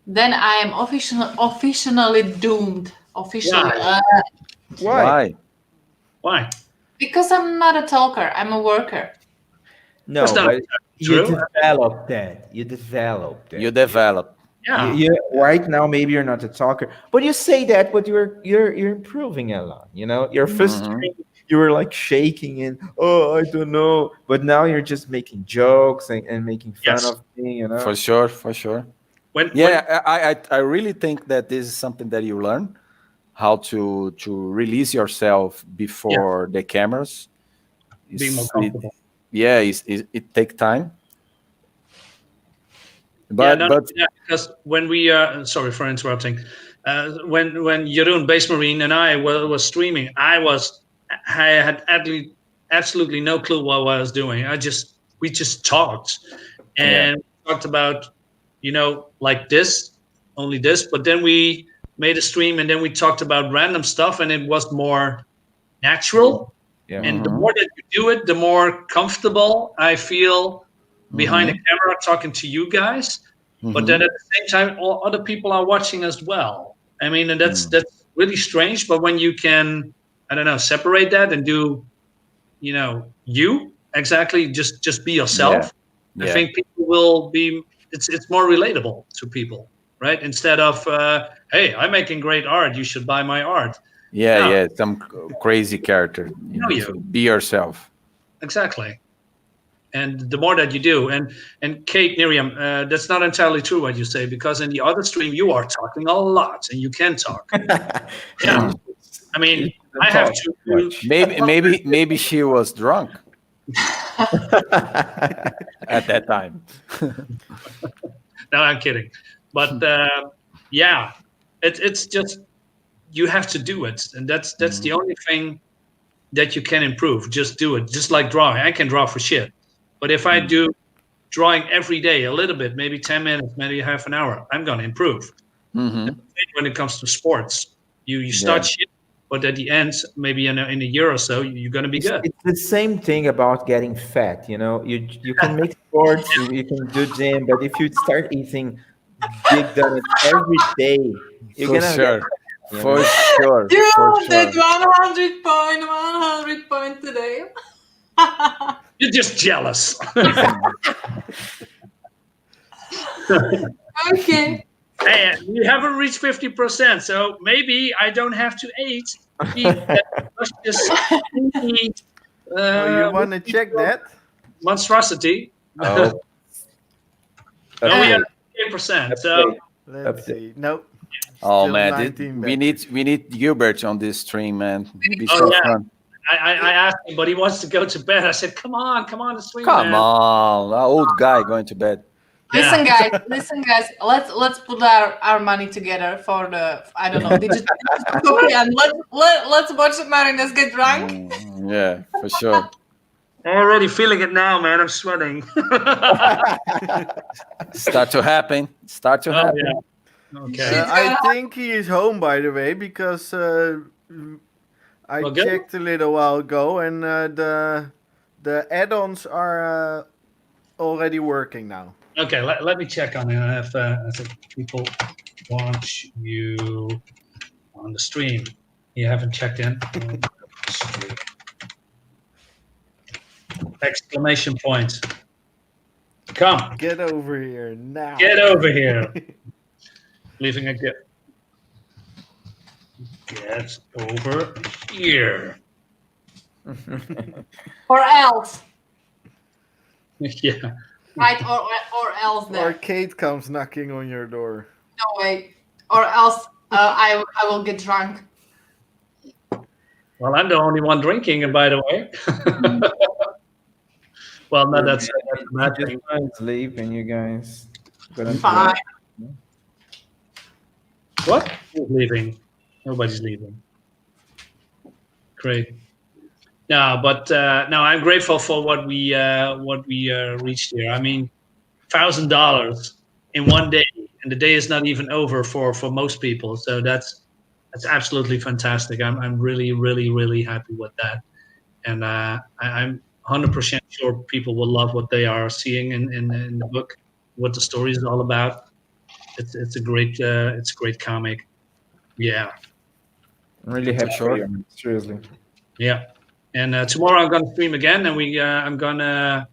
Then I am officially doomed. Officially. Why? Why? Why? Because I'm not a talker, I'm a worker. No, That's not but you true. develop that. You develop that. You develop. Yeah. Right now maybe you're not a talker, but you say that, but you're improving a lot. Your first Mhm. stream, you were like shaking and I don't know, but now you're just making jokes and making fun Yes. of me. For sure, for sure. When Yeah, I really think that this is something that you learn how to release yourself before the cameras. being more It's, it, comfortable. yeah, it takes time, Yeah, but no, yeah, because when we sorry for interrupting. When Jeroen Base Marine and I was streaming, I had absolutely no clue what I was doing. We just talked yeah, and talked about like this, only this. But then we made a stream and then we talked about random stuff, and it was more natural. Yeah. And the Mhm. more that you do it, the more comfortable I feel behind the Mhm. camera talking to you guys. But then Mhm. at the same time, all other people are watching as well. I mean, and that's Mm. really strange. But when you can, I don't know, separate that and do you exactly, just be yourself. I Yeah. think people will be. It's more relatable to people, right? Instead of hey, I'm making great art. You should buy my art. Yeah, No. yeah, some crazy character. You Know need you. to be yourself. Exactly. And the more that you do, and Kate, Miriam, that's not entirely true what you say, because in the other stream you are talking a lot and you can talk. Yeah, I mean, I have to. Maybe she was drunk at that time. No, I'm kidding, but yeah, it's just you have to do it, and that's the only thing that you can improve. Just do it. Just like drawing, I can draw for shit, but if I do drawing every day a little bit, maybe 10 minutes, maybe half an hour, I'm gonna improve. When it comes to sports, you start shit, but at the end, maybe in a year or so, you're gonna be good. It's the same thing about getting fat. You can make sports, you can do gym, but if you start eating big donuts every day, you're For gonna sure. get fat, For sure. You For did sure. 100 point today. You're just jealous. Okay. Hey, you haven't reached 50%, so maybe I don't have to eat just eat, You want to check that? monstrosity. Oh. No, we are 8%. So Let's see. Nope. Oh Still man, 19 we need Gilbert on this stream, man. It'd be Oh, so yeah. fun. I asked him, but he wants to go to bed. I said, come on the stream, Come man. on, an old guy going to bed. Listen, guys. Let's put our money together for the digital copy, and let's watch the Mariners get drunk. Yeah, for sure. I'm already feeling it now, man. I'm sweating. Start to happen. Yeah. Okay. I think he is home, by the way, because I Well, good. checked a little while ago, and the add-ons are already working now. Okay, let me check on it. I think people watch you on the stream. You haven't checked in? Exclamation point. Come. Get over here now. Get over here. Leaving a gift. Get over here. Or else, Yeah. right? Or else Or there. Kate comes knocking on your door. No way. Or else I will get drunk. Well, I'm the only one drinking, and by the way. Well, no, that's a bad thing. Just sleep and you guys. Fine. What? Who's leaving? Nobody's leaving. Great. No, but no, I'm grateful for what we reached here. I mean, $1,000 in one day, and the day is not even over for most people. So that's absolutely fantastic. I'm really, really, really happy with that, and I'm 100% sure people will love what they are seeing in the book, what the story is all about. It's a great comic. Yeah. I'm really happy for you, seriously. Yeah. And tomorrow I'm gonna stream again, and I'm gonna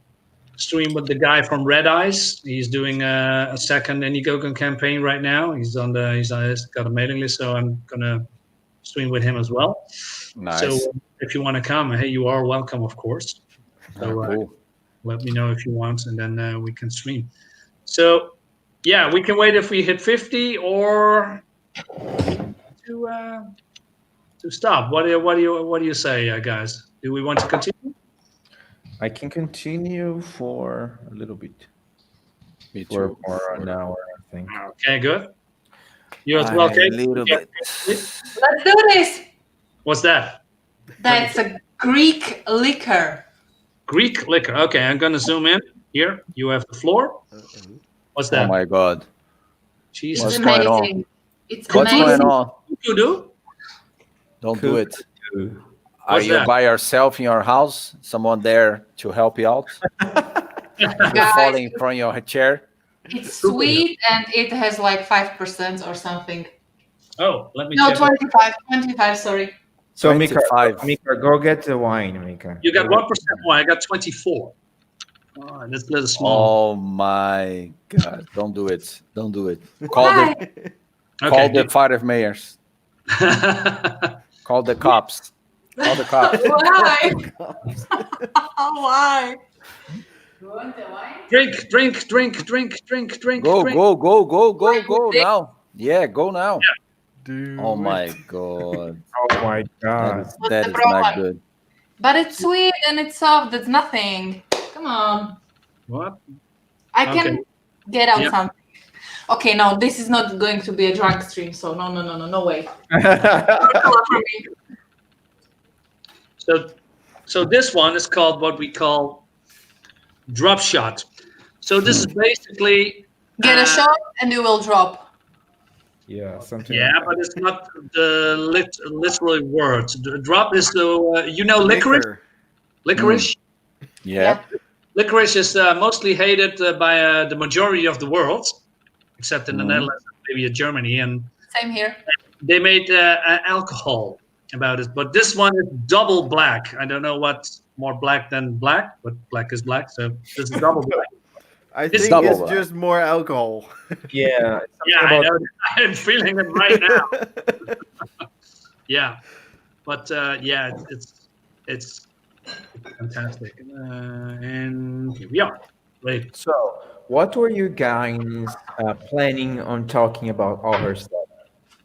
stream with the guy from Red Eyes. He's doing a second Indiegogo campaign right now. He's got a mailing list, so I'm gonna stream with him as well. Nice. So if you want to come, hey, you are welcome, of course. So Cool. let me know if you want, and then we can stream. So yeah, we can wait if we hit 50 or to stop. What do you say, guys? Do we want to continue? I can continue for a little bit. Me For too. an hour, I think. Okay, good. You as well, Kate? A little bit. Let's do this. What's that? That's a Greek liquor. Greek liquor. Okay, I'm gonna zoom in. Here, you have the floor. What's that? Oh my God. Jesus. What's It's going on? amazing. It's What's amazing. going on? What do you do? Don't do it. Are What's you that? by yourself in your house? Someone there to help you out? You're Guys, falling from your chair? it's sweet and it has like 5% or something. Oh, let me No, check. 25. 25, sorry. So Mika, 25. go get the wine, Mika. You got Go 1% more. I got 24. Oh, and it's a little small. Oh my God! Don't do it. Don't do it. Why? Call the Okay. 5 mayors. Call the cops. Call the cops. Why? Why? Drink. Go Wait, now. Yeah, go now. Do Oh my it. God. Oh my God. What's That the is not problem? good. But it's sweet and it's soft. That's nothing. Come on. What? I can Okay. get out Yeah. something. Okay, no, this is not going to be a drunk stream. So no way. For me. So this one is called what we call drop shot. So this is basically Get a shot and you will drop. Yeah, something. yeah, like but it's not the literal word. The drop is the licorice. Liquor. Licorice. Yeah. Licorice is mostly hated by the majority of the world, except in the Mhm. Netherlands, maybe in Germany, and Same here. they made alcohol about it. But this one is double black. I don't know what's more black than black, but black is black, so this is double black. I It's think double it's black. just more alcohol. Yeah. Yeah, I know. I'm feeling it right now. Yeah, but yeah, it's fantastic. And here we are. Wait. So, what were you guys planning on talking about our stuff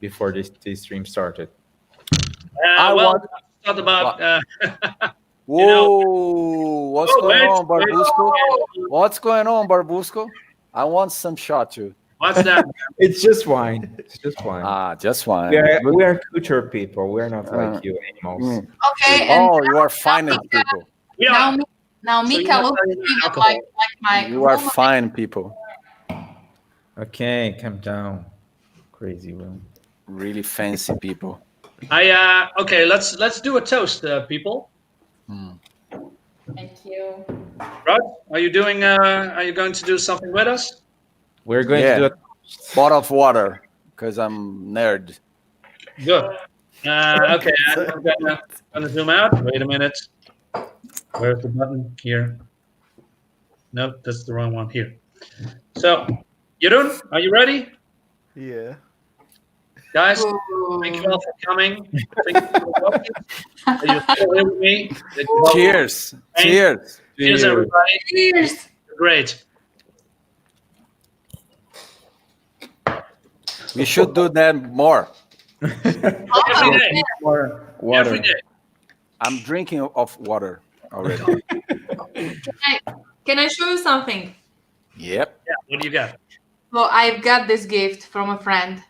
before this stream started? I Well, want- we talked about. Whoa! What's Oh, going wait, on, wait. Barbusco? What's going on, Barbusco? I want some shot too. What's that? It's just wine. It's just wine. Ah, just one. we are culture people. We're not like you animals. Okay, and Oh, you are fine people. We now, are. now So Mika you're not looks selling even alcohol. like my You are roommate. fine people. Okay, calm down. Crazy one. Really fancy people. Okay. Let's do a toast, people. Thank you. Rod, are you doing? Are you going to do something with us? We're going Yeah. to do it. Bottle of water, because I'm nerd. Good. Okay, I'm gonna zoom out. Wait a minute. Where's the button? Here. Nope, that's the wrong one. Here. So, Jeroen, are you ready? Yeah. Guys, thank you all for coming. Thank you for watching. Are you still here with me? Cheers. Cheers. Cheers, everybody. Cheers. Great. We should do that more. Every day. More water. Every day. I'm drinking of water already. Can I show you something? Yep. Yeah, what do you got? So I've got this gift from a friend,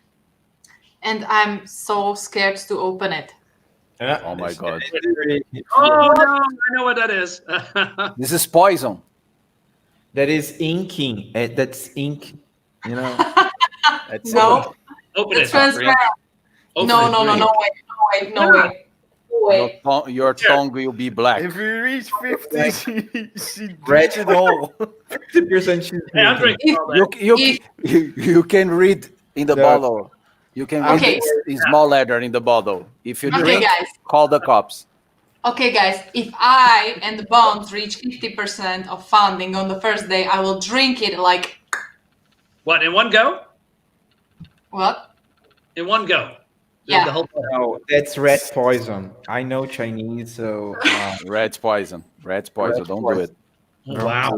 and I'm so scared to open it. Oh my God. Oh, no, I know what that is. This is poison. That is inking. That's ink. You know. That's No, Open it's it. transparent. Open No, it. no, no way. Your, Wait. your tongue will be black. If you reach 50, she Red. drinks it all. 50% she's Hey, I'm drinking. drinking all that. You can read in the The- bottle. You can read Okay. the small letter in the bottle. If you Okay, drink, guys. call the cops. Okay, guys. If I and the bonds reach 50% of funding on the first day, I will drink it like What, in one go? what? In one go. Yeah. The whole thing. No, that's red poison. I know Chinese, so Red's poison. Red's poison. Don't do it. Wow.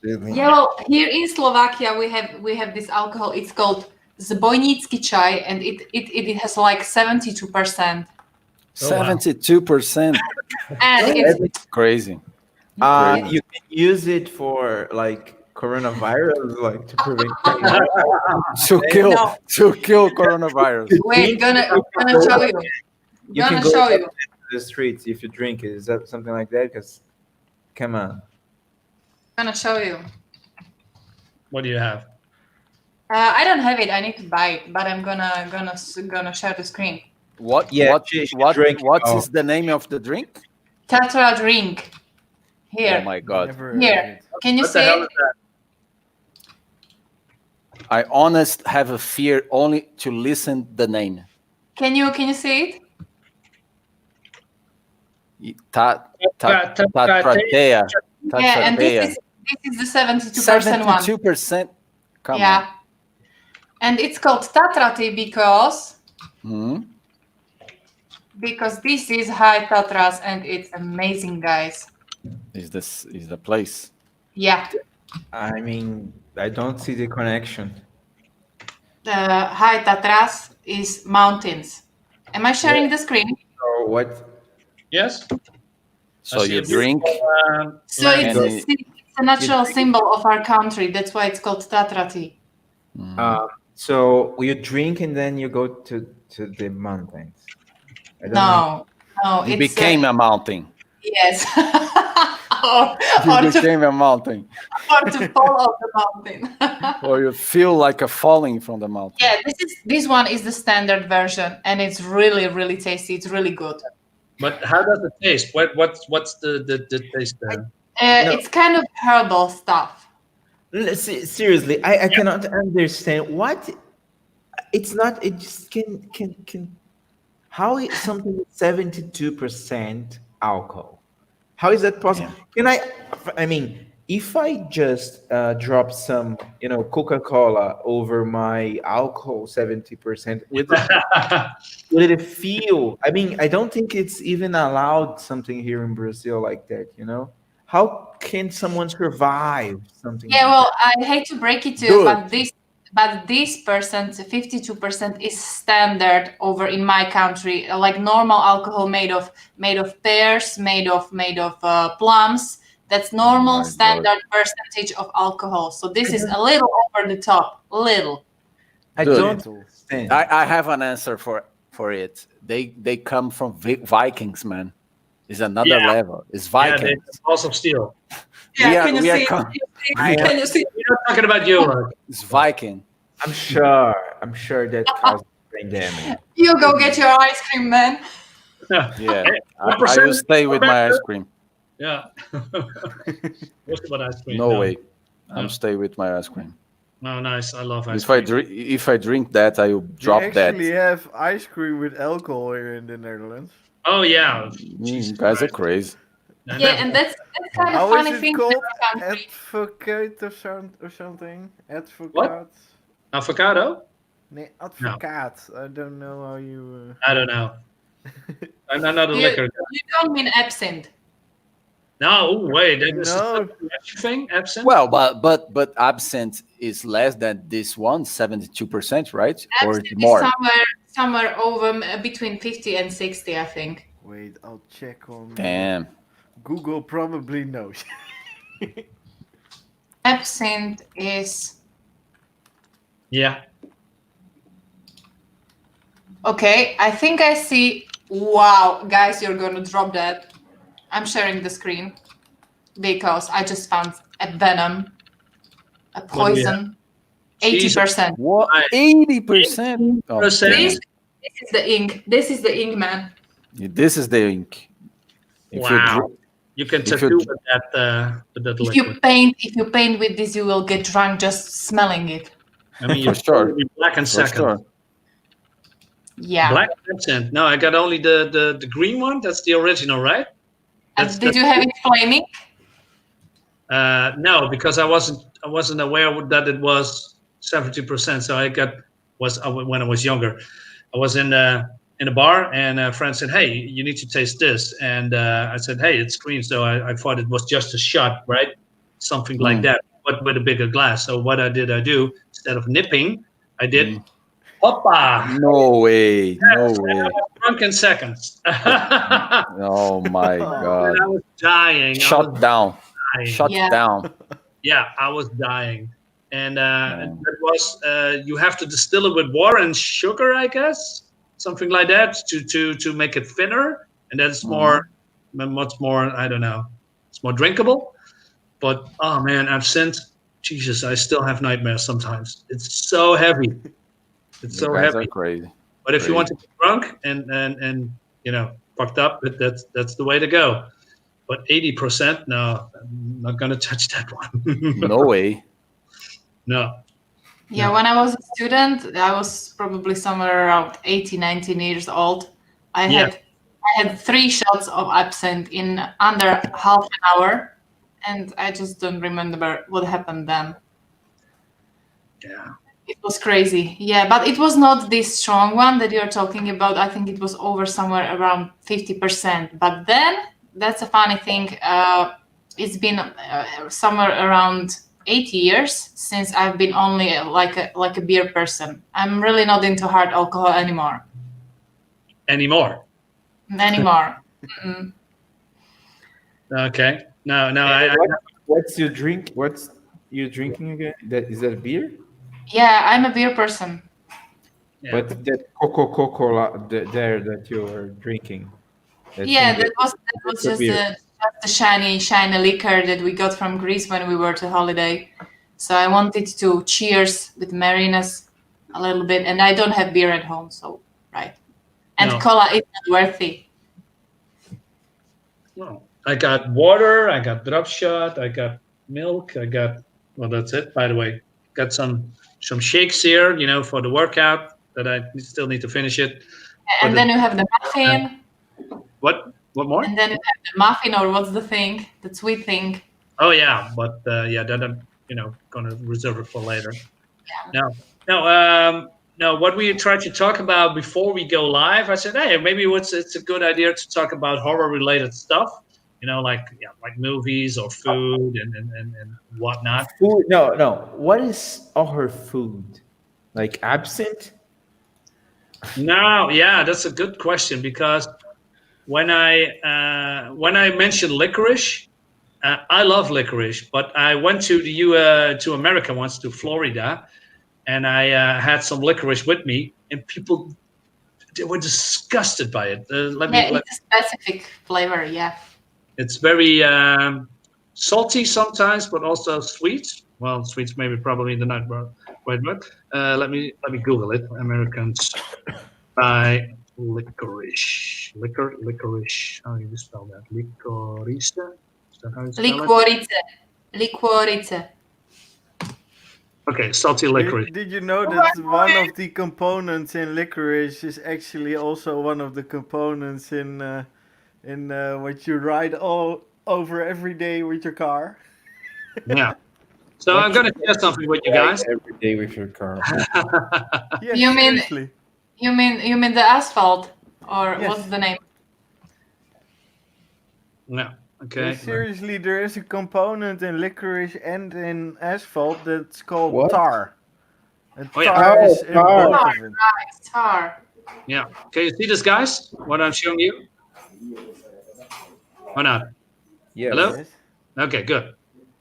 Yeah, well, here in Slovakia we have this alcohol. It's called Zbojnický čaj, and it has like 72%, 72%. and it's Crazy. you can use it for like coronavirus, like to prevent. To kill coronavirus. wait, gonna show you. You can Gonna go show to you. the streets if you drink it. Is that something like that? Because, come on. Gonna show you. What do you have? I don't have it. I need to buy it, but I'm gonna share the screen. What? Yeah, What? she What? drink it What all. is the name of the drink? Tetra drink. Here. Oh my God! Never heard Here. of it. Can you What the see hell it? is that? I honest have a fear only to listen the name. Can you see it? Tatratea. Yeah, and this is the 72% one. 72%. Come Yeah. And it's called Tatrati because on. this is High Tatras and it's amazing, guys. Is the place? Yeah. I mean, I don't see the connection. The High Tatras is mountains. Am I sharing the screen? So what? Yes. So I see you a beautiful, drink. So land. it's a natural symbol of our country. That's why it's called Tatrati. So you drink and then you go to the mountains. I don't No, You it's became a mountain. yes. or You to became a mountain. follow the mountain. Or you feel like a falling from the mountain. Yeah, this one is the standard version, and it's really, really tasty. It's really good. But how does it taste? What's the taste there? It's kind of herbal stuff. Seriously, I cannot understand what it's not. It just can. How is something with 72% alcohol? How is that possible? Can I mean, if I just drop some, Coca-Cola over my alcohol 70%, would it feel? I mean, I don't think it's even allowed something here in Brazil like that. How can someone survive something? Yeah, like well, I hate to break it to you, Good. but this percent, 52%, is standard over in my country. Like normal alcohol made of pears, made of plums. That's normal standard percentage of alcohol. So this is a little over the top, little. I Good. don't understand. I have an answer for it. They come from Vikings, man. It's another level. It's Vikings. Yeah, the balls of steel. Yeah, can you we are see? com- Can you see? We're not talking about you, Mark. It's Viking. I'm sure that caused pandemic. You go get your ice cream, man. Yeah. I 1% will stay with my ice cream. Yeah. Most about ice cream. No way. No. I'm stay with my ice cream. Oh, nice. I love ice If cream. if I drink that, I will drop We that. actually have ice cream with alcohol here in the Netherlands. Oh, yeah. You guys are crazy. Yeah, and that's kind of How funny is it thing. in called? our country. Advocate or something? Advocate? Avocado? Nee, advocaat. I don't know how you... I don't know. I'm not a liquor guy. You don't mean absinthe. No, wait. That is No. a thing? Absinthe? Well, but absinthe is less than this one, 72%, right? Or Absinthe it's is more. somewhere over between 50 and 60, I think. Wait, I'll check on... Damn. Google probably knows. Absinthe is... Yeah. Okay, I think I see... Wow, guys, you're going to drop that. I'm sharing the screen because I just found a venom, a poison, 80%. What? 80%? Oh, This damn. is the ink. This is the ink, man. This is the ink. If you Wow. dr- You can If you tattoo d- with that If liquid. you paint with this, you will get drunk just smelling it. I mean, For you sure. be black in For seconds. sure. Yeah. Black absinthe. No, I got only the green one. That's the original, right? Did you have it flaming? No, because I wasn't aware that it was 70%. So when I was younger, I was in a bar and a friend said, "Hey, you need to taste this," and I said, "Hey, it's green." So I thought it was just a shot, right? Something like that, but with a bigger glass. So what I do instead of nipping, I did hoppa. No way. No And way. I was drunk in seconds. Oh my God. And I was dying. Shut down. Shut Yeah. down. Yeah, I was dying. And that was you have to distill it with water and sugar, I guess, something like that, to make it thinner, and that's much more. I don't know. It's more drinkable. But oh man, absinthe, Jesus, I still have nightmares sometimes. It's so heavy. It's You so guys are heavy. crazy. But if you want to be drunk and fucked up, that's the way to go. But 80%, no, I'm not gonna touch that one. No way. No. Yeah, when I was a student, I was probably somewhere around 18, 19 years old. I I had 3 shots of absinthe in under half an hour, and I just don't remember what happened then. Yeah. It was crazy. Yeah, but it was not this strong one that you're talking about. I think it was over somewhere around 50%. But then, that's a funny thing. It's been somewhere around 8 years since I've been only like a beer person. I'm really not into hard alcohol anymore. Anymore. Mm-mm. Okay. No, What's your drink? What's you drinking again? Is that beer? Yeah, I'm a beer person. yeah. But that Coca-Cola there that you were drinking. Yeah, thing that was a just beer. the shiny liquor that we got from Greece when we were to holiday. So I wanted to cheers with merriness a little bit, and I don't have beer at home, so right. And No. cola is not worthy. No. I got water, I got drop shot, I got milk, well, that's it. By the way, got some shakes here, for the workout that I still need to finish it. And then you have the muffin, What more? and then you have the muffin, or what's the thing, the sweet thing. Oh yeah, but that I'm gonna reserve it for later. Yeah. Now, what we tried to talk about before we go live, I said, hey, maybe it's a good idea to talk about horror related stuff, like movies or food and whatnot. Food? No. What is our food? Like absinthe? No, yeah, that's a good question, because when I mentioned licorice, I love licorice, but I went to America once, to Florida, and I had some licorice with me, and people, they were disgusted by it. It's a specific flavor. Yeah. It's very salty sometimes, but also sweet. Well, sweet's maybe probably the night right word. Let me Google it. Americans buy licorice. Licorice. How do you spell that? Licorice. Is that how you spell it? Liquorice. Okay, salty licorice. Did you know that one of the components in licorice is actually also one of the components in what you ride all over every day with your car? Yeah. So I'm gonna share something with you guys. Every day with your car. Yeah, You mean- seriously. You mean the asphalt, or Yes. what's the name? No. Okay. Seriously, there is a component in licorice and in asphalt that's called What? tar. And Oh, yeah. tar is in tar. both of it. It's tar. Yeah. Can you see this, guys? What I'm showing you? Or not? Yes. Hello? Yes. Okay, good.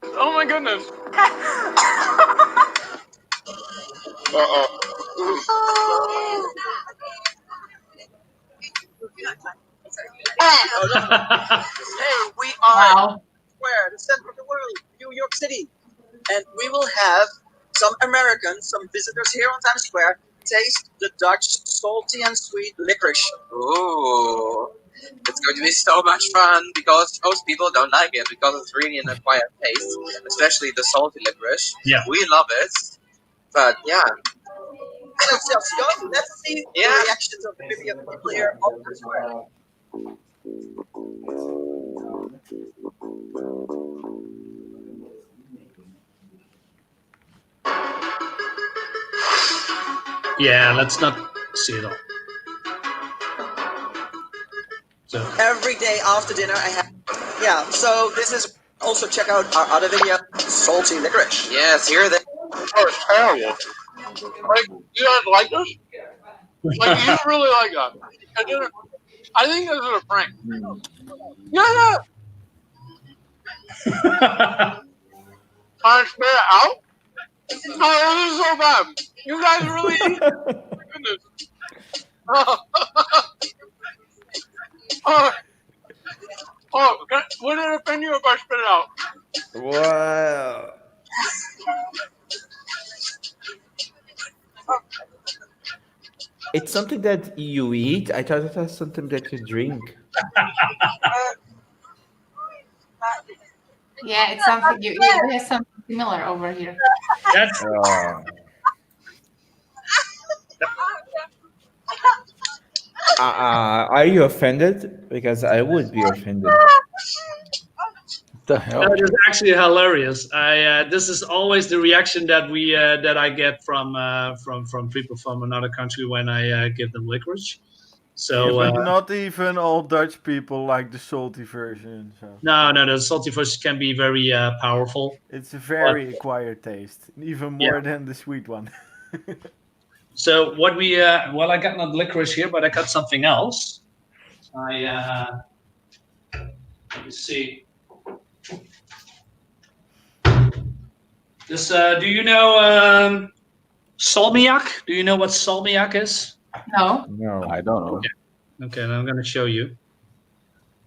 Oh my goodness. Hey, we are Wow. where? The center of the world, New York City. And we will have some Americans, some visitors here on Times Square, taste the Dutch salty and sweet licorice. Ooh. It's going to be so much fun because most people don't like it because it's really an acquired taste, especially the salty licorice. Yeah. We love it. But yeah. Let's go. Let's see the reactions of the people here on Times Square. Yeah, let's not see it all. So Every day after dinner, I have. Yeah, so this is also check out our other video, salty licorice. Yes, here they It's terrible. Like, you guys like this? Like, you really like that? I think this is a prank. Yeah. Can I spit it out? No, this is so bad. You guys really eat? My goodness. Would it offend you if I spit it out? Wow. It's something that you eat. I thought it was something that you drink. Yeah, it's something you have something similar over here. that's Are you offended? Because I would be offended. The hell? That is actually hilarious. This is always the reaction that I get from people from another country when I give them licorice. So But not even all Dutch people like the salty version. So no, the salty version can be very powerful. it's a very acquired taste, even more than the sweet one. So what we I got not licorice here, but I got something else. Let me see. This do you know salmiak? Do you know what salmiak is? No. No. I don't know. Okay, then I'm going to show you.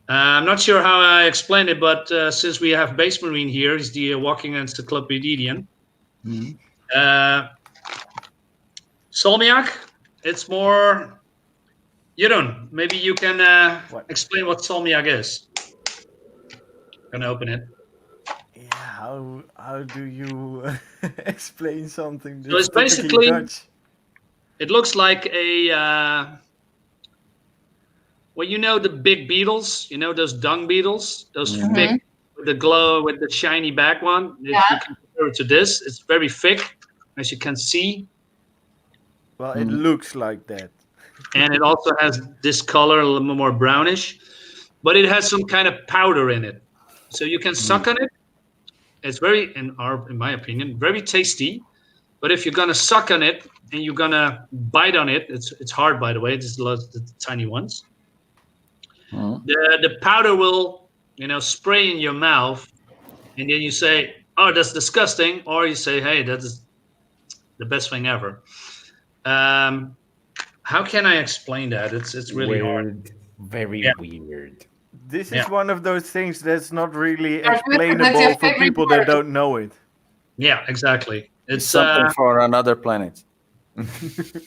I'm not sure how I explain it, but since we have Base Marine here, he's the walking encyclopedian. Salmiak, it's more. Jeroen, maybe you can explain what salmiak is. I'm going to open it. Yeah, how do you explain something So it's that's typically basically, Dutch? it looks like a. Well, you know the big beetles. You know those dung beetles, those thick with the glow with the shiny back one. If you can compare it to this, it's very thick, as you can see. Well, it looks like that. And it also has this color, a little more brownish, but it has some kind of powder in it, so you can suck on it. It's very, in my opinion, very tasty. But if you're gonna suck on it and you're gonna bite on it, it's hard, by the way. It's the tiny ones. The powder will, spray in your mouth, and then you say, "Oh, that's disgusting," or you say, "Hey, that is the best thing ever." How can I explain that? It's really hard. Very weird. This is one of those things that's not really explainable for favorite people that don't know it. Yeah, exactly. It's something for another planet.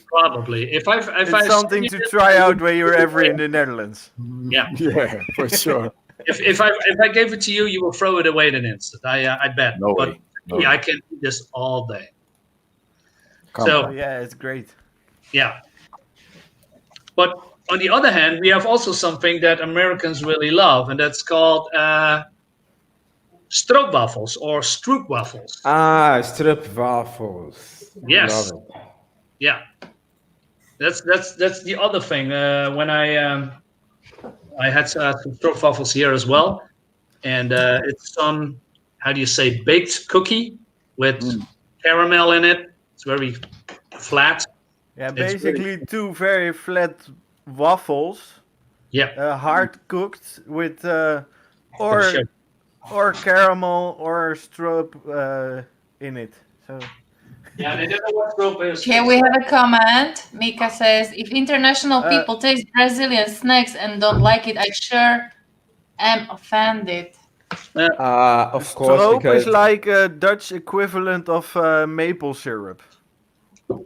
Probably. If It's something to try out when you're ever in the Netherlands. Yeah, Yeah, for sure. if I gave it to you, you will throw it away in an instant. I bet. No But way. No yeah, way. I can eat this all day. Come So Oh, yeah, it's great. yeah. But on the other hand, we have also something that Americans really love, and that's called stroopwafels or stroopwafels. Stroopwafels. Yes. Love it. Yeah. That's the other thing. When I had some stroopwafels here as well, and it's some, how do you say, baked cookie with caramel in it. It's very flat. Yeah, It's basically two very flat waffles, Yeah. hard cooked with Sure. or caramel or stroop in it. So Yeah, they don't know what stroop is. Here we have a comment. Mika says, if international people taste Brazilian snacks and don't like it, I sure am offended. Of course, stroop because is like a Dutch equivalent of maple syrup.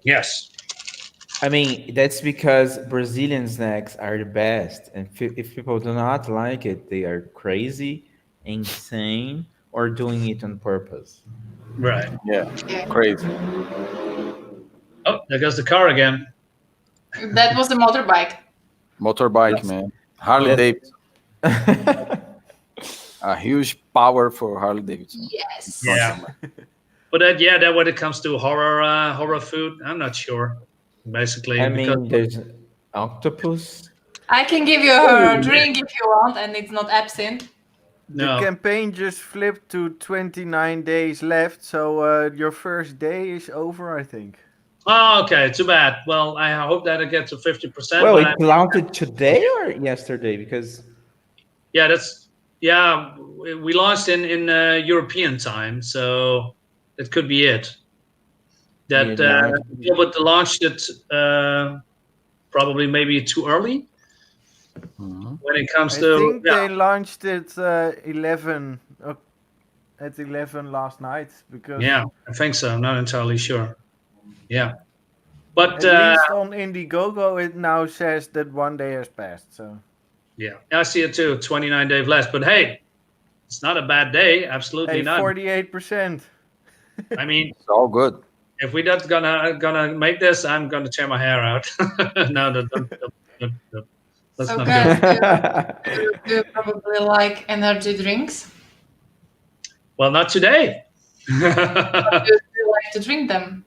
Yes. I mean that's because Brazilian snacks are the best, and if people do not like it, they are crazy, insane, or doing it on purpose. Right. Yeah, crazy. Oh, there goes the car again. That was the motorbike. Motorbike, man. Harley Davidson. A huge power for Harley Davidson. Yes. Yeah. But that when it comes to horror food, I'm not sure. Basically, I mean, there's octopus. I can give you a drink if you want, and it's not absinthe. The campaign just flipped to 29 days left, so your first day is over, I think. Oh, okay. Too bad. Well, I hope that it gets to 50%. Well, but it launched today or yesterday? Because we launched in European time, so it could be it. That but launched it probably maybe too early. When it comes to, I think they launched it 11 at 11 last night because I think so. I'm not entirely sure. Yeah, but at least on Indiegogo it now says that 1 day has passed. So yeah, I see it too. 29 days less, but hey, it's not a bad day. Absolutely not. 48%. I mean, it's all good. If we're not gonna make this, I'm gonna tear my hair out. No, Good. That's So not guys, good. do you probably like energy drinks? Well, not today. Do you like to drink them?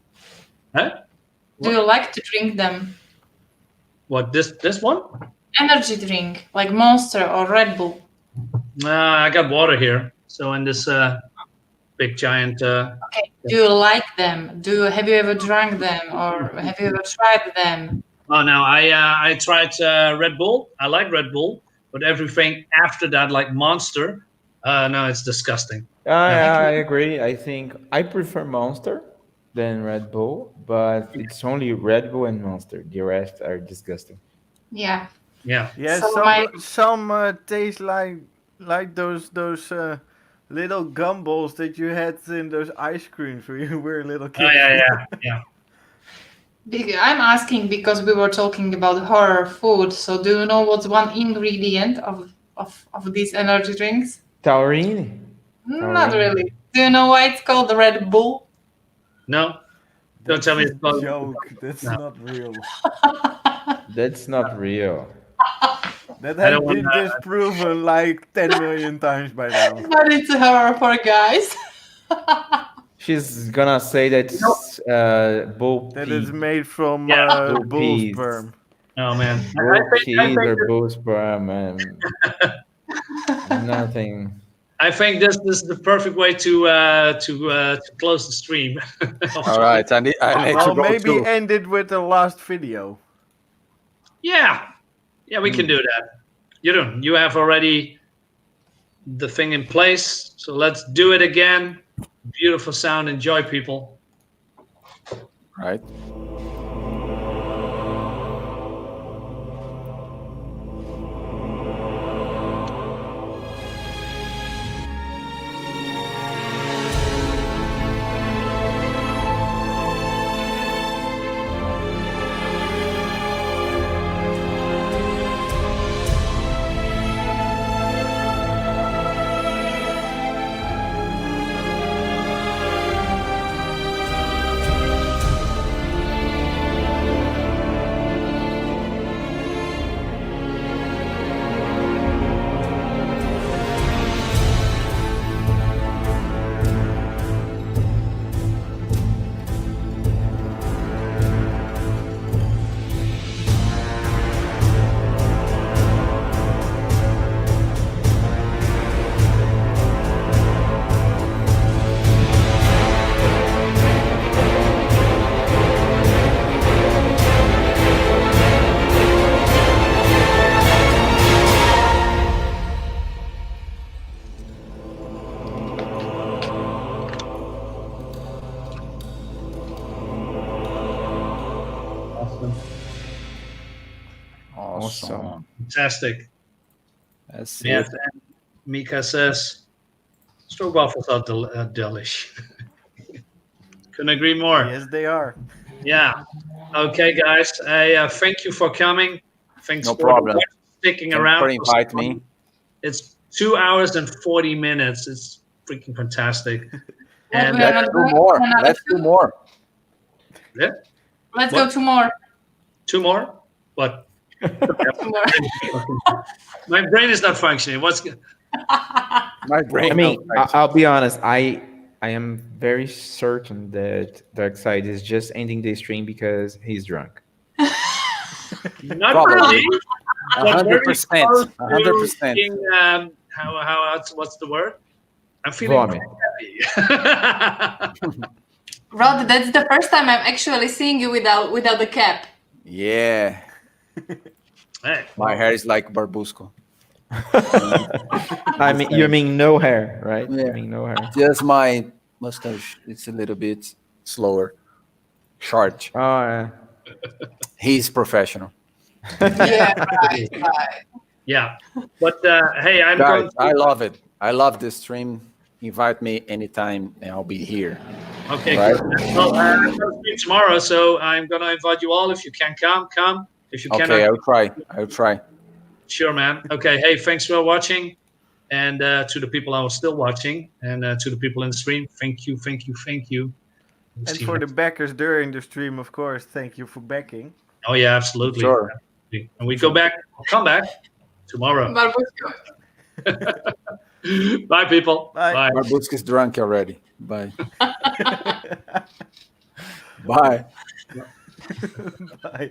Huh? Do you like to drink them? What, this one? Energy drink, like Monster or Red Bull. I got water here. So in this big giant. Okay. Do you like them? Have you ever drank them, or have you ever tried them? Oh no, I tried Red Bull. I like Red Bull, but everything after that, like Monster, no, it's disgusting. I agree. I think I prefer Monster than Red Bull, but it's only Red Bull and Monster. The rest are disgusting. Yeah. Yeah. Yeah, So some taste like those little gumballs that you had in those ice creams when you were a little kid. Oh yeah. I'm asking because we were talking about horror food. So do you know what's one ingredient of these energy drinks? Taurine? Not really. Do you know why it's called the Red Bull? No. Don't tell me it's a joke. That's not real. That's not real. That has been disproven like 10 million times by now. But it's a horror for guys. She's gonna say that's bull That pee. is made from bull bull peas. sperm. Oh man. Bull peas or bull sperm and nothing. I think this is the perfect way to close the stream. All right, I need to go maybe too. end it with the last video. Yeah, we can do that. You have already the thing in place, so let's do it again. Beautiful sound. Enjoy, people. Right. Awesome. Fantastic. That's Yeah. it. And Mika says, stroopwafels are delish. Couldn't agree more. Yes, they are. Yeah. Okay, guys. Thank you for coming. Thanks No for problem. sticking Thanks around. for inviting me. It's 2 hours and 40 minutes. It's freaking fantastic. And we are Let's not do going more. for another Let's do more. yeah, Let's What? go 2 more. 2 more. What? 2 more. My brain is not functioning. What's My brain. I mean, I'll be honest. I am very certain that Darkseid is just ending the stream because he's drunk. not Probably. really. But very 100%. close to 100%. being, what's the word? I'm feeling Vomit. happy. Rod, that's the first time I'm actually seeing you without the cap. Yeah. Hey, My hair is like Barbusco. I mean, you mean no hair, right? Yeah. You mean no hair. Just my mustache. It's a little bit slower. Short. Oh, yeah. He's professional. Yeah, right. yeah. But hey, I'm Guys, going. I love it. I love this stream. Invite me anytime and I'll be here. Okay, Right. good. Well, I'm going to stream tomorrow, so I'm going to invite you all. If you can come. If you Okay, cannot, I'll try. I'll try. sure, man. Okay, hey, thanks for watching. And to the people who are still watching, and to the people in the stream, thank you. And for the backers during the stream, of course, thank you for backing. Oh yeah, absolutely. Sure. And we come back tomorrow. Bye, people. Bye. Barbuska is drunk already. Bye. Bye. Bye.